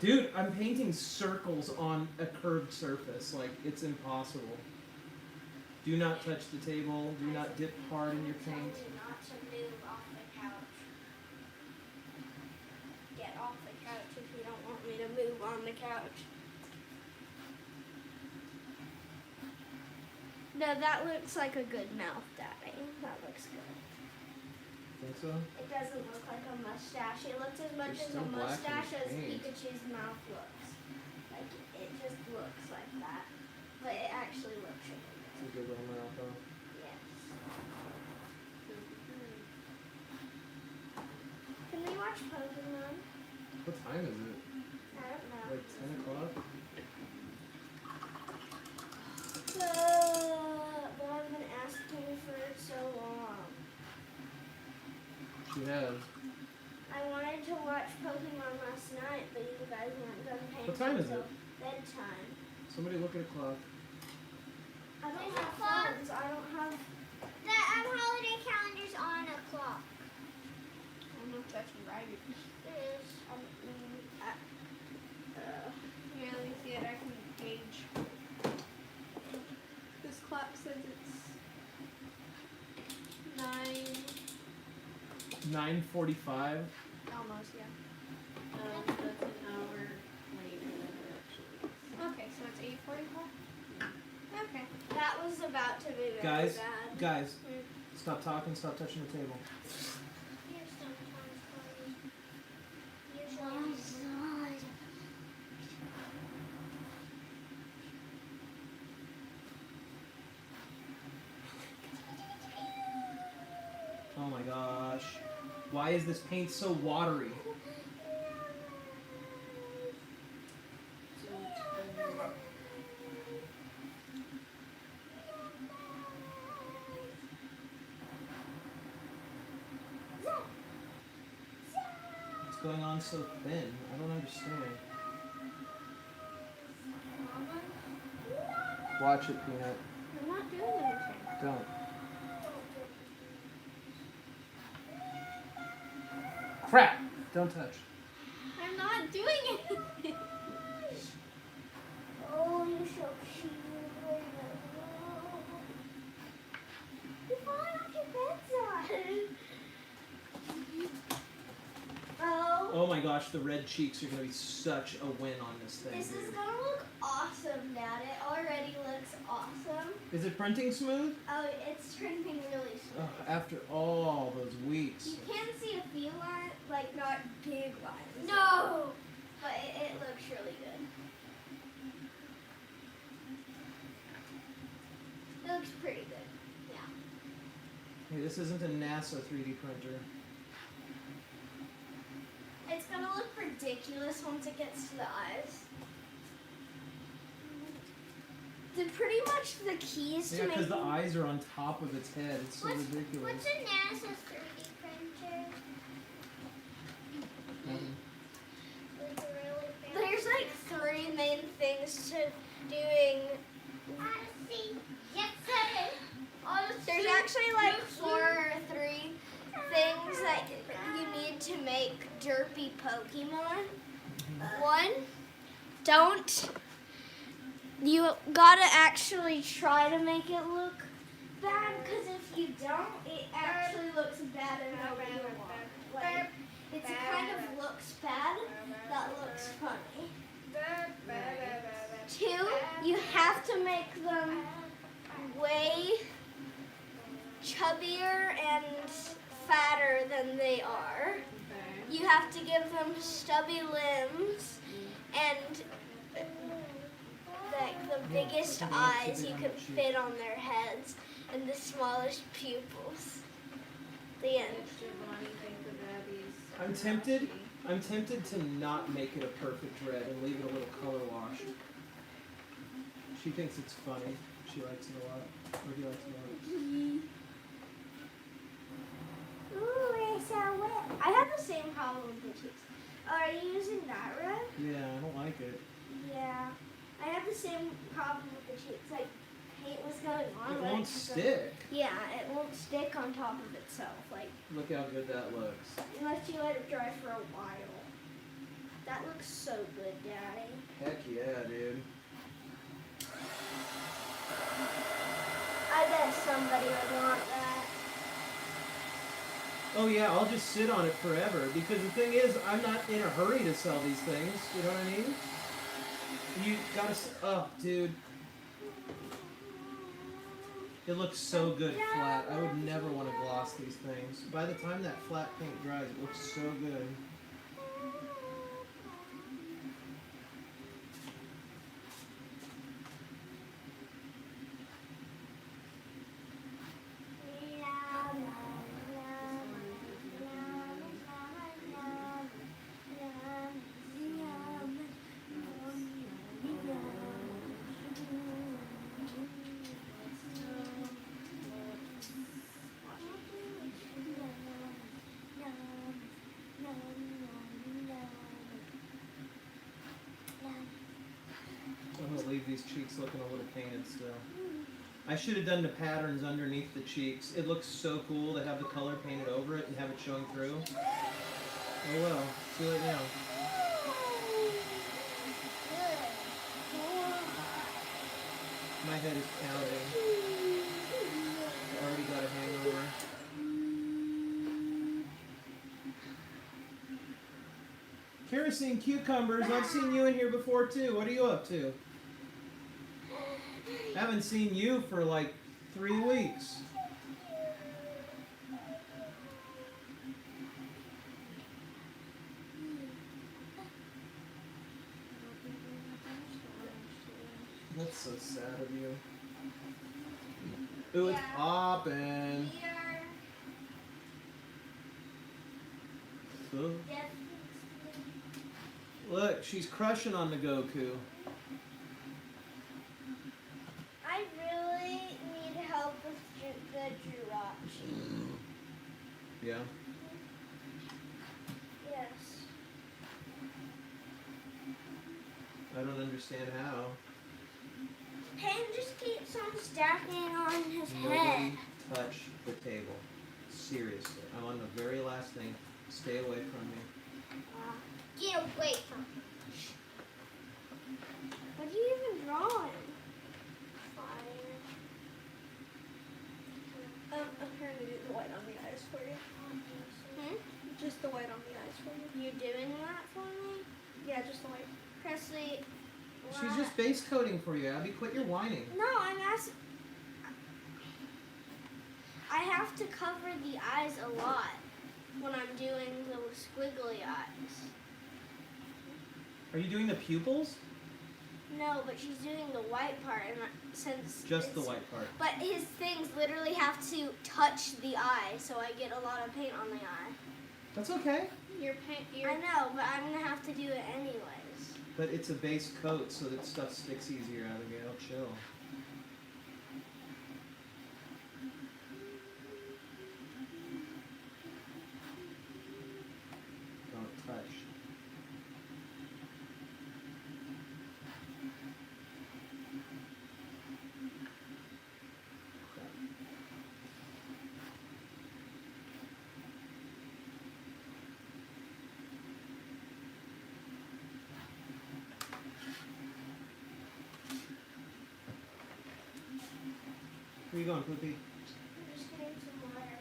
Dude, I'm painting circles on a curved surface. Like, it's impossible. Do not touch the table. Do not dip hard in your Tell paint. you not to move off the couch. Get off the couch if you don't want me to move on the couch. No, that looks like a good mouth, Daddy. That looks good. Think so? It doesn't look like a mustache. It looks as much You're as a still black in mustache the as paint. Pikachu's mouth looks. Like, it just looks like that. But it actually looks like a It's a good little mouth, though. yes. Can we watch Pokemon? What time is it? I don't know. Like 10 o'clock? But I've been asking for it so long. She has. I wanted to watch Pokemon last night, but you guys weren't done painting. What time is until it? bedtime. Somebody look at a clock. I don't have phones. I don't have. The holiday calendar's on a clock. I don't know if that's right. It is. Yeah, let me see it. I can gauge. This clock says it's 9:45. almost, yeah. That's an hour later than it actually is. Okay, so it's 8:45. Okay. That was about to be very Guys, bad. guys, stop talking, stop touching the table. You're sometimes funny. Usually. Oh my gosh. Why is this paint so watery? What's going on so thin? I don't understand. Watch it, Peanut. I'm not doing anything. Don't. Crap! Don't touch. I'm not doing anything. Oh, you're so cute. You falling off your bedside. Oh. Oh my gosh, the red cheeks are going to be such a win on this thing. This is dude. gonna look awesome, Dad. It already looks awesome. Is it printing smooth? Oh, it's printing really smooth. Oh, after all those weeks. You can see a few lines, like not big lines. No! But it looks really good. It looks pretty good. Yeah. Hey, this isn't a NASA 3D printer. It's gonna look ridiculous once it gets to the eyes. Pretty much the keys Yeah, to because making... the eyes are on top of its head. It's so ridiculous. What's a NASA 3D printer? Nothing. There's like 3 main things to doing. Yes, sir. There's actually like 4 or 3 things that you need to make derpy Pokemon. 1, you gotta actually try to make it look bad, because if you don't, it actually looks bad and nobody will want. Like, it kind of looks bad, that looks funny. 2, you have to make them way chubbier and fatter than they are. You have to give them stubby limbs and like the biggest eyes you can fit on their heads and the smallest pupils. The end. I'm tempted to not make it a perfect red and leave it a little color wash. She thinks it's funny. She likes it a lot. Or he likes it a lot. Ooh, it's so wet. I have the same problem with the cheeks. Are you using that red? Yeah, I don't like it. Yeah. I have the same problem with the cheeks. Like, paint was going on. It but won't just stick. Yeah, it won't stick on top of itself. Like, Look how good that looks. unless you let it dry for a while. That looks so good, Daddy. Heck yeah, dude. I bet somebody would want that. Oh yeah, I'll just sit on it forever, because the thing is, I'm not in a hurry to sell these things, you know what I mean? You gotta, oh dude. It looks so good flat. I would never want to gloss these things. By the time that flat paint dries, it looks so good. I'm gonna leave these cheeks looking a little painted still. I should have done the patterns underneath the cheeks. It looks so cool to have the color painted over it and have it showing through. Oh well, too late now. My head is pounding. I already got a hangover. Kerosene cucumbers, I've seen you in here before too. What are you up to? Haven't seen you for like 3 weeks. That's so sad of you. Ooh, it's Yeah. poppin'. We are Ooh. definitely. Look, she's crushing on the Goku. I really need help with the Jirachi. Yeah. Yes. I don't understand how. Pain just keeps on stacking on his Nobody head. touch the table. Seriously. I'm on the very last thing. Stay away from me. Get away from me. What are you even drawing? Fire. I'm trying to do the white on the eyes for you. Just the white on the eyes for you. You doing that for me? Yeah, just the white. Presley, She's just base coating for you, Abby. Quit your whining. No, I'm asking. I have to cover the eyes a lot when I'm doing the squiggly eyes. Are you doing the pupils? No, but she's doing the white part, and since Just the it's- white part. But his things literally have to touch the eye, so I get a lot of paint on the eye. That's okay. Your paint. I know, but I'm gonna have to do it anyways. But it's a base coat so that stuff sticks easier out of you. I'll chill. Don't touch. Where you going, Poopy? I'm just getting some water.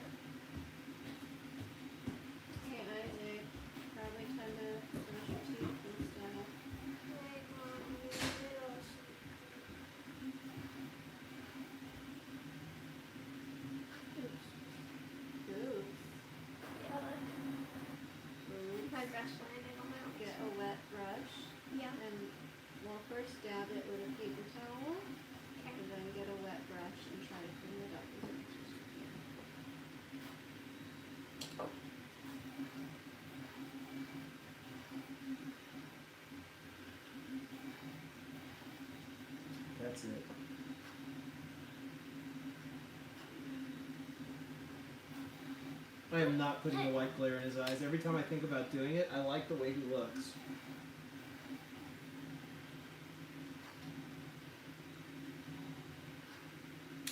Okay, probably time to brush your teeth and stuff. Wait, Mom, I'm in the middle of Ooh. My best landing on my own. Get a wet brush. Yeah. And well, first dab it with a paper towel. And then get a wet brush and try to clean it up as much as you can. That's it. I am not putting the white glare in his eyes. Every time I think about doing it, I like the way he looks.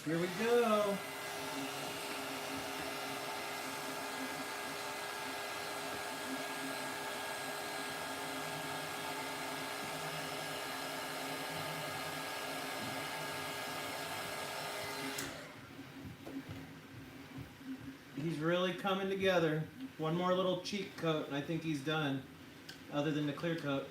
Here we go. He's really coming together. One more little cheek coat and I think he's done. Other than the clear coat.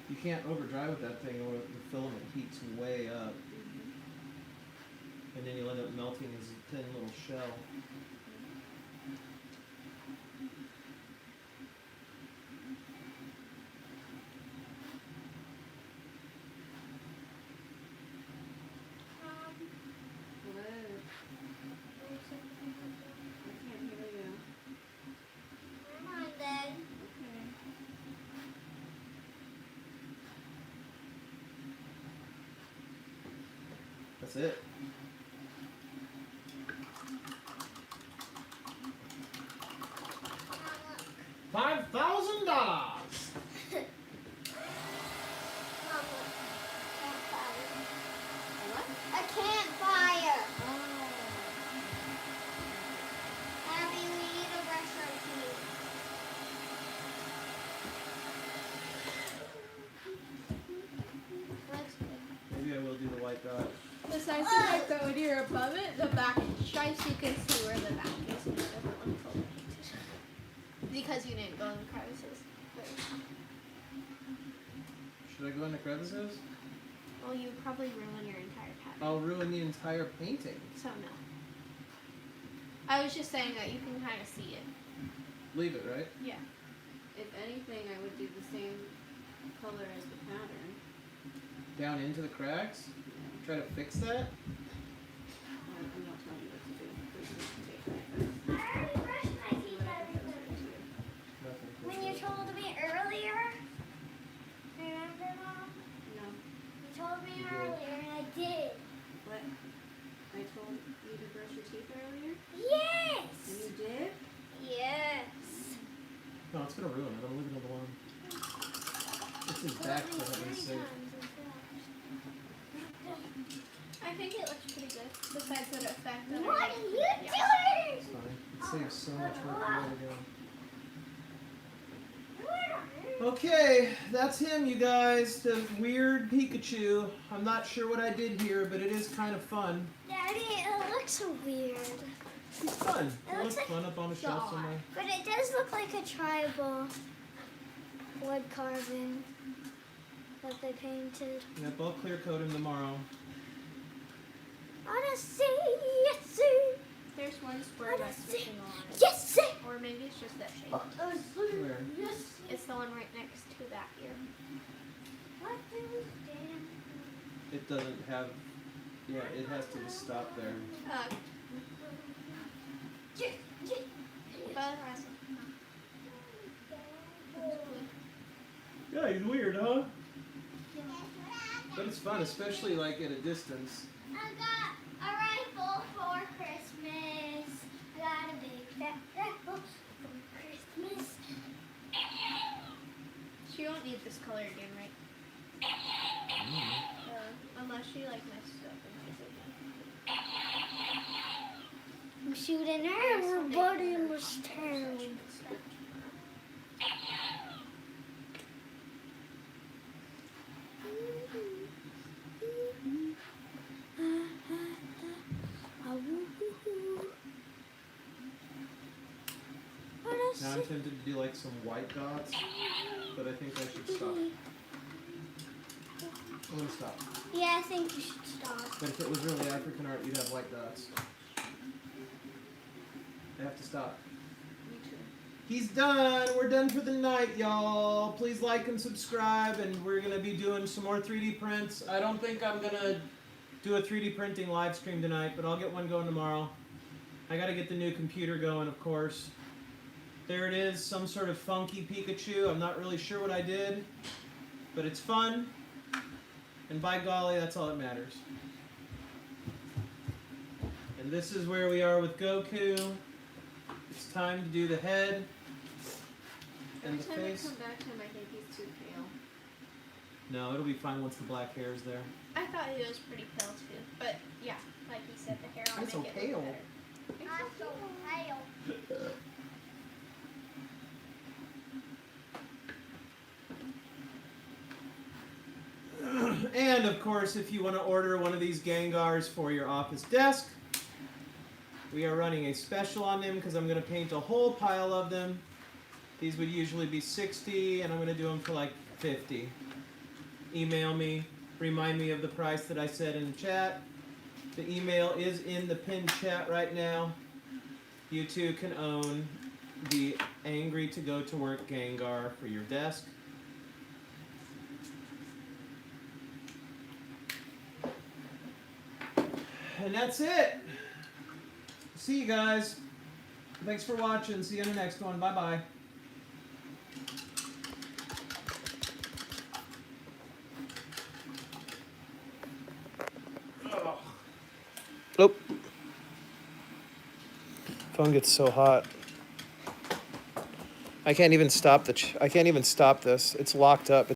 You can't overdrive with that thing or the filament heats way up. And then you'll end up melting his thin little shell. What? I can't hear you. Come on, Dad. Okay. That's it. $5,000. Mom, a campfire. Oh. Abby, we need a brush our teeth. Looks good. Maybe I will do the white dot. The sides look like that when you're above it, the back stripes, you can see where the back is and it doesn't look fully painted. Because you didn't go in the crevices. Should I go in the crevices? Well, you probably ruin your entire pattern. I'll ruin the entire painting. So no. I was just saying that you can kind of see it. Leave it, right? Yeah. If anything, I would do the same color as the pattern. Down into the cracks? Try to fix that? I'm not telling you what to do. Please don't take that. I already brushed my teeth every Nothing. When you told me earlier, remember, Mom? No. You told me You did. earlier, and I did. What? I told you to brush your teeth earlier? Yes. And you did? Yes. No, it's gonna ruin it. I'm leaving it alone. It's his back, for heaven's sake. I think it looks pretty good. Besides that effect. That What I are like. you Yeah. doing? It's fine. It saves so much work for me to go. Okay, that's him, you guys. The weird Pikachu. I'm not sure what I did here, but it is kind of fun. Daddy, it looks so weird. It's fun. It It looks looks like fun up on the shelf somewhere. But it does look like a tribal wood carving that they painted. Yep, I'll clear coat him tomorrow. Honestly, yes, There's one square that's missing on it. yes, Or maybe it's just that shape. Where? yes. It's the one right next to that ear. What do Dan? It doesn't have. Yeah, it has to just stop there. But I see. Yeah, he's weird, huh? But it's fun, especially like at a distance. I got a rifle for Christmas. I got a big fat rifle for Christmas. She won't need this color again, right? Unless she like messed up and makes it again. I'm shooting everybody in this town. Now I'm tempted to do like some white dots, but I think I should stop. I'm gonna stop. Yeah, I think you should stop. But if it was really African art, you'd have white dots. I have to stop. Me too. He's done. We're done for the night, y'all. Please like and subscribe, and we're gonna be doing some more 3D prints. I don't think I'm gonna do a 3D printing live stream tonight, but I'll get one going tomorrow. I gotta get the new computer going, of course. There it is, some sort of funky Pikachu. I'm not really sure what I did, but it's fun. And by golly, that's all that matters. And this is where we are with Goku. It's time to do the head and Every the time I face. come back to him, I think he's too pale. No, it'll be fine once the black hair is there. I thought he was pretty pale too. But yeah, like you said, the hair will That's make so it look pale. better. I'm so pale. And of course, if you want to order one of these Gengars for your office desk, we are running a special on them because I'm going to paint a whole pile of them. These would usually be $60, and I'm going to do them for like $50. Email me, remind me of the price that I said in the chat. The email is in the pinned chat right now. You too can own the Angry to Go to Work Gengar for your desk. And that's it. See you guys. Thanks for watching. See you in the next one. Bye-bye. Oh. Phone gets so hot. I can't even stop I can't even stop this. It's locked up.